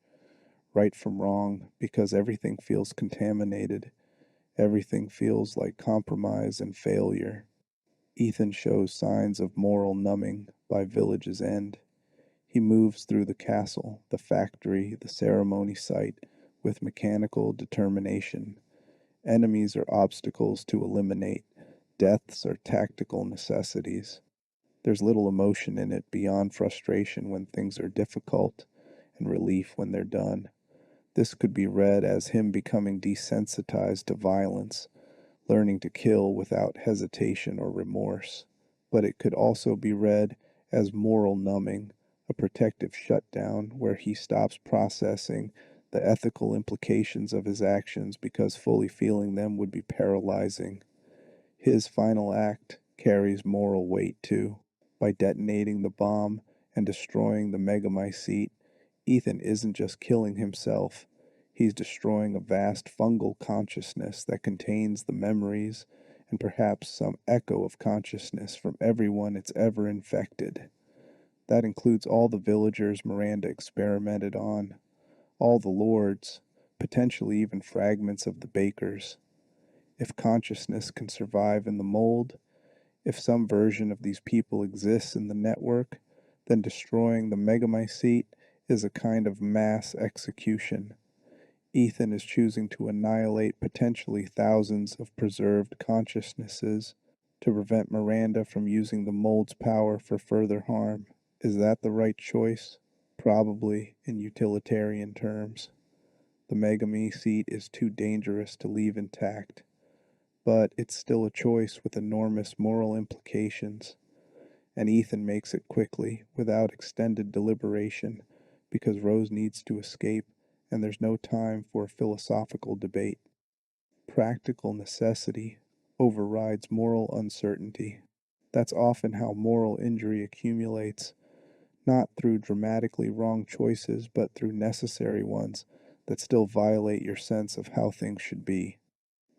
A: right from wrong because everything feels contaminated. Everything feels like compromise and failure. Ethan shows signs of moral numbing by Village's End. He moves through the castle, the factory, the ceremony site with mechanical determination. Enemies are obstacles to eliminate. Deaths are tactical necessities. There's little emotion in it beyond frustration when things are difficult and relief when they're done. This could be read as him becoming desensitized to violence, learning to kill without hesitation or remorse. But it could also be read as moral numbing, a protective shutdown where he stops processing the ethical implications of his actions because fully feeling them would be paralyzing. His final act carries moral weight too. By detonating the bomb and destroying the megamycete, Ethan isn't just killing himself, he's destroying a vast fungal consciousness that contains the memories and perhaps some echo of consciousness from everyone it's ever infected. That includes all the villagers Miranda experimented on, all the lords, potentially even fragments of the bakers. If consciousness can survive in the mold, if some version of these people exists in the network, then destroying the megamycete is a kind of mass execution. Ethan is choosing to annihilate potentially thousands of preserved consciousnesses to prevent Miranda from using the mold's power for further harm. Is that the right choice? Probably, in utilitarian terms. The megamycete is too dangerous to leave intact, but it's still a choice with enormous moral implications, and Ethan makes it quickly, without extended deliberation, because Rose needs to escape, and there's no time for a philosophical debate. Practical necessity overrides moral uncertainty. That's often how moral injury accumulates, not through dramatically wrong choices, but through necessary ones that still violate your sense of how things should be.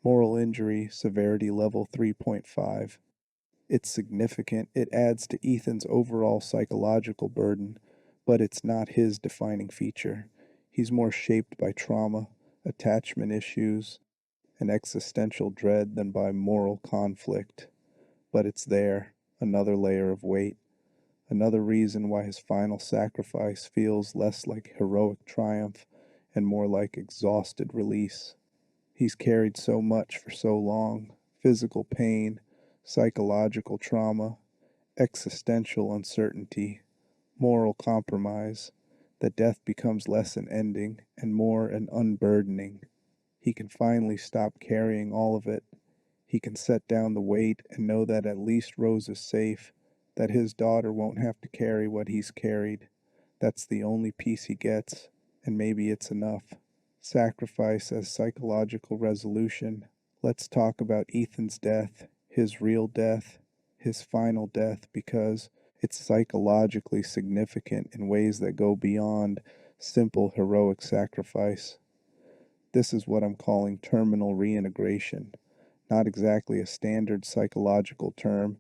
A: Moral injury, severity level 3.5. It's significant, it adds to Ethan's overall psychological burden, but it's not his defining feature. He's more shaped by trauma, attachment issues, and existential dread than by moral conflict. But it's there, another layer of weight, another reason why his final sacrifice feels less like heroic triumph and more like exhausted release. He's carried so much for so long: physical pain, psychological trauma, existential uncertainty, moral compromise, that death becomes less an ending and more an unburdening. He can finally stop carrying all of it. He can set down the weight and know that at least Rose is safe, that his daughter won't have to carry what he's carried. That's the only peace he gets, and maybe it's enough. Sacrifice as psychological resolution. Let's talk about Ethan's death, his real death, his final death, because it's psychologically significant in ways that go beyond simple heroic sacrifice. This is what I'm calling terminal reintegration. Not exactly a standard psychological term,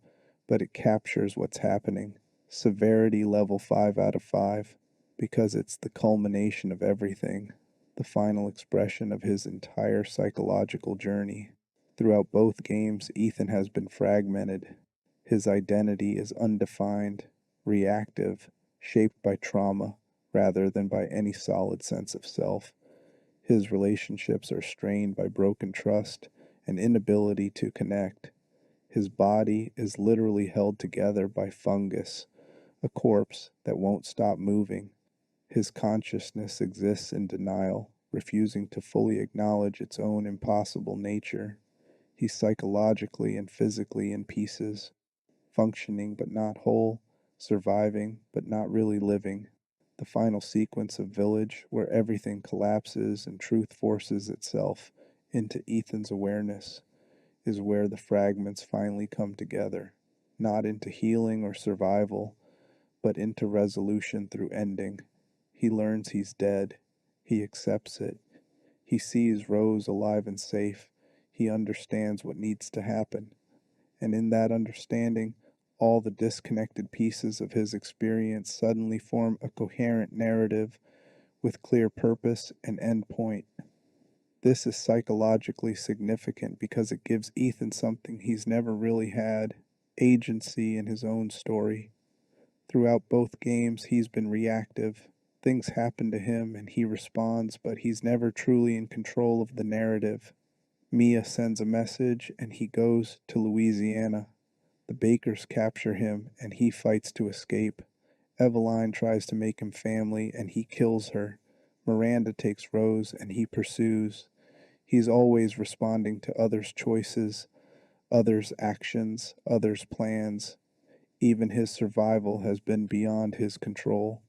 A: but it captures what's happening. Severity level 5 out of 5, because it's the culmination of everything. the final expression of his entire psychological journey. Throughout both games, Ethan has been fragmented. His identity is undefined, reactive, shaped by trauma rather than by any solid sense of self. His relationships are strained by broken trust and inability to connect. His body is literally held together by fungus, a corpse that won't stop moving. His consciousness exists in denial, refusing to fully acknowledge its own impossible nature. He's psychologically and physically in pieces, functioning but not whole, surviving but not really living. The final sequence of Village, where everything collapses and truth forces itself into Ethan's awareness, is where the fragments finally come together, not into healing or survival, but into resolution through ending. He learns he's dead. He accepts it. He sees Rose alive and safe. He understands what needs to happen. And in that understanding, all the disconnected pieces of his experience suddenly form a coherent narrative with clear purpose and end point. This is psychologically significant because it gives Ethan something he's never really had: agency in his own story. Throughout both games, he's been reactive. Things happen to him and he responds, but he's never truly in control of the narrative. Mia sends a message and he goes to Louisiana. The Bakers capture him and he fights to escape. Eveline tries to make him family and he kills her. Miranda takes Rose and he pursues. He's always responding to others' choices, others' actions, others' plans. Even his survival has been beyond his control,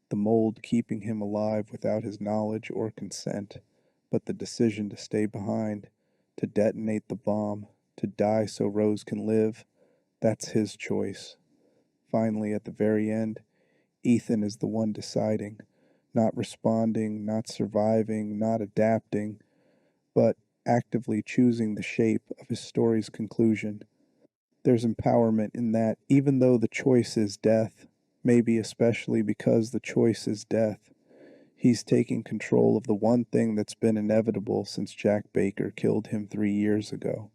A: the mold keeping him alive without his knowledge or consent. But the decision to stay behind, to detonate the bomb, to die so Rose can live, that's his choice. Finally, at the very end, Ethan is the one deciding, not responding, not surviving, not adapting, but actively choosing the shape of his story's conclusion. There's empowerment in that, even though the choice is death, maybe especially because the choice is death, he's taking control of the one thing that's been inevitable since Jack Baker killed him 3 years ago.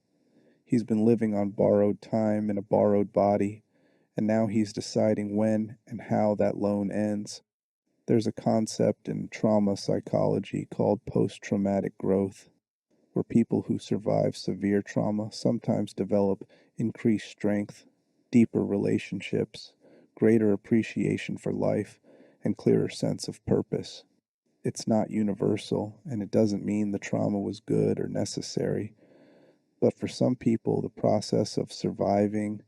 A: He's been living on borrowed time in a borrowed body, and now he's deciding when and how that loan ends. There's a concept in trauma psychology called post-traumatic growth, where people who survive severe trauma sometimes develop increased strength, deeper relationships, greater appreciation for life, and clearer sense of purpose. It's not universal, and it doesn't mean the trauma was good or necessary, but for some people, the process of surviving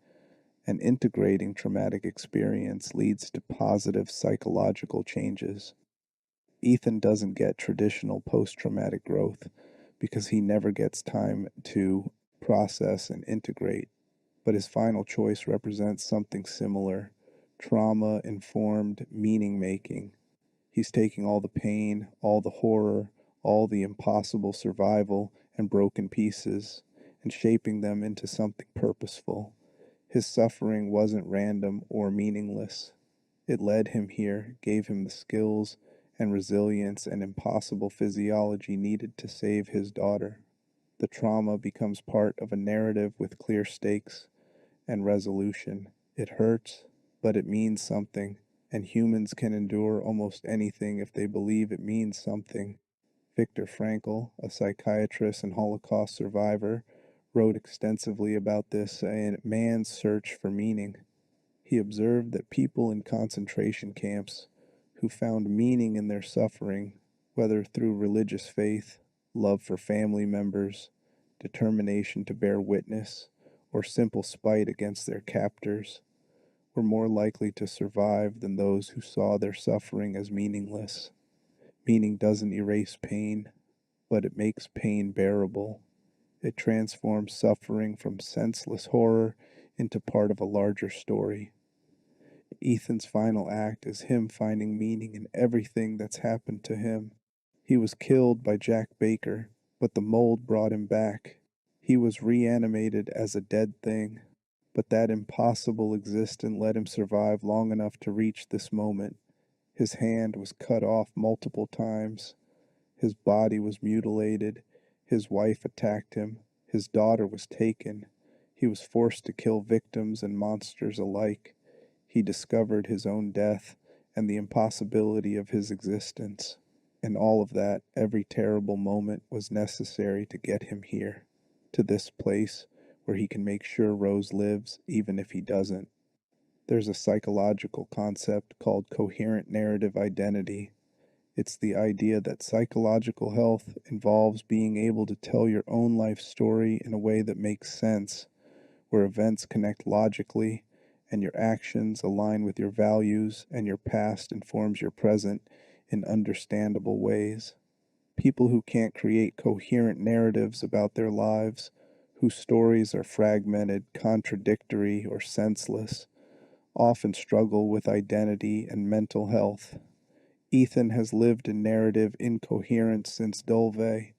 A: and integrating traumatic experience leads to positive psychological changes. Ethan doesn't get traditional post traumatic growth because he never gets time to process and integrate, but his final choice represents something similar: trauma informed meaning making. He's taking all the pain, all the horror, all the impossible survival and broken pieces, and shaping them into something purposeful. His suffering wasn't random or meaningless. It led him here, gave him the skills and resilience and impossible physiology needed to save his daughter. The trauma becomes part of a narrative with clear stakes and resolution. It hurts, but it means something, and humans can endure almost anything if they believe it means something. Viktor Frankl, a psychiatrist and Holocaust survivor, wrote extensively about this in Man's Search for Meaning. He observed that people in concentration camps who found meaning in their suffering, whether through religious faith, love for family members, determination to bear witness, or simple spite against their captors, were more likely to survive than those who saw their suffering as meaningless. Meaning doesn't erase pain, but it makes pain bearable. It transforms suffering from senseless horror into part of a larger story. Ethan's final act is him finding meaning in everything that's happened to him. He was killed by Jack Baker, but the mold brought him back. He was reanimated as a dead thing, but that impossible existence let him survive long enough to reach this moment. His hand was cut off multiple times. His body was mutilated. His wife attacked him. His daughter was taken. He was forced to kill victims and monsters alike. He discovered his own death and the impossibility of his existence. And all of that, every terrible moment, was necessary to get him here, to this place where he can make sure Rose lives even if he doesn't. There's a psychological concept called coherent narrative identity. It's the idea that psychological health involves being able to tell your own life story in a way that makes sense, where events connect logically and your actions align with your values and your past informs your present in understandable ways. People who can't create coherent narratives about their lives, whose stories are fragmented, contradictory, or senseless, often struggle with identity and mental health. Ethan has lived in narrative incoherence since Dolve.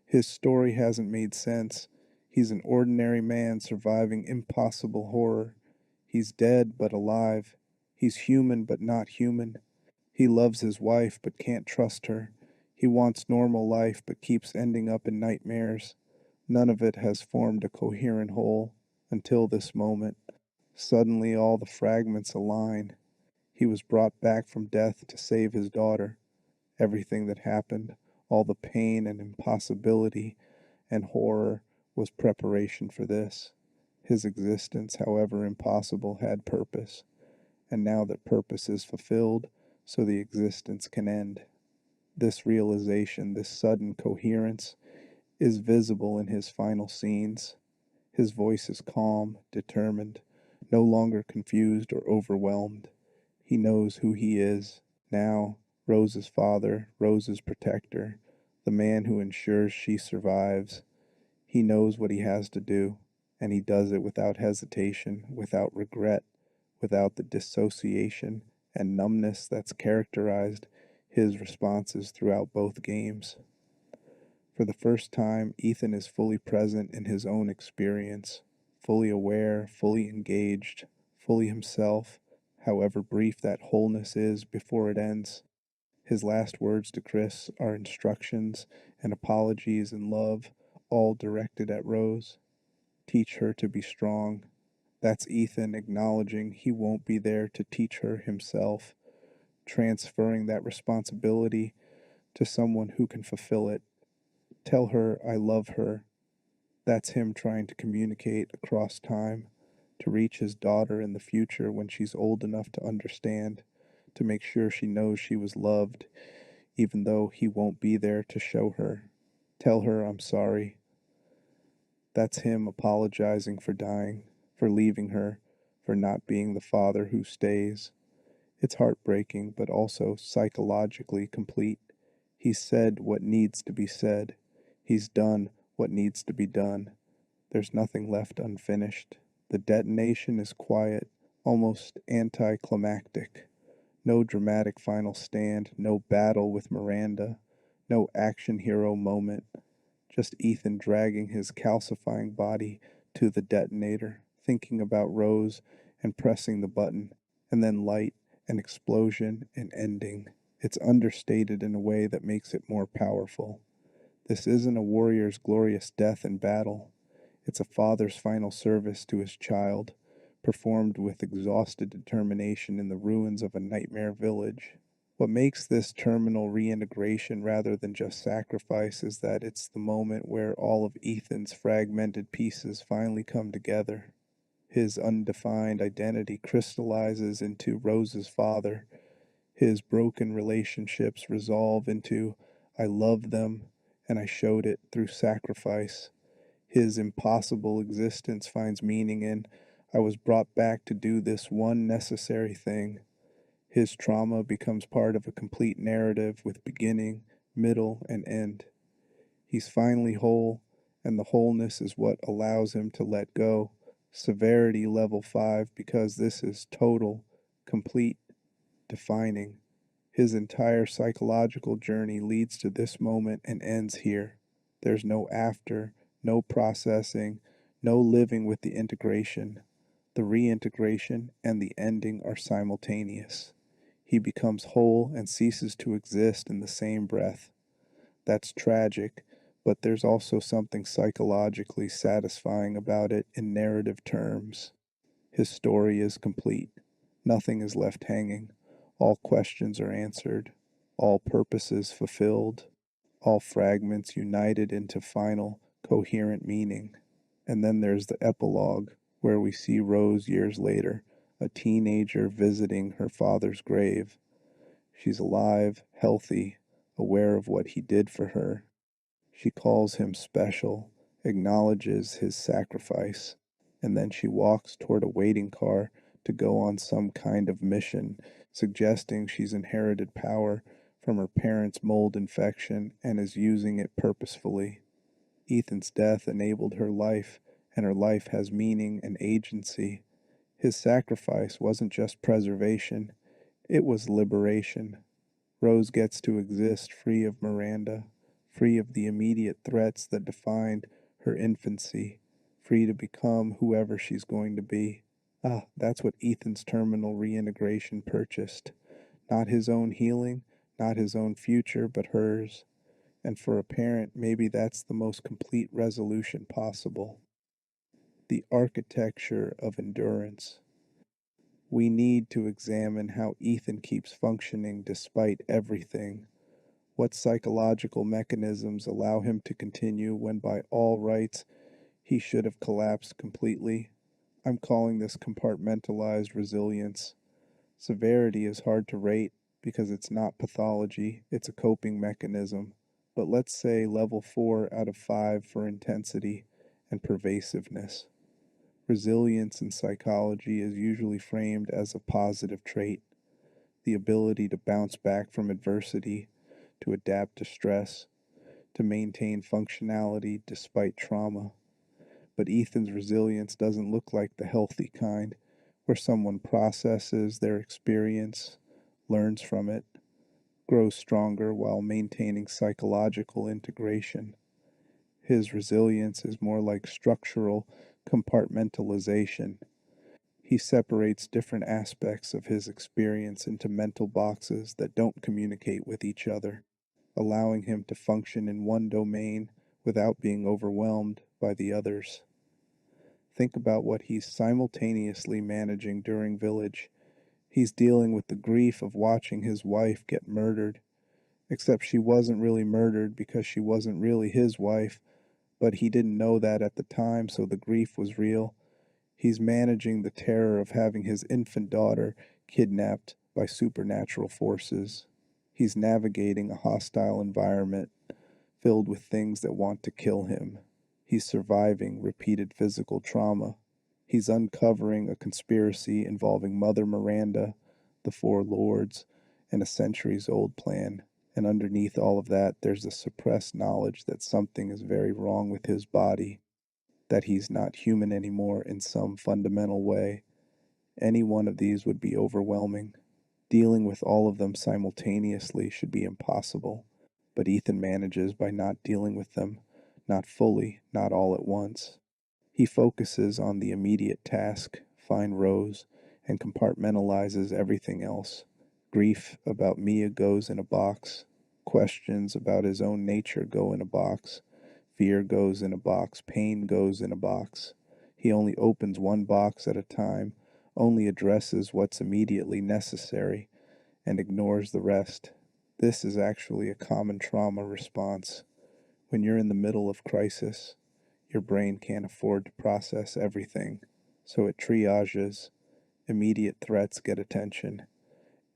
A: His story hasn't made sense. He's an ordinary man surviving impossible horror. He's dead but alive. He's human but not human. He loves his wife but can't trust her. He wants normal life but keeps ending up in nightmares. None of it has formed a coherent whole until this moment. Suddenly all the fragments align. He was brought back from death to save his daughter. Everything that happened, all the pain and impossibility and horror, was preparation for this. His existence, however impossible, had purpose, and now that purpose is fulfilled, so the existence can end. This realization, this sudden coherence, is visible in his final scenes. His voice is calm, determined, no longer confused or overwhelmed. He knows who he is now: Rose's father, Rose's protector, the man who ensures she survives. He knows what he has to do, and he does it without hesitation, without regret, without the dissociation and numbness that's characterized his responses throughout both games. For the first time, Ethan is fully present in his own experience, fully aware, fully engaged, fully himself, however brief that wholeness is before it ends. His last words to Chris are instructions and apologies and love, all directed at Rose. Teach her to be strong. That's Ethan acknowledging he won't be there to teach her himself, transferring that responsibility to someone who can fulfill it. Tell her I love her. That's him trying to communicate across time, to reach his daughter in the future when she's old enough to understand, to make sure she knows she was loved, even though he won't be there to show her. Tell her I'm sorry. That's him apologizing for dying, for leaving her, for not being the father who stays. It's heartbreaking, but also psychologically complete. He's said what needs to be said. He's done what needs to be done. There's nothing left unfinished. The detonation is quiet, almost anticlimactic. No dramatic final stand, no battle with Miranda, no action hero moment. Just Ethan dragging his calcifying body to the detonator, thinking about Rose and pressing the button, and then light, an explosion, and ending. It's understated in a way that makes it more powerful. This isn't a warrior's glorious death in battle. It's a father's final service to his child, performed with exhausted determination in the ruins of a nightmare village. What makes this terminal reintegration rather than just sacrifice is that it's the moment where all of Ethan's fragmented pieces finally come together. His undefined identity crystallizes into Rose's father. His broken relationships resolve into I love them and I showed it through sacrifice. His impossible existence finds meaning in I was brought back to do this one necessary thing. His trauma becomes part of a complete narrative with beginning, middle, and end. He's finally whole, and the wholeness is what allows him to let go. Severity level 5, because this is total, complete, defining. His entire psychological journey leads to this moment and ends here. There's no after, no processing, no living with the integration. The reintegration and the ending are simultaneous. He becomes whole and ceases to exist in the same breath. That's tragic, but there's also something psychologically satisfying about it in narrative terms. His story is complete. Nothing is left hanging. All questions are answered. All purposes fulfilled. All fragments united into final, coherent meaning. And then there's the epilogue, where we see Rose years later, a teenager visiting her father's grave. She's alive, healthy, aware of what he did for her. She calls him special, acknowledges his sacrifice, and then she walks toward a waiting car to go on some kind of mission, suggesting she's inherited power from her parents' mold infection and is using it purposefully. Ethan's death enabled her life, and her life has meaning and agency. His sacrifice wasn't just preservation, it was liberation. Rose gets to exist free of Miranda, free of the immediate threats that defined her infancy, free to become whoever she's going to be. Ah, that's what Ethan's terminal reintegration purchased. Not his own healing, not his own future, but hers. And for a parent, maybe that's the most complete resolution possible. The architecture of endurance. We need to examine how Ethan keeps functioning despite everything. What psychological mechanisms allow him to continue when by all rights he should have collapsed completely? I'm calling this compartmentalized resilience. Severity is hard to rate because it's not pathology, it's a coping mechanism. But let's say level 4 out of 5 for intensity and pervasiveness. Resilience in psychology is usually framed as a positive trait, the ability to bounce back from adversity, to adapt to stress, to maintain functionality despite trauma. But Ethan's resilience doesn't look like the healthy kind, where someone processes their experience, learns from it, grows stronger while maintaining psychological integration. His resilience is more like structural compartmentalization. He separates different aspects of his experience into mental boxes that don't communicate with each other, allowing him to function in one domain without being overwhelmed by the others. Think about what he's simultaneously managing during Village. He's dealing with the grief of watching his wife get murdered, except she wasn't really murdered because she wasn't really his wife, but he didn't know that at the time, so the grief was real. He's managing the terror of having his infant daughter kidnapped by supernatural forces. He's navigating a hostile environment filled with things that want to kill him. He's surviving repeated physical trauma. He's uncovering a conspiracy involving Mother Miranda, the Four Lords, and a centuries old plan. And underneath all of that, there's a suppressed knowledge that something is very wrong with his body, that he's not human anymore in some fundamental way. Any one of these would be overwhelming. Dealing with all of them simultaneously should be impossible, but Ethan manages by not dealing with them, not fully, not all at once. He focuses on the immediate task, find Rose, and compartmentalizes everything else. Grief about Mia goes in a box. Questions about his own nature go in a box. Fear goes in a box. Pain goes in a box. He only opens one box at a time, only addresses what's immediately necessary, and ignores the rest. This is actually a common trauma response. When you're in the middle of crisis, your brain can't afford to process everything, so it triages. Immediate threats get attention.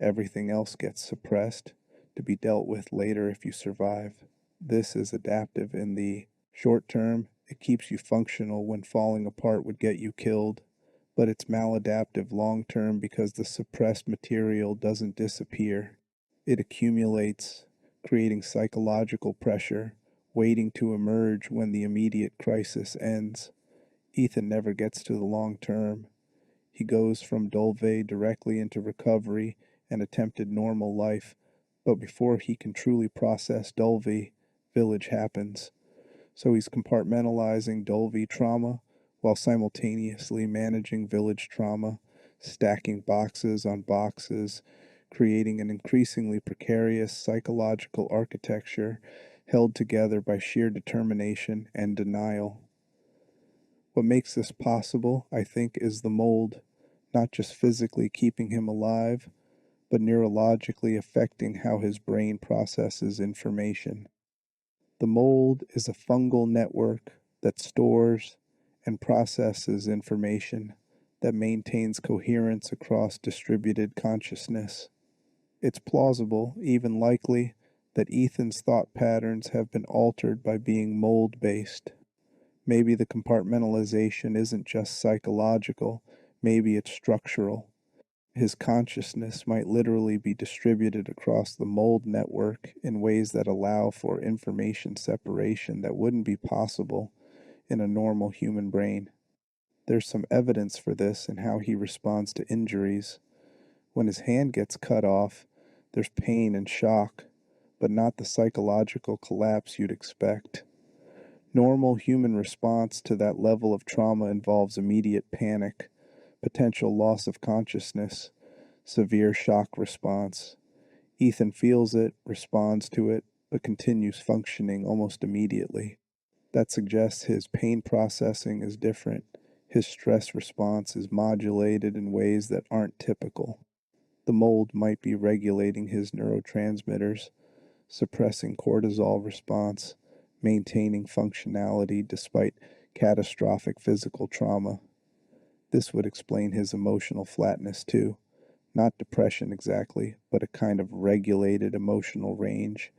A: Everything else gets suppressed to be dealt with later if you survive. This is adaptive in the short term. It keeps you functional when falling apart would get you killed, but it's maladaptive long term because the suppressed material doesn't disappear. It accumulates, creating psychological pressure, waiting to emerge when the immediate crisis ends. Ethan never gets to the long term. He goes from Dolve directly into recovery and attempted normal life, but before he can truly process Dolve, Village happens. So he's compartmentalizing Dolve trauma while simultaneously managing Village trauma, stacking boxes on boxes, creating an increasingly precarious psychological architecture held together by sheer determination and denial. What makes this possible, I think, is the mold, not just physically keeping him alive, but neurologically affecting how his brain processes information. The mold is a fungal network that stores and processes information, that maintains coherence across distributed consciousness. It's plausible, even likely, that Ethan's thought patterns have been altered by being mold based. Maybe the compartmentalization isn't just psychological, maybe it's structural. His consciousness might literally be distributed across the mold network in ways that allow for information separation that wouldn't be possible in a normal human brain. There's some evidence for this in how he responds to injuries. When his hand gets cut off, there's pain and shock, but not the psychological collapse you'd expect. Normal human response to that level of trauma involves immediate panic, potential loss of consciousness, severe shock response. Ethan feels it, responds to it, but continues functioning almost immediately. That suggests his pain processing is different. His stress response is modulated in ways that aren't typical. The mold might be regulating his neurotransmitters, suppressing cortisol response, maintaining functionality despite catastrophic physical trauma. This would explain his emotional flatness too. Not depression exactly, but a kind of regulated emotional range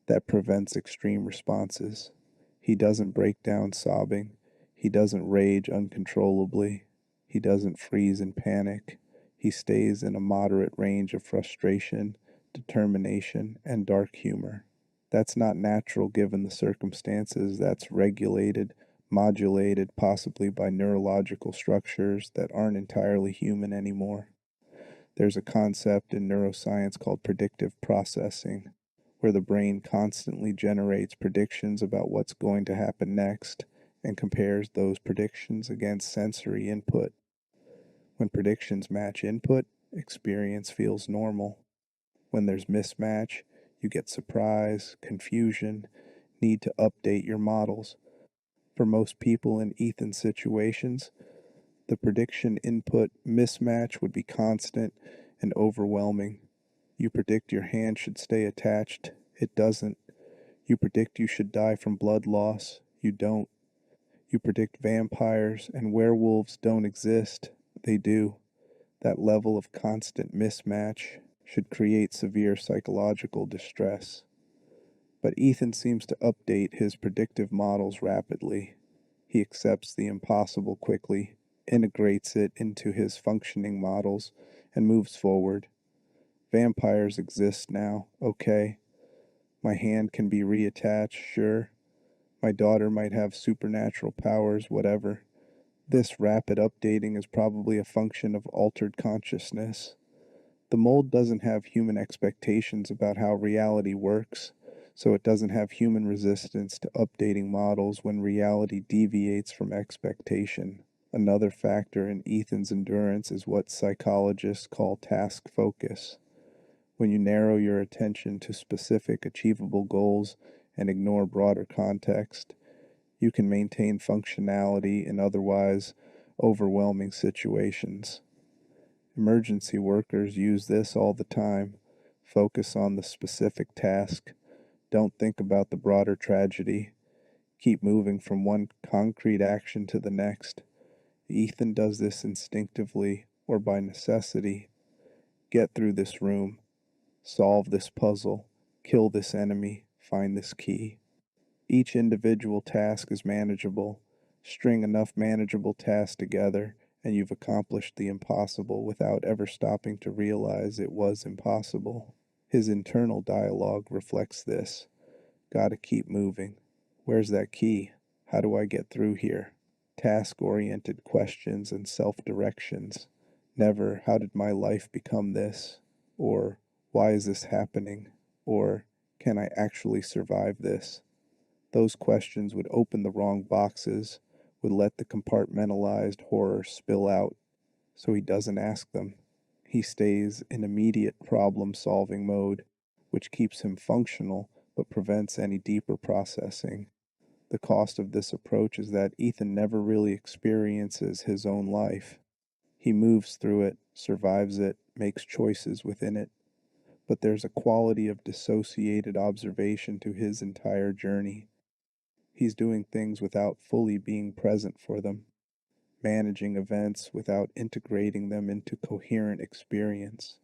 A: that prevents extreme responses. He doesn't break down sobbing. He doesn't rage uncontrollably. He doesn't freeze in panic. He stays in a moderate range of frustration, determination, and dark humor. That's not natural given the circumstances. That's regulated, modulated, possibly by neurological structures that aren't entirely human anymore. There's a concept in neuroscience called predictive processing, where the brain constantly generates predictions about what's going to happen next and compares those predictions against sensory input. When predictions match input, experience feels normal. When there's mismatch, you get surprise, confusion, need to update your models. For most people in Ethan's situations, the prediction input mismatch would be constant and overwhelming. You predict your hand should stay attached, it doesn't. You predict you should die from blood loss, you don't. You predict vampires and werewolves don't exist, they do. That level of constant mismatch should create severe psychological distress. But Ethan seems to update his predictive models rapidly. He accepts the impossible quickly, integrates it into his functioning models, and moves forward. Vampires exist now, okay. My hand can be reattached, sure. My daughter might have supernatural powers, whatever. This rapid updating is probably a function of altered consciousness. The mold doesn't have human expectations about how reality works, so it doesn't have human resistance to updating models when reality deviates from expectation. Another factor in Ethan's endurance is what psychologists call task focus. When you narrow your attention to specific achievable goals and ignore broader context, you can maintain functionality in otherwise overwhelming situations. Emergency workers use this all the time. Focus on the specific task. Don't think about the broader tragedy. Keep moving from one concrete action to the next. Ethan does this instinctively or by necessity. Get through this room. Solve this puzzle. Kill this enemy. Find this key. Each individual task is manageable. String enough manageable tasks together, and you've accomplished the impossible without ever stopping to realize it was impossible. His internal dialogue reflects this. Gotta keep moving. Where's that key? How do I get through here? Task-oriented questions and self-directions. Never, how did my life become this? Or, why is this happening? Or, can I actually survive this? Those questions would open the wrong boxes, would let the compartmentalized horror spill out, so he doesn't ask them. He stays in immediate problem solving mode, which keeps him functional but prevents any deeper processing. The cost of this approach is that Ethan never really experiences his own life. He moves through it, survives it, makes choices within it, but there's a quality of dissociated observation to his entire journey. He's doing things without fully being present for them, managing events without integrating them into coherent experience.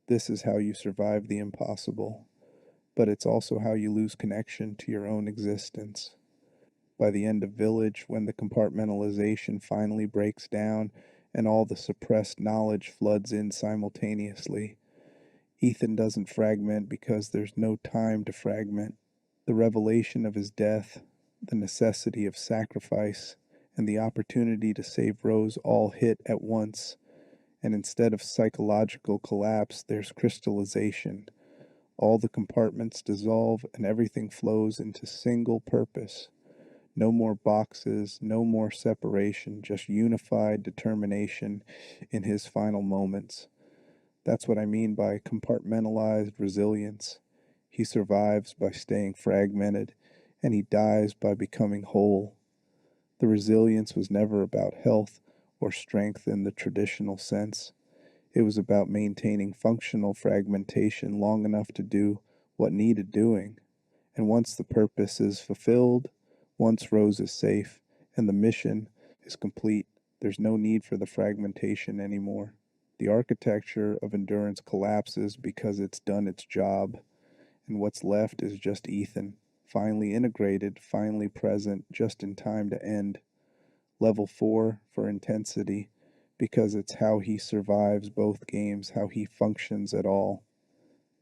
A: This is how you survive the impossible, but it's also how you lose connection to your own existence. By the end of Village, when the compartmentalization finally breaks down and all the suppressed knowledge floods in simultaneously, Ethan doesn't fragment because there's no time to fragment. The revelation of his death, the necessity of sacrifice, and the opportunity to save Rose all hit at once, and instead of psychological collapse, there's crystallization. All the compartments dissolve and everything flows into single purpose. No more boxes, no more separation, just unified determination in his final moments. That's what I mean by compartmentalized resilience. He survives by staying fragmented, and he dies by becoming whole. The resilience was never about health or strength in the traditional sense. It was about maintaining functional fragmentation long enough to do what needed doing. And once the purpose is fulfilled, once Rose is safe, and the mission is complete, there's no need for the fragmentation anymore. The architecture of endurance collapses because it's done its job, and what's left is just Ethan, finally integrated, finally present, just in time to end. Level 4 for intensity, because it's how he survives both games, how he functions at all.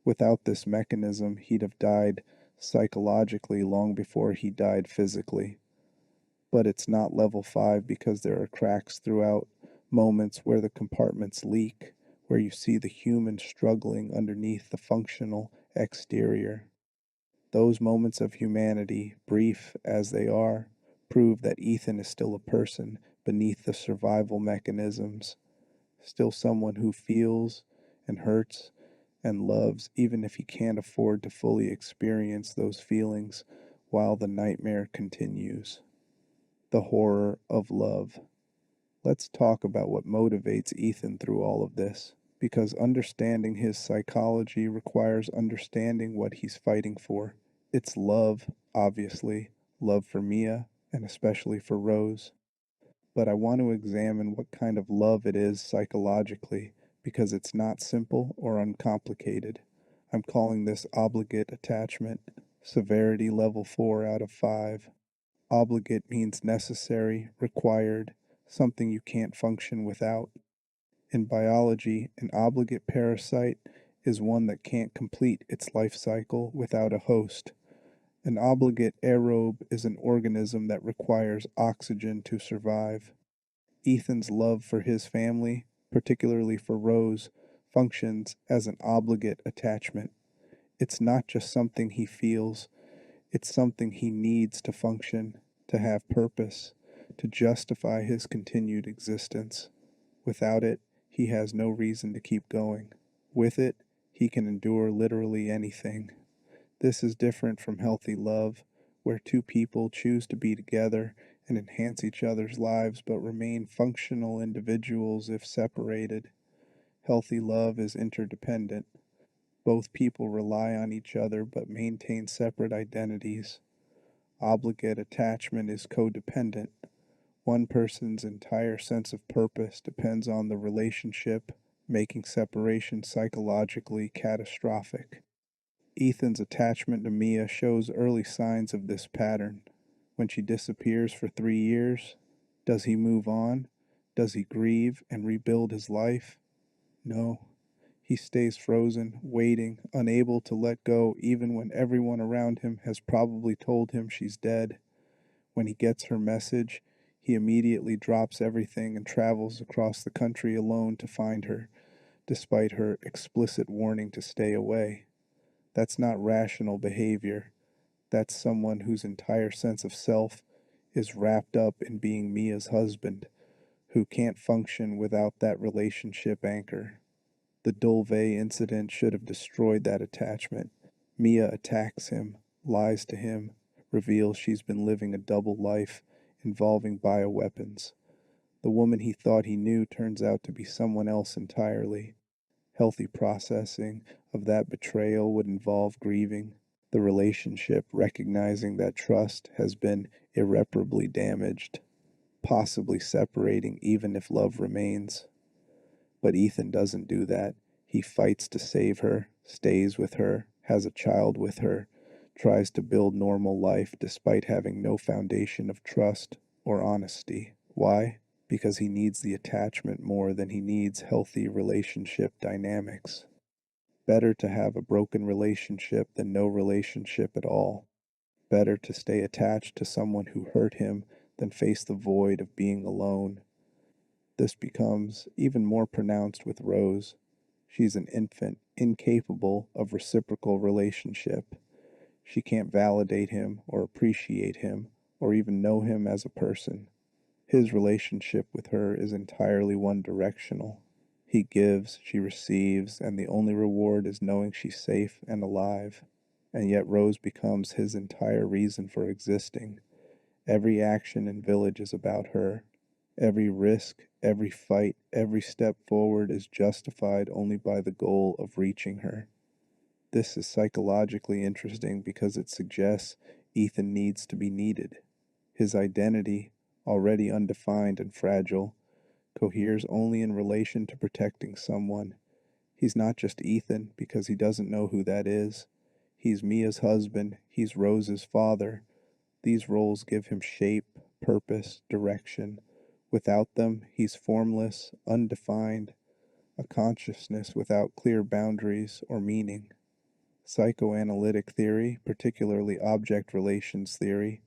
A: Without this mechanism, he'd have died psychologically long before he died physically. But it's not level 5 because there are cracks throughout, moments where the compartments leak, where you see the human struggling underneath the functional exterior. Those moments of humanity, brief as they are, prove that Ethan is still a person beneath the survival mechanisms, still someone who feels and hurts and loves even if he can't afford to fully experience those feelings while the nightmare continues. The horror of love. Let's talk about what motivates Ethan through all of this, because understanding his psychology requires understanding what he's fighting for. It's love, obviously, love for Mia, and especially for Rose. But I want to examine what kind of love it is psychologically, because it's not simple or uncomplicated. I'm calling this obligate attachment, severity level 4 out of 5. Obligate means necessary, required, something you can't function without. In biology, an obligate parasite is one that can't complete its life cycle without a host. An obligate aerobe is an organism that requires oxygen to survive. Ethan's love for his family, particularly for Rose, functions as an obligate attachment. It's not just something he feels, it's something he needs to function, to have purpose, to justify his continued existence. Without it, he has no reason to keep going. With it, he can endure literally anything. This is different from healthy love, where two people choose to be together and enhance each other's lives but remain functional individuals if separated. Healthy love is interdependent. Both people rely on each other but maintain separate identities. Obligate attachment is codependent. One person's entire sense of purpose depends on the relationship, making separation psychologically catastrophic. Ethan's attachment to Mia shows early signs of this pattern. When she disappears for 3 years, does he move on? Does he grieve and rebuild his life? No. He stays frozen, waiting, unable to let go even when everyone around him has probably told him she's dead. When he gets her message, he immediately drops everything and travels across the country alone to find her, despite her explicit warning to stay away. That's not rational behavior. That's someone whose entire sense of self is wrapped up in being Mia's husband, who can't function without that relationship anchor. The Dolve incident should have destroyed that attachment. Mia attacks him, lies to him, reveals she's been living a double life involving bioweapons. The woman he thought he knew turns out to be someone else entirely. Healthy processing of that betrayal would involve grieving the relationship, recognizing that trust has been irreparably damaged, possibly separating even if love remains. But Ethan doesn't do that. He fights to save her, stays with her, has a child with her, tries to build normal life despite having no foundation of trust or honesty. Why? Because he needs the attachment more than he needs healthy relationship dynamics. Better to have a broken relationship than no relationship at all. Better to stay attached to someone who hurt him than face the void of being alone. This becomes even more pronounced with Rose. She's an infant, incapable of reciprocal relationship. She can't validate him or appreciate him or even know him as a person. His relationship with her is entirely one directional. He gives, she receives, and the only reward is knowing she's safe and alive. And yet Rose becomes his entire reason for existing. Every action in Village is about her. Every risk, every fight, every step forward is justified only by the goal of reaching her. This is psychologically interesting because it suggests Ethan needs to be needed. His identity, already undefined and fragile, coheres only in relation to protecting someone. He's not just Ethan because he doesn't know who that is. He's Mia's husband, he's Rose's father. These roles give him shape, purpose, direction. Without them, he's formless, undefined, a consciousness without clear boundaries or meaning. Psychoanalytic theory, particularly object relations theory,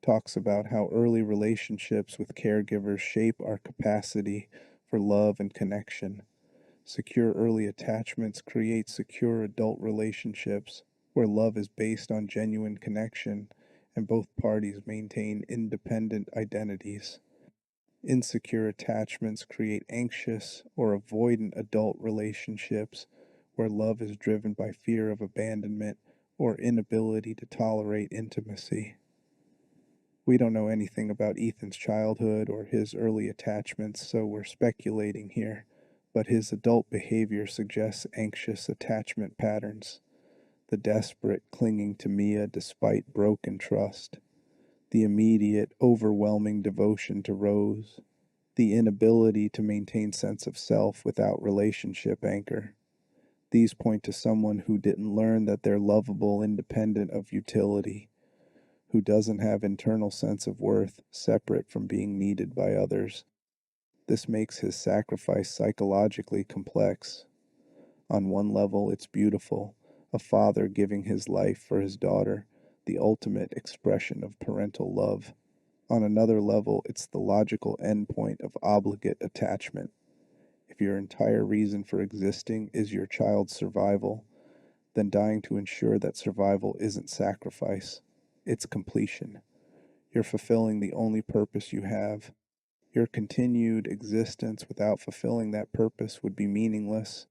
A: talks about how early relationships with caregivers shape our capacity for love and connection. Secure early attachments create secure adult relationships where love is based on genuine connection and both parties maintain independent identities. Insecure attachments create anxious or avoidant adult relationships where love is driven by fear of abandonment or inability to tolerate intimacy. We don't know anything about Ethan's childhood or his early attachments, so we're speculating here, but his adult behavior suggests anxious attachment patterns. The desperate clinging to Mia despite broken trust, the immediate, overwhelming devotion to Rose, the inability to maintain sense of self without relationship anchor. These point to someone who didn't learn that they're lovable independent of utility, who doesn't have internal sense of worth separate from being needed by others. This makes his sacrifice psychologically complex. On one level, it's beautiful, a father giving his life for his daughter, the ultimate expression of parental love. On another level, it's the logical endpoint of obligate attachment. If your entire reason for existing is your child's survival, then dying to ensure that survival isn't sacrifice, it's completion. You're fulfilling the only purpose you have. Your continued existence without fulfilling that purpose would be meaningless.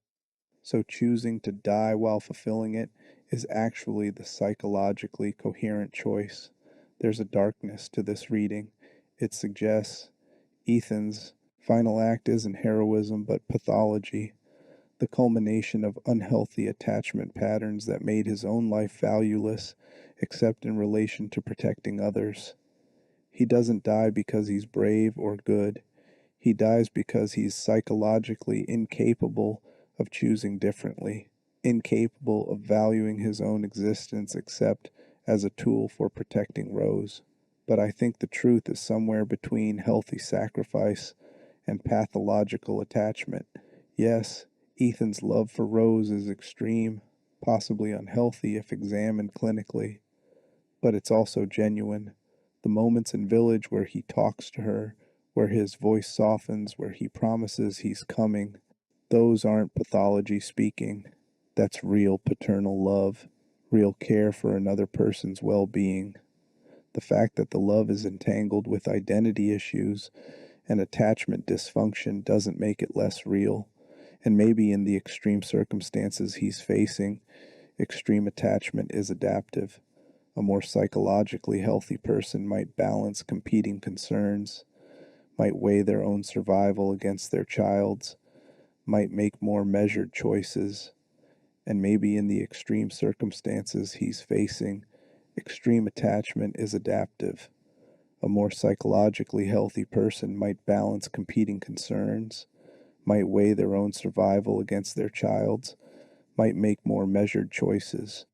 A: So choosing to die while fulfilling it is actually the psychologically coherent choice. There's a darkness to this reading. It suggests Ethan's final act isn't heroism but pathology, the culmination of unhealthy attachment patterns that made his own life valueless except in relation to protecting others. He doesn't die because he's brave or good. He dies because he's psychologically incapable of choosing differently, incapable of valuing his own existence except as a tool for protecting Rose. But I think the truth is somewhere between healthy sacrifice and pathological attachment. Yes, Ethan's love for Rose is extreme, possibly unhealthy if examined clinically, but it's also genuine. The moments in Village where he talks to her, where his voice softens, where he promises he's coming, those aren't pathology speaking. That's real paternal love, real care for another person's well-being. The fact that the love is entangled with identity issues and attachment dysfunction doesn't make it less real. And maybe in the extreme circumstances he's facing, Extreme attachment is adaptive. A more psychologically healthy person might balance competing concerns, might weigh their own survival against their child's, might make more measured choices, and maybe in the extreme circumstances he's facing, extreme attachment is adaptive. A more psychologically healthy person might balance competing concerns, might weigh their own survival against their child's, might make more measured choices.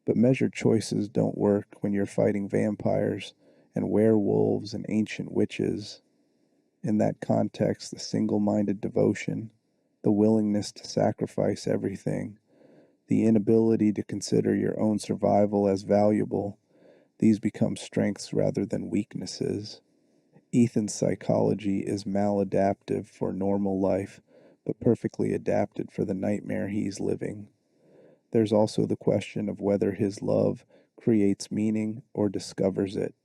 A: But measured choices don't work when you're fighting vampires and werewolves and ancient witches. In that context, the single minded devotion, the willingness to sacrifice everything, the inability to consider your own survival as valuable, these become strengths rather than weaknesses. Ethan's psychology is maladaptive for normal life, but perfectly adapted for the nightmare he's living. There's also the question of whether his love creates meaning or discovers it.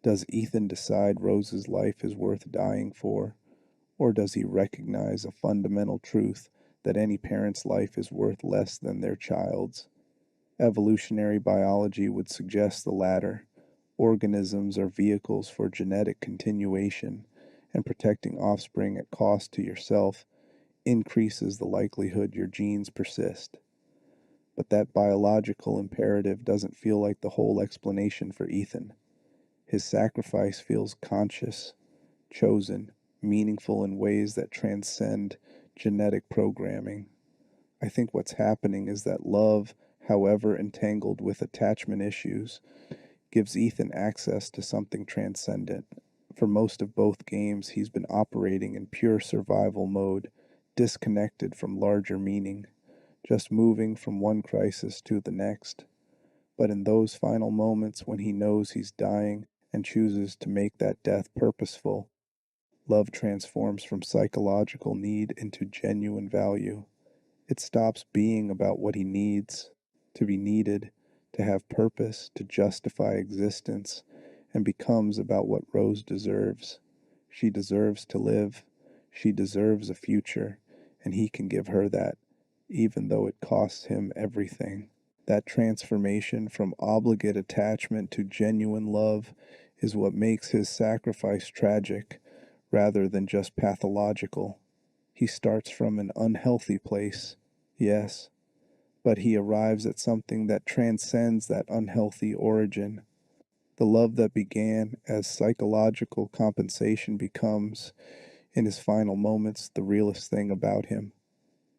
A: Does Ethan decide Rose's life is worth dying for, or does he recognize a fundamental truth that any parent's life is worth less than their child's? Evolutionary biology would suggest the latter. Organisms are vehicles for genetic continuation, and protecting offspring at cost to yourself increases the likelihood your genes persist. But that biological imperative doesn't feel like the whole explanation for Ethan. His sacrifice feels conscious, chosen, meaningful in ways that transcend genetic programming. I think what's happening is that love, however entangled with attachment issues, gives Ethan access to something transcendent. For most of both games, he's been operating in pure survival mode, disconnected from larger meaning, just moving from one crisis to the next. But in those final moments when he knows he's dying and chooses to make that death purposeful, love transforms from psychological need into genuine value. It stops being about what he needs, to be needed, to have purpose, to justify existence, and becomes about what Rose deserves. She deserves to live. She deserves a future, and he can give her that, even though it costs him everything. That transformation from obligate attachment to genuine love is what makes his sacrifice tragic rather than just pathological. He starts from an unhealthy place, yes, but he arrives at something that transcends that unhealthy origin. The love that began as psychological compensation becomes, in his final moments, the realest thing about him.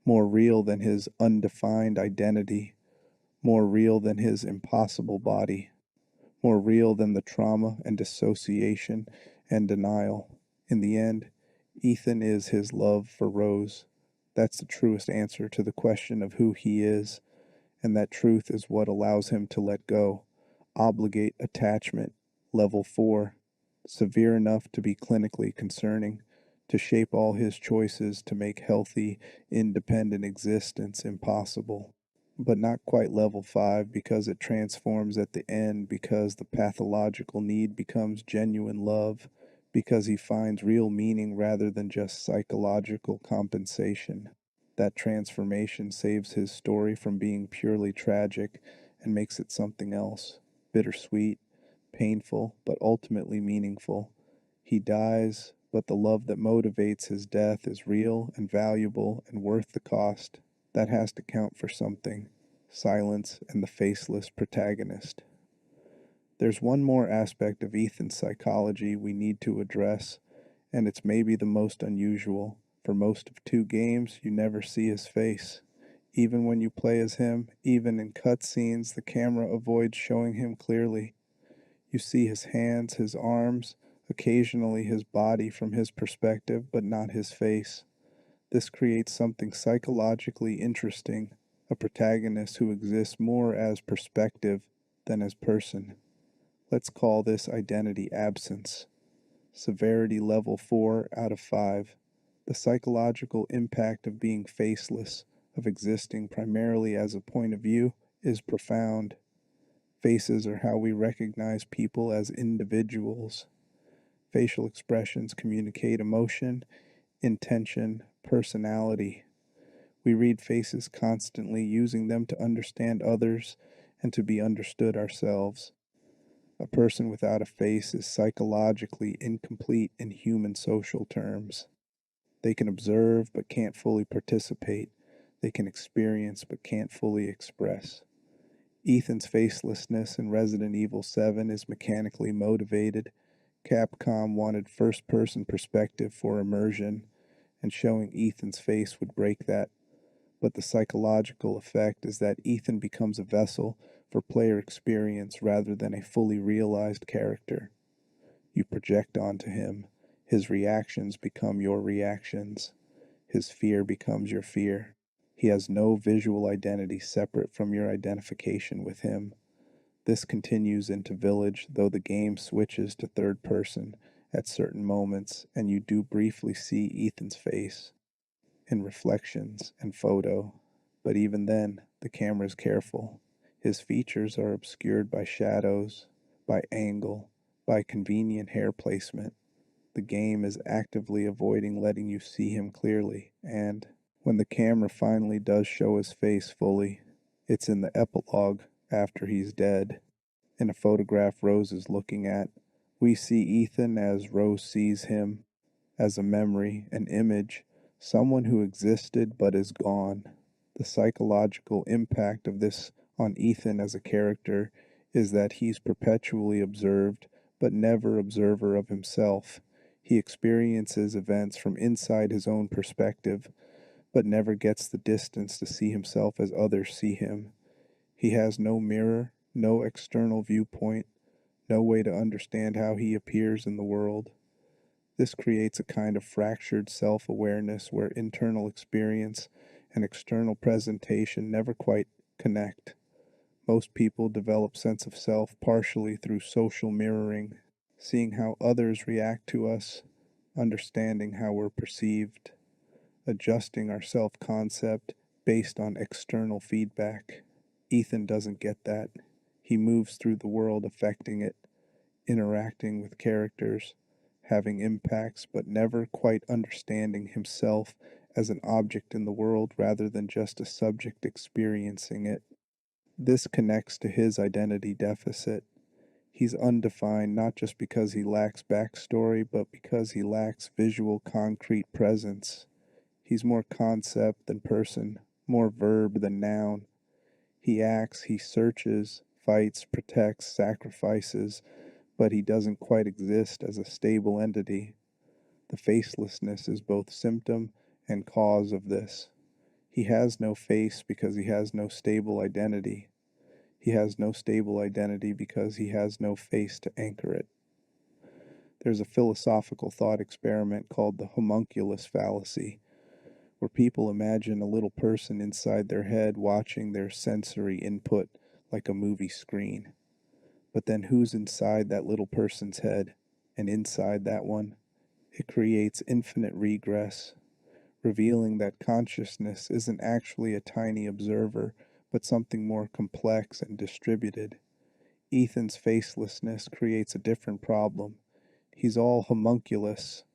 A: More real than his undefined identity, more real than his impossible body, more real than the trauma and dissociation and denial. In the end, Ethan is his love for Rose. That's the truest answer to the question of who he is, and that truth is what allows him to let go. Obligate attachment, level 4, severe enough to be clinically concerning, to shape all his choices to make healthy, independent existence impossible. But not quite level 5 because it transforms at the end, because the pathological need becomes genuine love, because he finds real meaning rather than just psychological compensation. That transformation saves his story from being purely tragic and makes it something else, bittersweet, painful, but ultimately meaningful. He dies, but the love that motivates his death is real and valuable and worth the cost. That has to count for something. Silence and the faceless protagonist. There's one more aspect of Ethan's psychology we need to address, and it's maybe the most unusual. For most of 2 games, you never see his face. Even when you play as him, even in cutscenes, the camera avoids showing him clearly. You see his hands, his arms, occasionally his body from his perspective, but not his face. This creates something psychologically interesting, a protagonist who exists more as perspective than as person. Let's call this identity absence. Severity level 4 out of 5. The psychological impact of being faceless, of existing primarily as a point of view, is profound. Faces are how we recognize people as individuals. Facial expressions communicate emotion, intention, personality. We read faces constantly, using them to understand others and to be understood ourselves. A person without a face is psychologically incomplete in human social terms. They can observe but can't fully participate. They can experience but can't fully express. Ethan's facelessness in Resident Evil 7 is mechanically motivated. Capcom wanted first person perspective for immersion, and showing Ethan's face would break that. But the psychological effect is that Ethan becomes a vessel for player experience rather than a fully realized character. You project onto him. His reactions become your reactions. His fear becomes your fear. He has no visual identity separate from your identification with him. This continues into Village, though the game switches to third person at certain moments, and you do briefly see Ethan's face in reflections and photo. But even then, the camera is careful. His features are obscured by shadows, by angle, by convenient hair placement. The game is actively avoiding letting you see him clearly, and when the camera finally does show his face fully, it's in the epilogue after he's dead. In a photograph Rose is looking at, we see Ethan as Rose sees him, as a memory, an image, someone who existed but is gone. The psychological impact of this on Ethan as a character is that he's perpetually observed but never observer of himself. He experiences events from inside his own perspective, but never gets the distance to see himself as others see him. He has no mirror, no external viewpoint, no way to understand how he appears in the world. This creates a kind of fractured self awareness where internal experience and external presentation never quite connect. Most people develop sense of self partially through social mirroring, seeing how others react to us, understanding how we're perceived, adjusting our self concept based on external feedback. Ethan doesn't get that. He moves through the world affecting it, interacting with characters, having impacts, but never quite understanding himself as an object in the world rather than just a subject experiencing it. This connects to his identity deficit. He's undefined not just because he lacks backstory, but because he lacks visual, concrete presence. He's more concept than person, more verb than noun. He acts, he searches, fights, protects, sacrifices, but he doesn't quite exist as a stable entity. The facelessness is both symptom and cause of this. He has no face because he has no stable identity. He has no stable identity because he has no face to anchor it. There's a philosophical thought experiment called the homunculus fallacy, where people imagine a little person inside their head watching their sensory input like a movie screen. But then who's inside that little person's head? And inside that one, it creates infinite regress, revealing that consciousness isn't actually a tiny observer, but something more complex and distributed. Ethan's facelessness creates a different problem. He's all homunculus,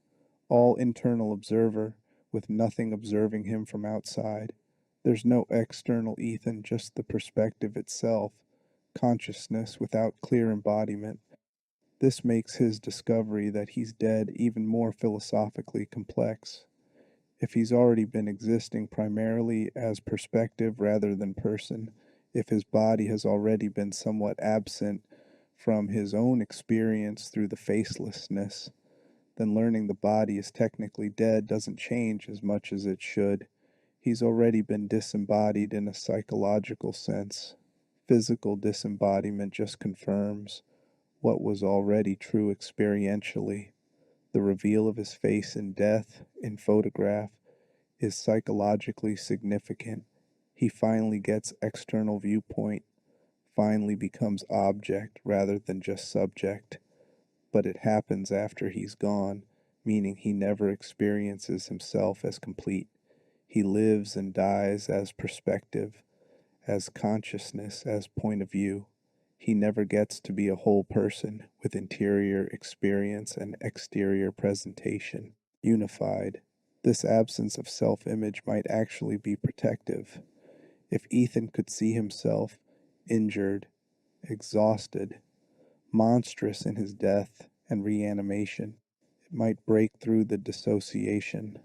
A: all internal observer, with nothing observing him from outside. There's no external Ethan, just the perspective itself, consciousness without clear embodiment. This makes his discovery that he's dead even more philosophically complex. If he's already been existing primarily as perspective rather than person, if his body has already been somewhat absent from his own experience through the facelessness, then learning the body is technically dead doesn't change as much as it should. He's already been disembodied in a psychological sense. Physical disembodiment just confirms what was already true experientially. The reveal of his face in death, in photograph, is psychologically significant. He finally gets external viewpoint, finally becomes object rather than just subject. But it happens after he's gone, meaning he never experiences himself as complete. He lives and dies as perspective, as consciousness, as point of view. He never gets to be a whole person with interior experience and exterior presentation, unified. This absence of self-image might actually be protective. If Ethan could see himself injured, exhausted, monstrous in his death and reanimation, it might break through the dissociation.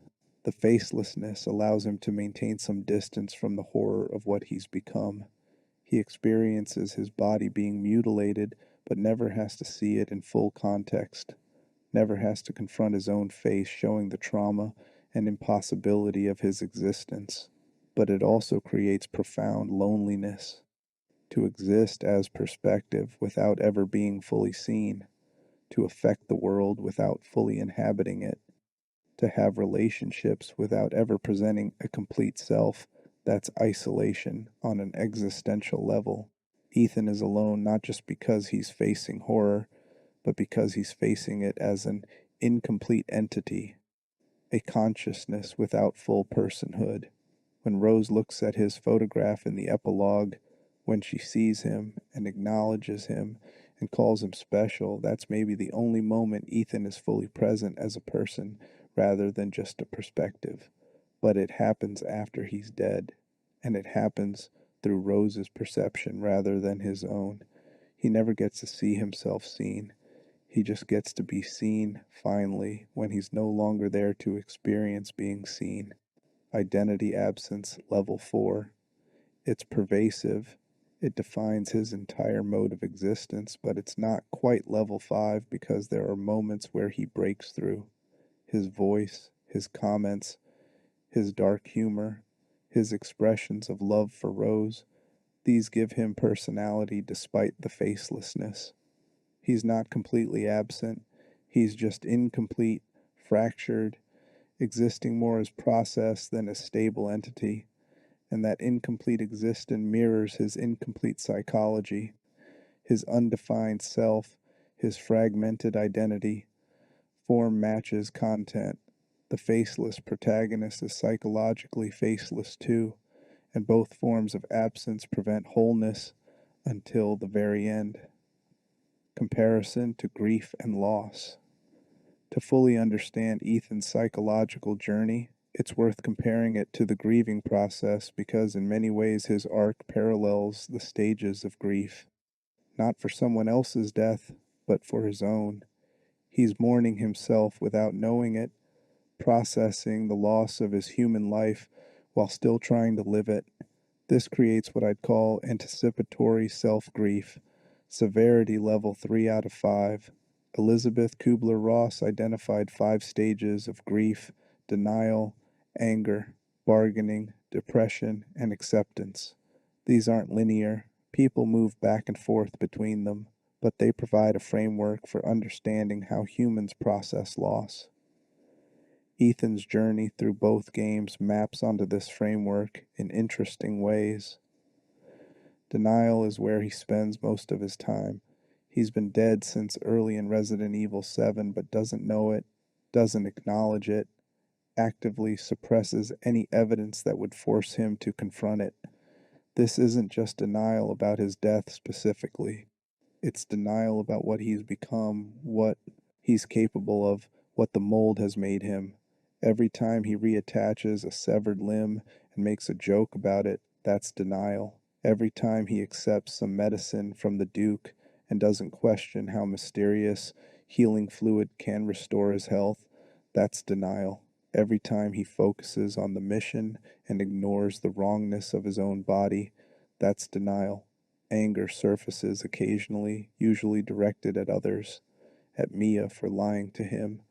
A: The facelessness allows him to maintain some distance from the horror of what he's become. He experiences his body being mutilated, but never has to see it in full context, never has to confront his own face, showing the trauma and impossibility of his existence. But it also creates profound loneliness. To exist as perspective without ever being fully seen, to affect the world without fully inhabiting it, to have relationships without ever presenting a complete self, that's isolation on an existential level. Ethan is alone not just because he's facing horror, but because he's facing it as an incomplete entity, a consciousness without full personhood. When Rose looks at his photograph in the epilogue, when she sees him and acknowledges him and calls him special, that's maybe the only moment Ethan is fully present as a person rather than just a perspective. But it happens after he's dead, and it happens through Rose's perception rather than his own. He never gets to see himself seen. He just gets to be seen finally when he's no longer there to experience being seen. Identity absence, level 4. It's pervasive. It defines his entire mode of existence, but it's not quite level 5 because there are moments where he breaks through. His voice, his comments, his dark humor, his expressions of love for Rose, these give him personality despite the facelessness. He's not completely absent. He's just incomplete, fractured, existing more as process than as stable entity. And that incomplete existence mirrors his incomplete psychology, his undefined self, his fragmented identity. Form matches content. The faceless protagonist is psychologically faceless too, and both forms of absence prevent wholeness until the very end. Comparison to grief and loss. To fully understand Ethan's psychological journey, it's worth comparing it to the grieving process because in many ways his arc parallels the stages of grief. Not for someone else's death, but for his own. He's mourning himself without knowing it, processing the loss of his human life while still trying to live it. This creates what I'd call anticipatory self-grief, severity level 3 out of 5. Elizabeth Kubler-Ross identified 5 stages of grief: denial, anger, bargaining, depression, and acceptance. These aren't linear. People move back and forth between them, but they provide a framework for understanding how humans process loss. Ethan's journey through both games maps onto this framework in interesting ways. Denial is where he spends most of his time. He's been dead since early in Resident Evil 7, but doesn't know it, doesn't acknowledge it, actively suppresses any evidence that would force him to confront it. This isn't just denial about his death specifically. It's denial about what he's become, what he's capable of, what the mold has made him. Every time he reattaches a severed limb and makes a joke about it, that's denial. Every time he accepts some medicine from the Duke and doesn't question how mysterious healing fluid can restore his health, that's denial. Every time he focuses on the mission and ignores the wrongness of his own body, that's denial. Anger surfaces occasionally, usually directed at others, at Mia for lying to him,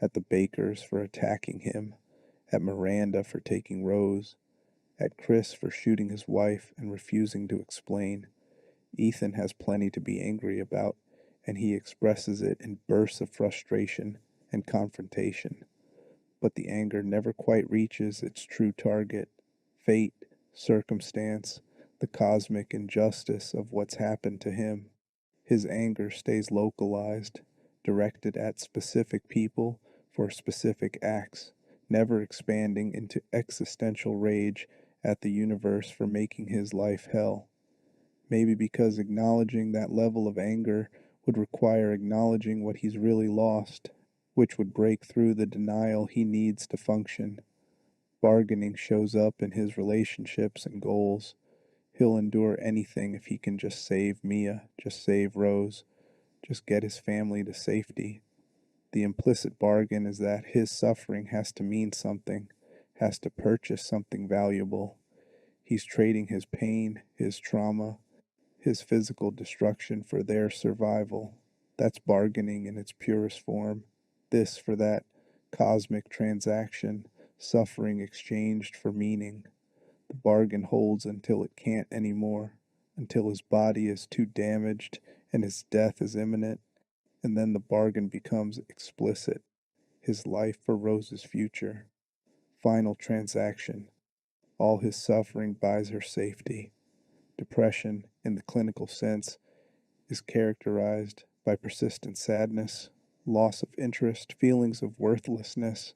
A: at the Bakers for attacking him, at Miranda for taking Rose, at Chris for shooting his wife and refusing to explain. Ethan has plenty to be angry about, and he expresses it in bursts of frustration and confrontation. But the anger never quite reaches its true target: fate, circumstance, the cosmic injustice of what's happened to him. His anger stays localized, directed at specific people for specific acts, never expanding into existential rage at the universe for making his life hell. Maybe because acknowledging that level of anger would require acknowledging what he's really lost. which would break through the denial he needs to function. Bargaining shows up in his relationships and goals. He'll endure anything if he can just save Mia, just save Rose, just get his family to safety. The implicit bargain is that his suffering has to mean something, has to purchase something valuable. He's trading his pain, his trauma, his physical destruction for their survival. That's bargaining in its purest form. This for that, cosmic transaction, suffering exchanged for meaning. The bargain holds until it can't anymore, until his body is too damaged and his death is imminent, and then the bargain becomes explicit. His life for Rose's future. Final transaction. All his suffering buys her safety. Depression, in the clinical sense, is characterized by persistent sadness, loss of interest, feelings of worthlessness,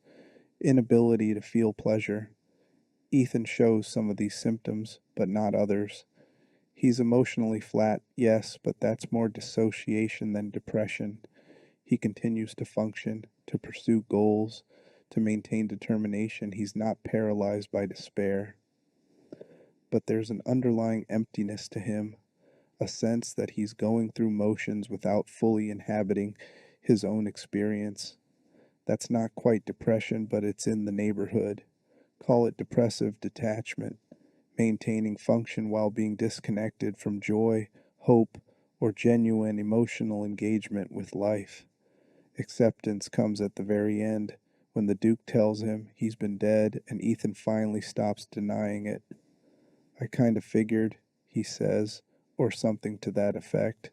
A: inability to feel pleasure. Ethan shows some of these symptoms, but not others. He's emotionally flat, yes, but that's more dissociation than depression. He continues to function, to pursue goals, to maintain determination. He's not paralyzed by despair. But there's an underlying emptiness to him, a sense that he's going through motions without fully inhabiting his own experience. That's not quite depression, but it's in the neighborhood. Call it depressive detachment, maintaining function while being disconnected from joy, hope, or genuine emotional engagement with life. Acceptance comes at the very end, when the Duke tells him he's been dead and Ethan finally stops denying it. I kind of figured, he says, or something to that effect,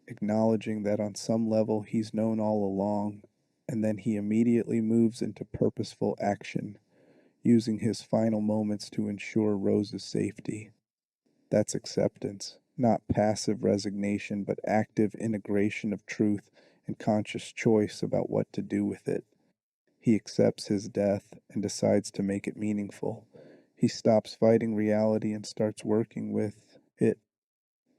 A: acknowledging that on some level he's known all along, and then he immediately moves into purposeful action, using his final moments to ensure Rose's safety. That's acceptance, not passive resignation, but active integration of truth and conscious choice about what to do with it. He accepts his death and decides to make it meaningful. He stops fighting reality and starts working with it.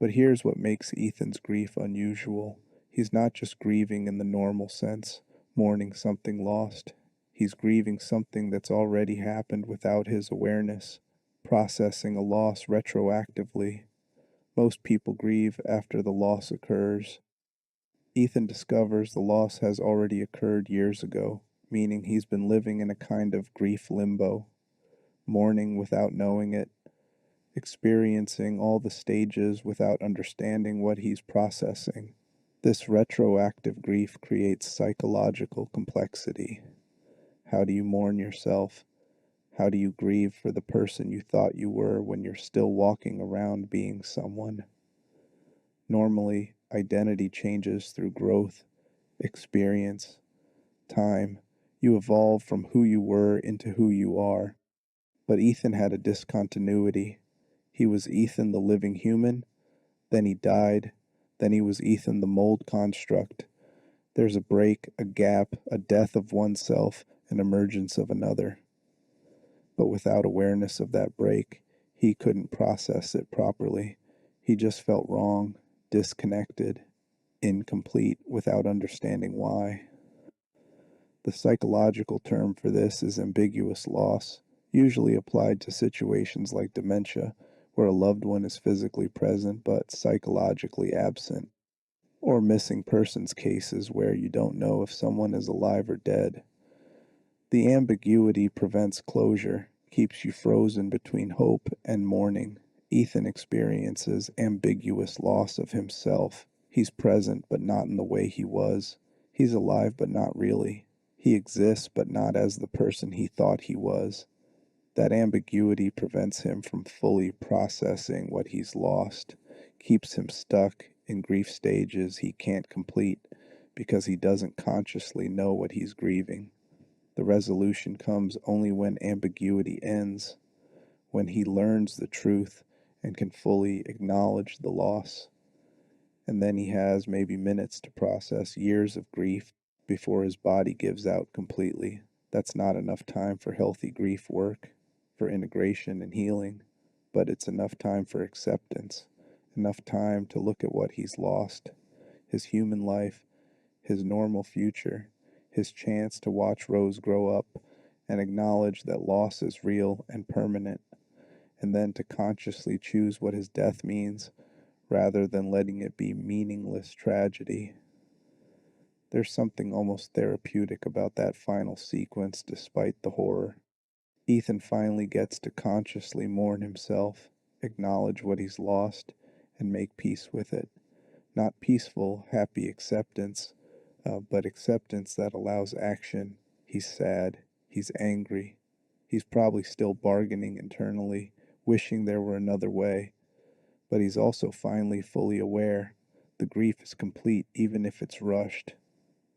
A: But here's what makes Ethan's grief unusual. He's not just grieving in the normal sense, mourning something lost. He's grieving something that's already happened without his awareness, processing a loss retroactively. Most people grieve after the loss occurs. Ethan discovers the loss has already occurred years ago, meaning he's been living in a kind of grief limbo, mourning without knowing it, experiencing all the stages without understanding what he's processing. This retroactive grief creates psychological complexity. How do you mourn yourself? How do you grieve for the person you thought you were when you're still walking around being someone? Normally, identity changes through growth, experience, time. You evolve from who you were into who you are. But Ethan had a discontinuity. He was Ethan the living human, then he died, then he was Ethan the mold construct. There's a break, a gap, a death of oneself, an emergence of another. But without awareness of that break, he couldn't process it properly. He just felt wrong, disconnected, incomplete without understanding why. The psychological term for this is ambiguous loss, usually applied to situations like dementia, where a loved one is physically present but psychologically absent, or missing persons cases where you don't know if someone is alive or dead. The ambiguity prevents closure, keeps you frozen between hope and mourning. Ethan experiences ambiguous loss of himself. He's present, but not in the way he was. He's alive, but not really. He exists, but not as the person he thought he was. That ambiguity prevents him from fully processing what he's lost, keeps him stuck in grief stages he can't complete because he doesn't consciously know what he's grieving. The resolution comes only when ambiguity ends, when he learns the truth and can fully acknowledge the loss. And then he has maybe minutes to process years of grief before his body gives out completely. That's not enough time for healthy grief work, for integration and healing, but it's enough time for acceptance, enough time to look at what he's lost, his human life, his normal future, his chance to watch Rose grow up and acknowledge that loss is real and permanent, and then to consciously choose what his death means rather than letting it be meaningless tragedy. There's something almost therapeutic about that final sequence despite the horror. Ethan finally gets to consciously mourn himself, acknowledge what he's lost, and make peace with it. Not peaceful, happy acceptance, but acceptance that allows action. He's sad, he's angry, he's probably still bargaining internally, wishing there were another way, but he's also finally fully aware the grief is complete even if it's rushed,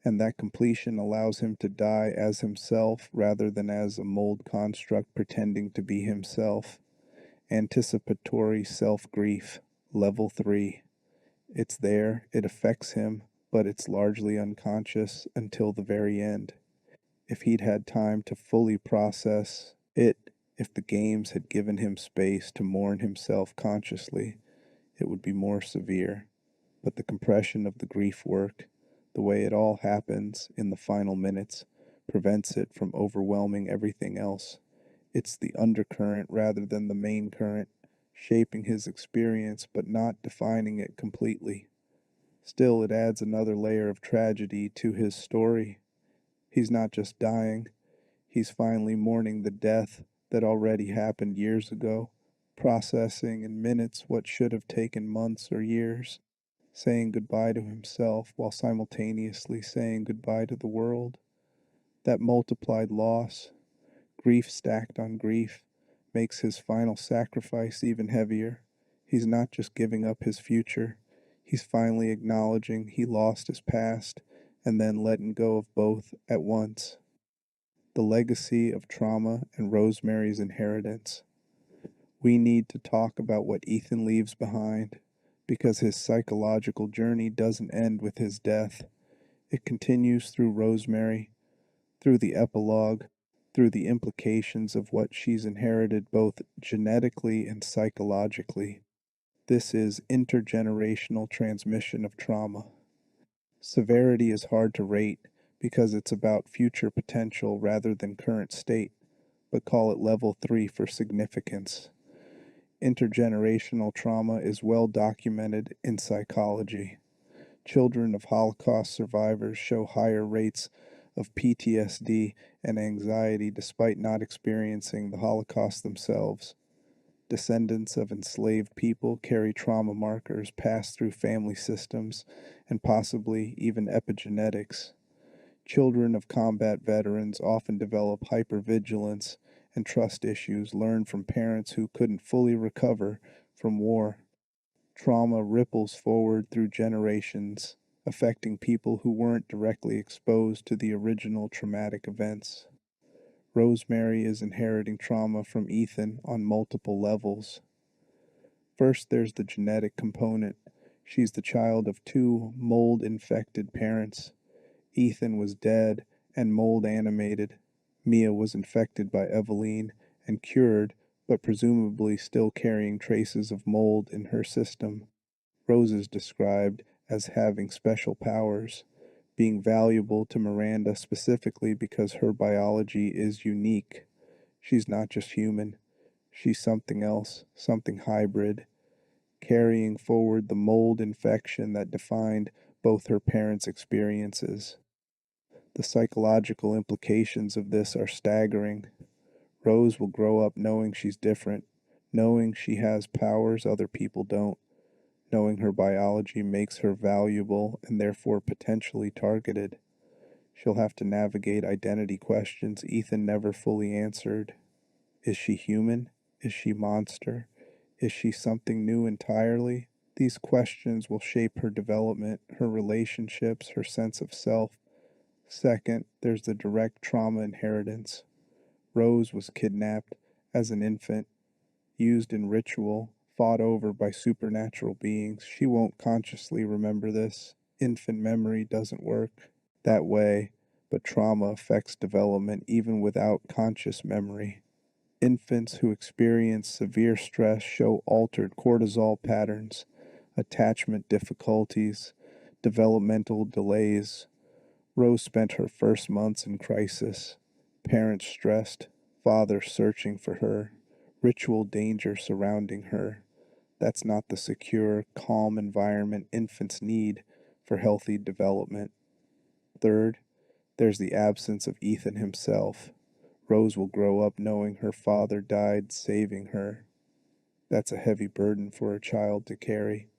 A: and that completion allows him to die as himself rather than as a mold construct pretending to be himself. Anticipatory self-grief, level 3. It's there, it affects him, but it's largely unconscious until the very end. If he'd had time to fully process it, if the games had given him space to mourn himself consciously, it would be more severe. But the compression of the grief work, the way it all happens in the final minutes, prevents it from overwhelming everything else. It's the undercurrent rather than the main current, shaping his experience but not defining it completely. Still, it adds another layer of tragedy to his story. He's not just dying, he's finally mourning the death that already happened years ago, processing in minutes what should have taken months or years, saying goodbye to himself while simultaneously saying goodbye to the world. That multiplied loss, grief stacked on grief, makes his final sacrifice even heavier. He's not just giving up his future, he's finally acknowledging he lost his past and then letting go of both at once. The legacy of trauma and Rosemary's inheritance. We need to talk about what Ethan leaves behind, because his psychological journey doesn't end with his death. It continues through Rosemary, through the epilogue, through the implications of what she's inherited both genetically and psychologically. This is intergenerational transmission of trauma. Severity is hard to rate because it's about future potential rather than current state, but call it level 3 for significance. Intergenerational trauma is well documented in psychology. Children of Holocaust survivors show higher rates of PTSD and anxiety despite not experiencing the Holocaust themselves. Descendants of enslaved people carry trauma markers passed through family systems and possibly even epigenetics. Children of combat veterans often develop hypervigilance and trust issues learned from parents who couldn't fully recover from war. Trauma ripples forward through generations, affecting people who weren't directly exposed to the original traumatic events. Rosemary is inheriting trauma from Ethan on multiple levels. First, there's the genetic component. She's the child of two mold-infected parents. Ethan was dead and mold-animated. Mia was infected by Eveline and cured, but presumably still carrying traces of mold in her system. Rose is described as having special powers, being valuable to Miranda specifically because her biology is unique. She's not just human, she's something else, something hybrid, carrying forward the mold infection that defined both her parents' experiences. The psychological implications of this are staggering. Rose will grow up knowing she's different, knowing she has powers other people don't, knowing her biology makes her valuable and therefore potentially targeted. She'll have to navigate identity questions Ethan never fully answered. Is she human? Is she monster? Is she something new entirely? These questions will shape her development, her relationships, her sense of self. Second, there's the direct trauma inheritance. Rose was kidnapped as an infant, used in ritual, fought over by supernatural beings. She won't consciously remember this. Infant memory doesn't work that way, but trauma affects development even without conscious memory. Infants who experience severe stress show altered cortisol patterns, attachment difficulties, developmental delays. Rose spent her first months in crisis, parents stressed, father searching for her, ritual danger surrounding her. That's not the secure, calm environment infants need for healthy development. Third, there's the absence of Ethan himself. Rose will grow up knowing her father died saving her. That's a heavy burden for a child to carry.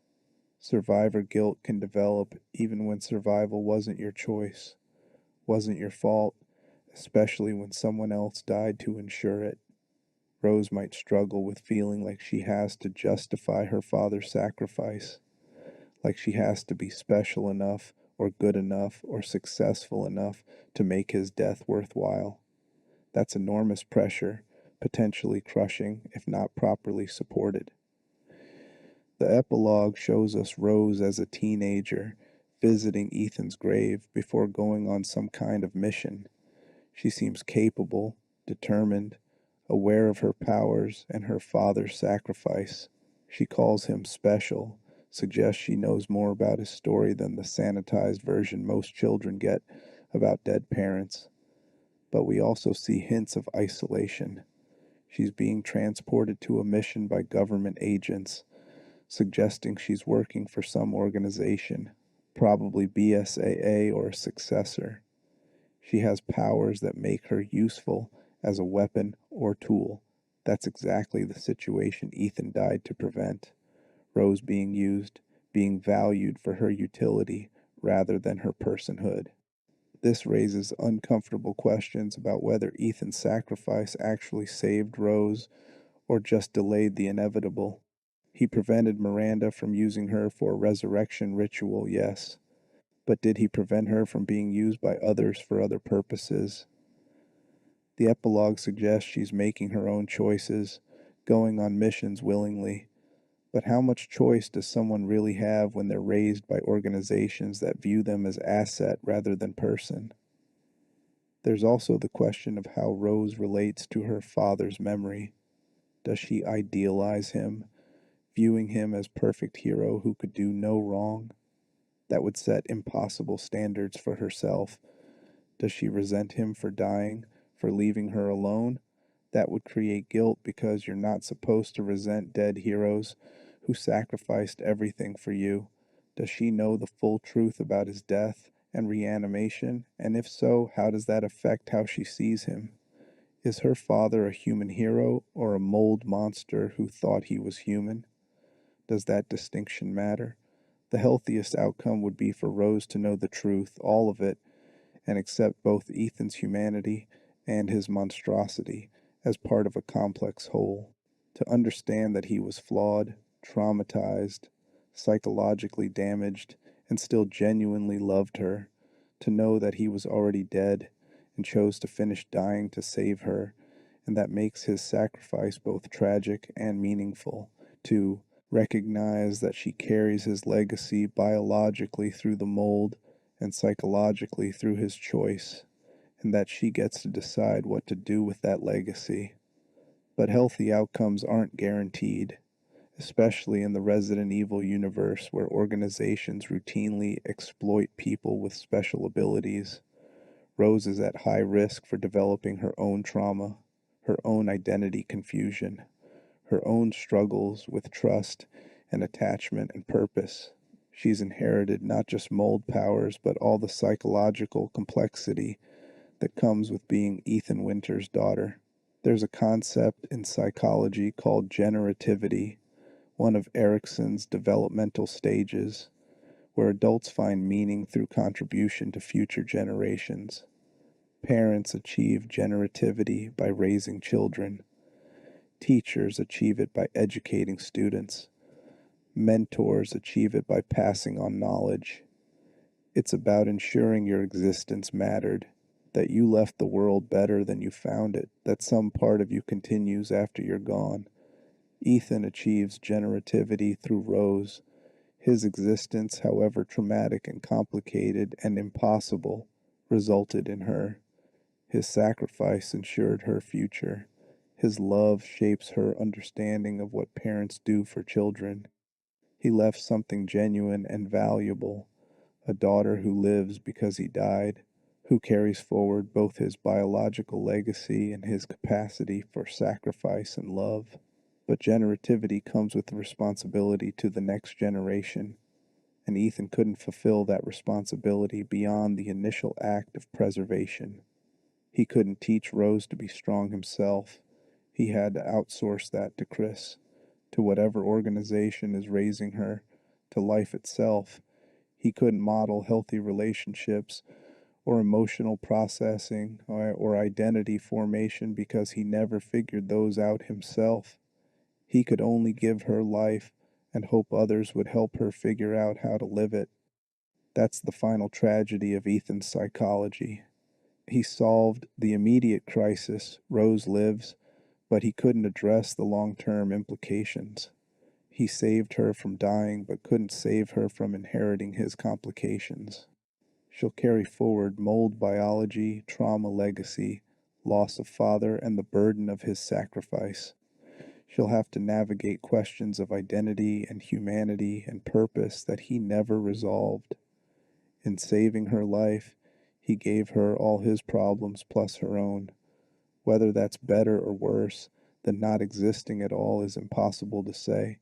A: Survivor guilt can develop even when survival wasn't your choice, wasn't your fault, especially when someone else died to ensure it. Rose might struggle with feeling like she has to justify her father's sacrifice, like she has to be special enough or good enough or successful enough to make his death worthwhile. That's enormous pressure, potentially crushing if not properly supported. The epilogue shows us Rose as a teenager visiting Ethan's grave before going on some kind of mission. She seems capable, determined, aware of her powers and her father's sacrifice. She calls him special, suggests she knows more about his story than the sanitized version most children get about dead parents. But we also see hints of isolation. She's being transported to a mission by government agents, suggesting she's working for some organization, probably BSAA or a successor. She has powers that make her useful as a weapon or tool. That's exactly the situation Ethan died to prevent. Rose being used, being valued for her utility rather than her personhood. This raises uncomfortable questions about whether Ethan's sacrifice actually saved Rose or just delayed the inevitable. He prevented Miranda from using her for a resurrection ritual, yes, but did he prevent her from being used by others for other purposes? The epilogue suggests she's making her own choices, going on missions willingly. But how much choice does someone really have when they're raised by organizations that view them as asset rather than person? There's also the question of how Rose relates to her father's memory. Does she idealize him, viewing him as perfect hero who could do no wrong? That would set impossible standards for herself. Does she resent him for dying, for leaving her alone? That would create guilt because you're not supposed to resent dead heroes who sacrificed everything for you. Does she know the full truth about his death and reanimation? And if so, how does that affect how she sees him? Is her father a human hero or a mold monster who thought he was human? Does that distinction matter? The healthiest outcome would be for Rose to know the truth, all of it, and accept both Ethan's humanity and his monstrosity as part of a complex whole. To understand that he was flawed, traumatized, psychologically damaged, and still genuinely loved her. To know that he was already dead and chose to finish dying to save her, and that makes his sacrifice both tragic and meaningful. To recognize that she carries his legacy biologically through the mold and psychologically through his choice, and that she gets to decide what to do with that legacy. But healthy outcomes aren't guaranteed, especially in the Resident Evil universe where organizations routinely exploit people with special abilities. Rose is at high risk for developing her own trauma, her own identity confusion, her own struggles with trust and attachment and purpose. She's inherited not just mold powers, but all the psychological complexity that comes with being Ethan Winter's daughter. There's a concept in psychology called generativity, one of Erikson's developmental stages, where adults find meaning through contribution to future generations. Parents achieve generativity by raising children. Teachers achieve it by educating students. Mentors achieve it by passing on knowledge. It's about ensuring your existence mattered, that you left the world better than you found it, that some part of you continues after you're gone. Ethan achieves generativity through Rose. His existence, however traumatic and complicated and impossible, resulted in her. His sacrifice ensured her future. His love shapes her understanding of what parents do for children. He left something genuine and valuable, a daughter who lives because he died, who carries forward both his biological legacy and his capacity for sacrifice and love. But generativity comes with the responsibility to the next generation, and Ethan couldn't fulfill that responsibility beyond the initial act of preservation. He couldn't teach Rose to be strong himself. He had to outsource that to Chris, to whatever organization is raising her, to life itself. He couldn't model healthy relationships or emotional processing or identity formation because he never figured those out himself. He could only give her life and hope others would help her figure out how to live it. That's the final tragedy of Ethan's psychology. He solved the immediate crisis, Rose lives, but he couldn't address the long-term implications. He saved her from dying, but couldn't save her from inheriting his complications. She'll carry forward mold biology, trauma legacy, loss of father, and the burden of his sacrifice. She'll have to navigate questions of identity and humanity and purpose that he never resolved. In saving her life, he gave her all his problems plus her own. Whether that's better or worse than not existing at all is impossible to say.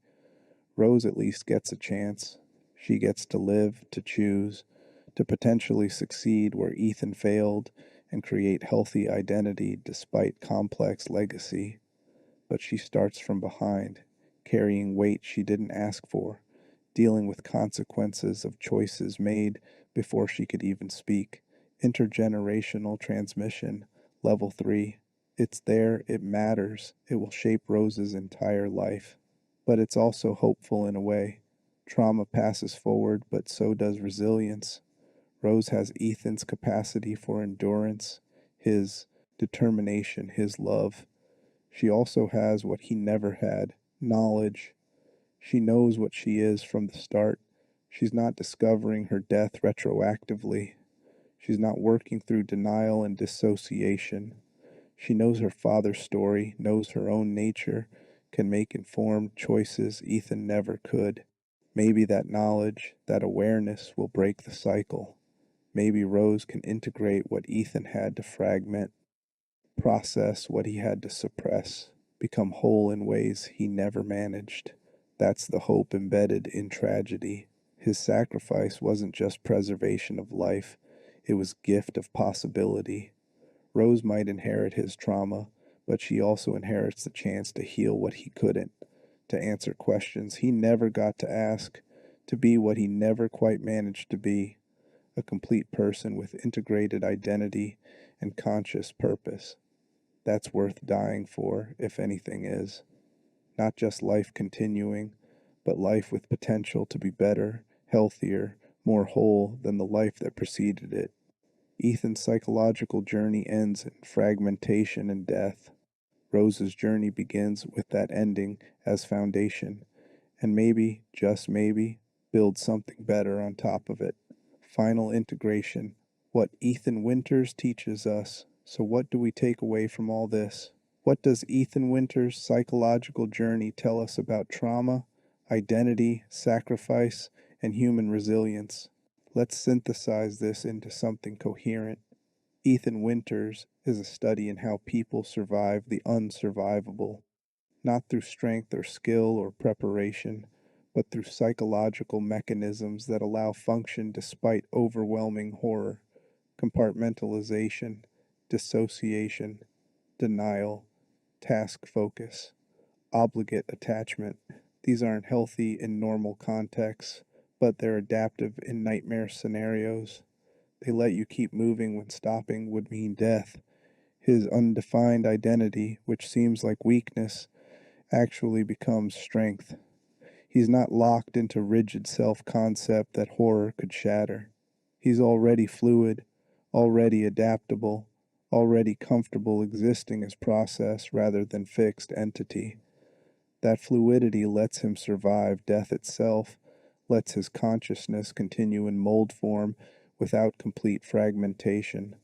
A: Rose at least gets a chance. She gets to live, to choose, to potentially succeed where Ethan failed and create healthy identity despite complex legacy. But she starts from behind, carrying weight she didn't ask for, dealing with consequences of choices made before she could even speak. Intergenerational transmission, level 3. It's there, it matters, it will shape Rose's entire life. But it's also hopeful in a way. Trauma passes forward, but so does resilience. Rose has Ethan's capacity for endurance, his determination, his love. She also has what he never had, knowledge. She knows what she is from the start. She's not discovering her death retroactively. She's not working through denial and dissociation. She knows her father's story, knows her own nature, can make informed choices Ethan never could. Maybe that knowledge, that awareness will break the cycle. Maybe Rose can integrate what Ethan had to fragment, process what he had to suppress, become whole in ways he never managed. That's the hope embedded in tragedy. His sacrifice wasn't just preservation of life, it was gift of possibility. Rose might inherit his trauma, but she also inherits the chance to heal what he couldn't, to answer questions he never got to ask, to be what he never quite managed to be, a complete person with integrated identity and conscious purpose. That's worth dying for, if anything is. Not just life continuing, but life with potential to be better, healthier, more whole than the life that preceded it. Ethan's psychological journey ends in fragmentation and death. Rose's journey begins with that ending as foundation, and maybe, just maybe, build something better on top of it. Final integration. What Ethan Winters teaches us. So what do we take away from all this? What does Ethan Winters' psychological journey tell us about trauma, identity, sacrifice, and human resilience? Let's synthesize this into something coherent. Ethan Winters is a study in how people survive the unsurvivable, not through strength or skill or preparation, but through psychological mechanisms that allow function despite overwhelming horror, compartmentalization, dissociation, denial, task focus, obligate attachment. These aren't healthy in normal contexts, but they're adaptive in nightmare scenarios. They let you keep moving when stopping would mean death. His undefined identity, which seems like weakness, actually becomes strength. He's not locked into rigid self-concept that horror could shatter. He's already fluid, already adaptable, already comfortable existing as process rather than fixed entity. That fluidity lets him survive death itself, lets his consciousness continue in mold form without complete fragmentation.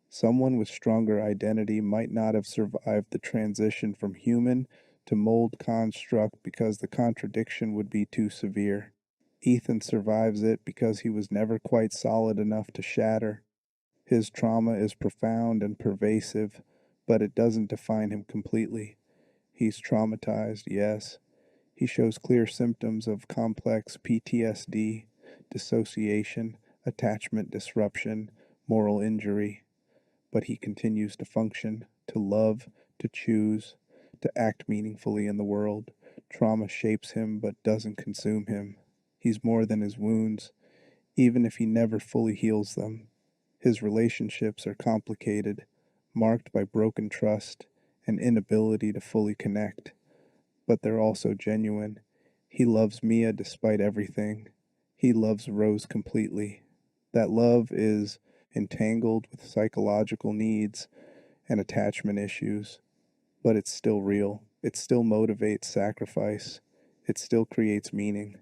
A: Someone with stronger identity might not have survived the transition from human to mold construct because the contradiction would be too severe. Ethan survives it because he was never quite solid enough to shatter. His trauma is profound and pervasive, but it doesn't define him completely. He's traumatized, yes. He shows clear symptoms of complex PTSD, dissociation, attachment disruption, moral injury, but he continues to function, to love, to choose, to act meaningfully in the world. Trauma shapes him but doesn't consume him. He's more than his wounds, even if he never fully heals them. His relationships are complicated, marked by broken trust and inability to fully connect, but they're also genuine. He loves Mia despite everything. He loves Rose completely. That love is entangled with psychological needs and attachment issues, but it's still real. It still motivates sacrifice. It still creates meaning.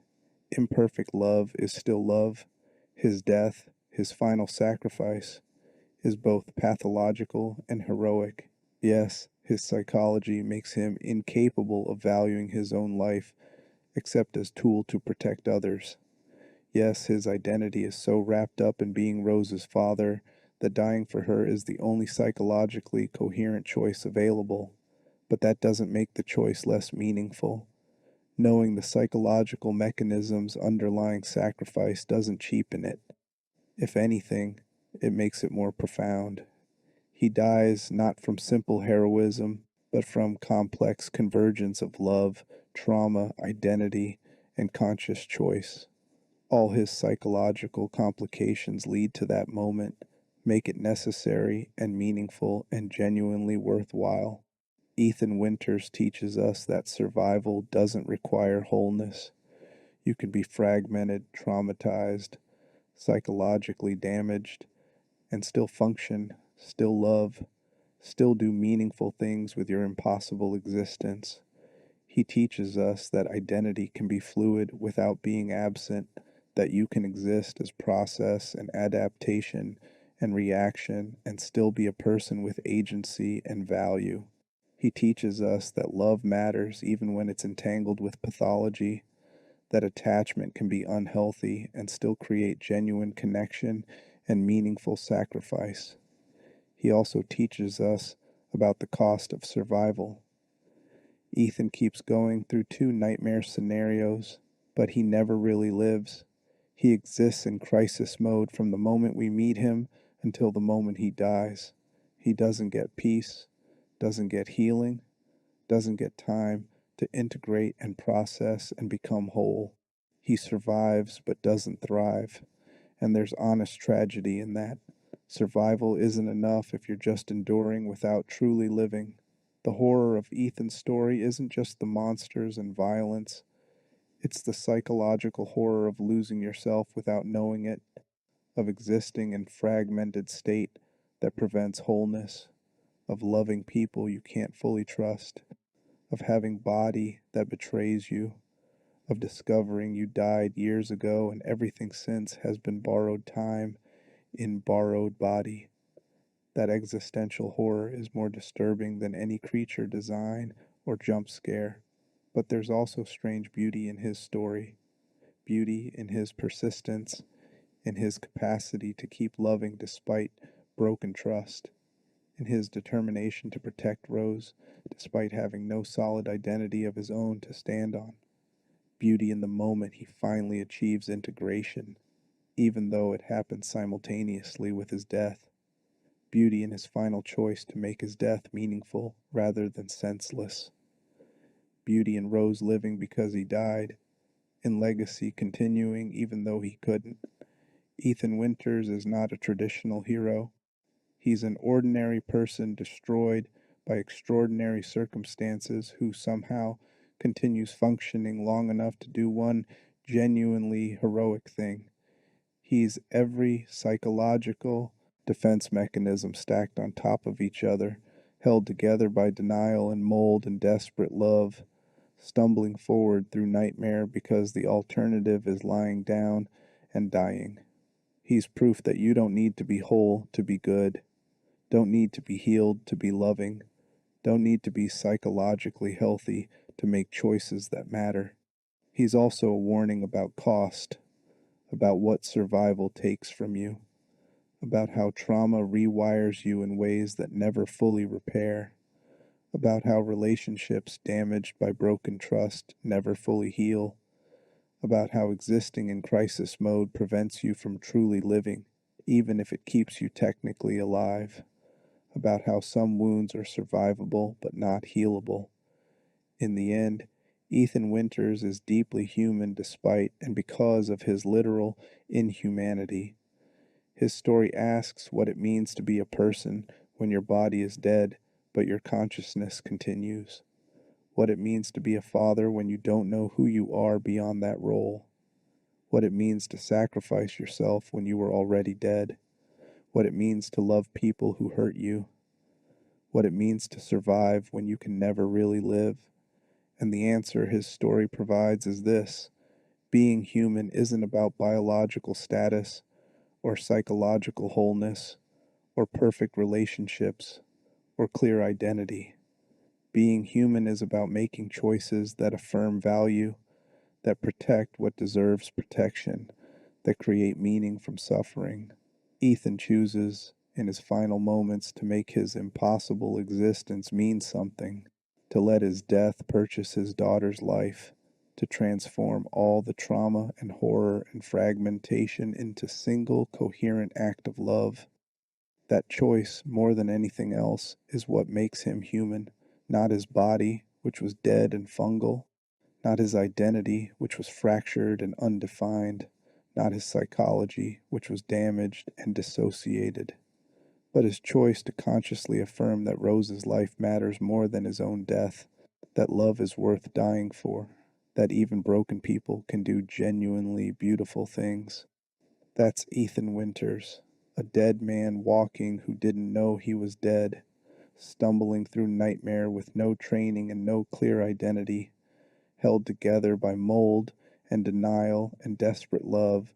A: Imperfect love is still love. His death, his final sacrifice, is both pathological and heroic. Yes, his psychology makes him incapable of valuing his own life except as tool to protect others. Yes, his identity is so wrapped up in being Rose's father that dying for her is the only psychologically coherent choice available. But that doesn't make the choice less meaningful. Knowing the psychological mechanisms underlying sacrifice doesn't cheapen it. If anything, it makes it more profound. He dies not from simple heroism, but from complex convergence of love, trauma, identity, and conscious choice. All his psychological complications lead to that moment, make it necessary and meaningful and genuinely worthwhile. Ethan Winters teaches us that survival doesn't require wholeness. You can be fragmented, traumatized, psychologically damaged, and still function, still love, still do meaningful things with your impossible existence. He teaches us that identity can be fluid without being absent, that you can exist as process and adaptation and reaction and still be a person with agency and value. He teaches us that love matters even when it's entangled with pathology, that attachment can be unhealthy and still create genuine connection and meaningful sacrifice. He also teaches us about the cost of survival. Ethan keeps going through two nightmare scenarios, but he never really lives. He exists in crisis mode from the moment we meet him until the moment he dies. He doesn't get peace, doesn't get healing, doesn't get time to integrate and process and become whole. He survives but doesn't thrive, and there's honest tragedy in that. Survival isn't enough if you're just enduring without truly living. The horror of Ethan's story isn't just the monsters and violence, it's the psychological horror of losing yourself without knowing it, of existing in fragmented state that prevents wholeness, of loving people you can't fully trust, of having body that betrays you, of discovering you died years ago and everything since has been borrowed time in borrowed body. That existential horror is more disturbing than any creature design or jump scare. But there's also strange beauty in his story, beauty in his persistence, in his capacity to keep loving despite broken trust, in his determination to protect Rose despite having no solid identity of his own to stand on, beauty in the moment he finally achieves integration, even though it happens simultaneously with his death, beauty in his final choice to make his death meaningful rather than senseless, beauty in Rose living because he died, in legacy continuing even though he couldn't. Ethan Winters is not a traditional hero. He's an ordinary person destroyed by extraordinary circumstances who somehow continues functioning long enough to do one genuinely heroic thing. He's every psychological defense mechanism stacked on top of each other, held together by denial and mold and desperate love, stumbling forward through nightmare because the alternative is lying down and dying. He's proof that you don't need to be whole to be good, don't need to be healed to be loving, don't need to be psychologically healthy to make choices that matter. He's also a warning about cost, about what survival takes from you, about how trauma rewires you in ways that never fully repair, about how relationships damaged by broken trust never fully heal, about how existing in crisis mode prevents you from truly living, even if it keeps you technically alive, about how some wounds are survivable but not healable. In the end, Ethan Winters is deeply human despite and because of his literal inhumanity. His story asks what it means to be a person when your body is dead, but your consciousness continues. What it means to be a father when you don't know who you are beyond that role. What it means to sacrifice yourself when you were already dead. What it means to love people who hurt you. What it means to survive when you can never really live. And the answer his story provides is this: being human isn't about biological status or psychological wholeness or perfect relationships or clear identity. Being human is about making choices that affirm value, that protect what deserves protection, that create meaning from suffering. Ethan chooses, in his final moments, to make his impossible existence mean something, to let his death purchase his daughter's life, to transform all the trauma and horror and fragmentation into single coherent act of love. That choice, more than anything else, is what makes him human, not his body, which was dead and fungal, not his identity, which was fractured and undefined, not his psychology, which was damaged and dissociated, but his choice to consciously affirm that Rose's life matters more than his own death, that love is worth dying for, that even broken people can do genuinely beautiful things. That's Ethan Winters, a dead man walking who didn't know he was dead, stumbling through nightmare with no training and no clear identity, held together by mold and denial and desperate love,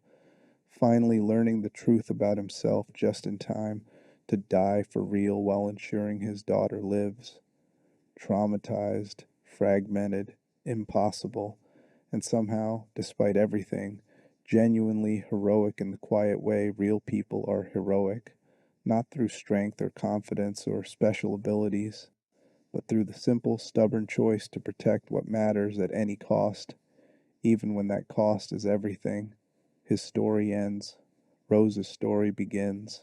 A: finally learning the truth about himself just in time to die for real while ensuring his daughter lives. Traumatized, fragmented, impossible, and somehow, despite everything, genuinely heroic in the quiet way real people are heroic, not through strength or confidence or special abilities, but through the simple, stubborn choice to protect what matters at any cost, even when that cost is everything. His story ends. Rose's story begins.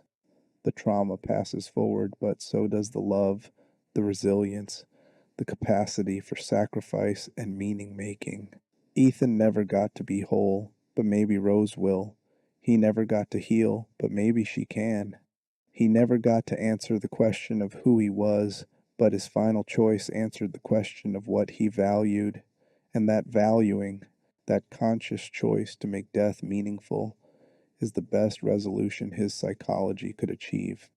A: The trauma passes forward, but so does the love, the resilience, the capacity for sacrifice and meaning making. Ethan never got to be whole, but maybe Rose will. He never got to heal, but maybe she can. He never got to answer the question of who he was, but his final choice answered the question of what he valued. And that valuing, that conscious choice to make death meaningful, is the best resolution his psychology could achieve.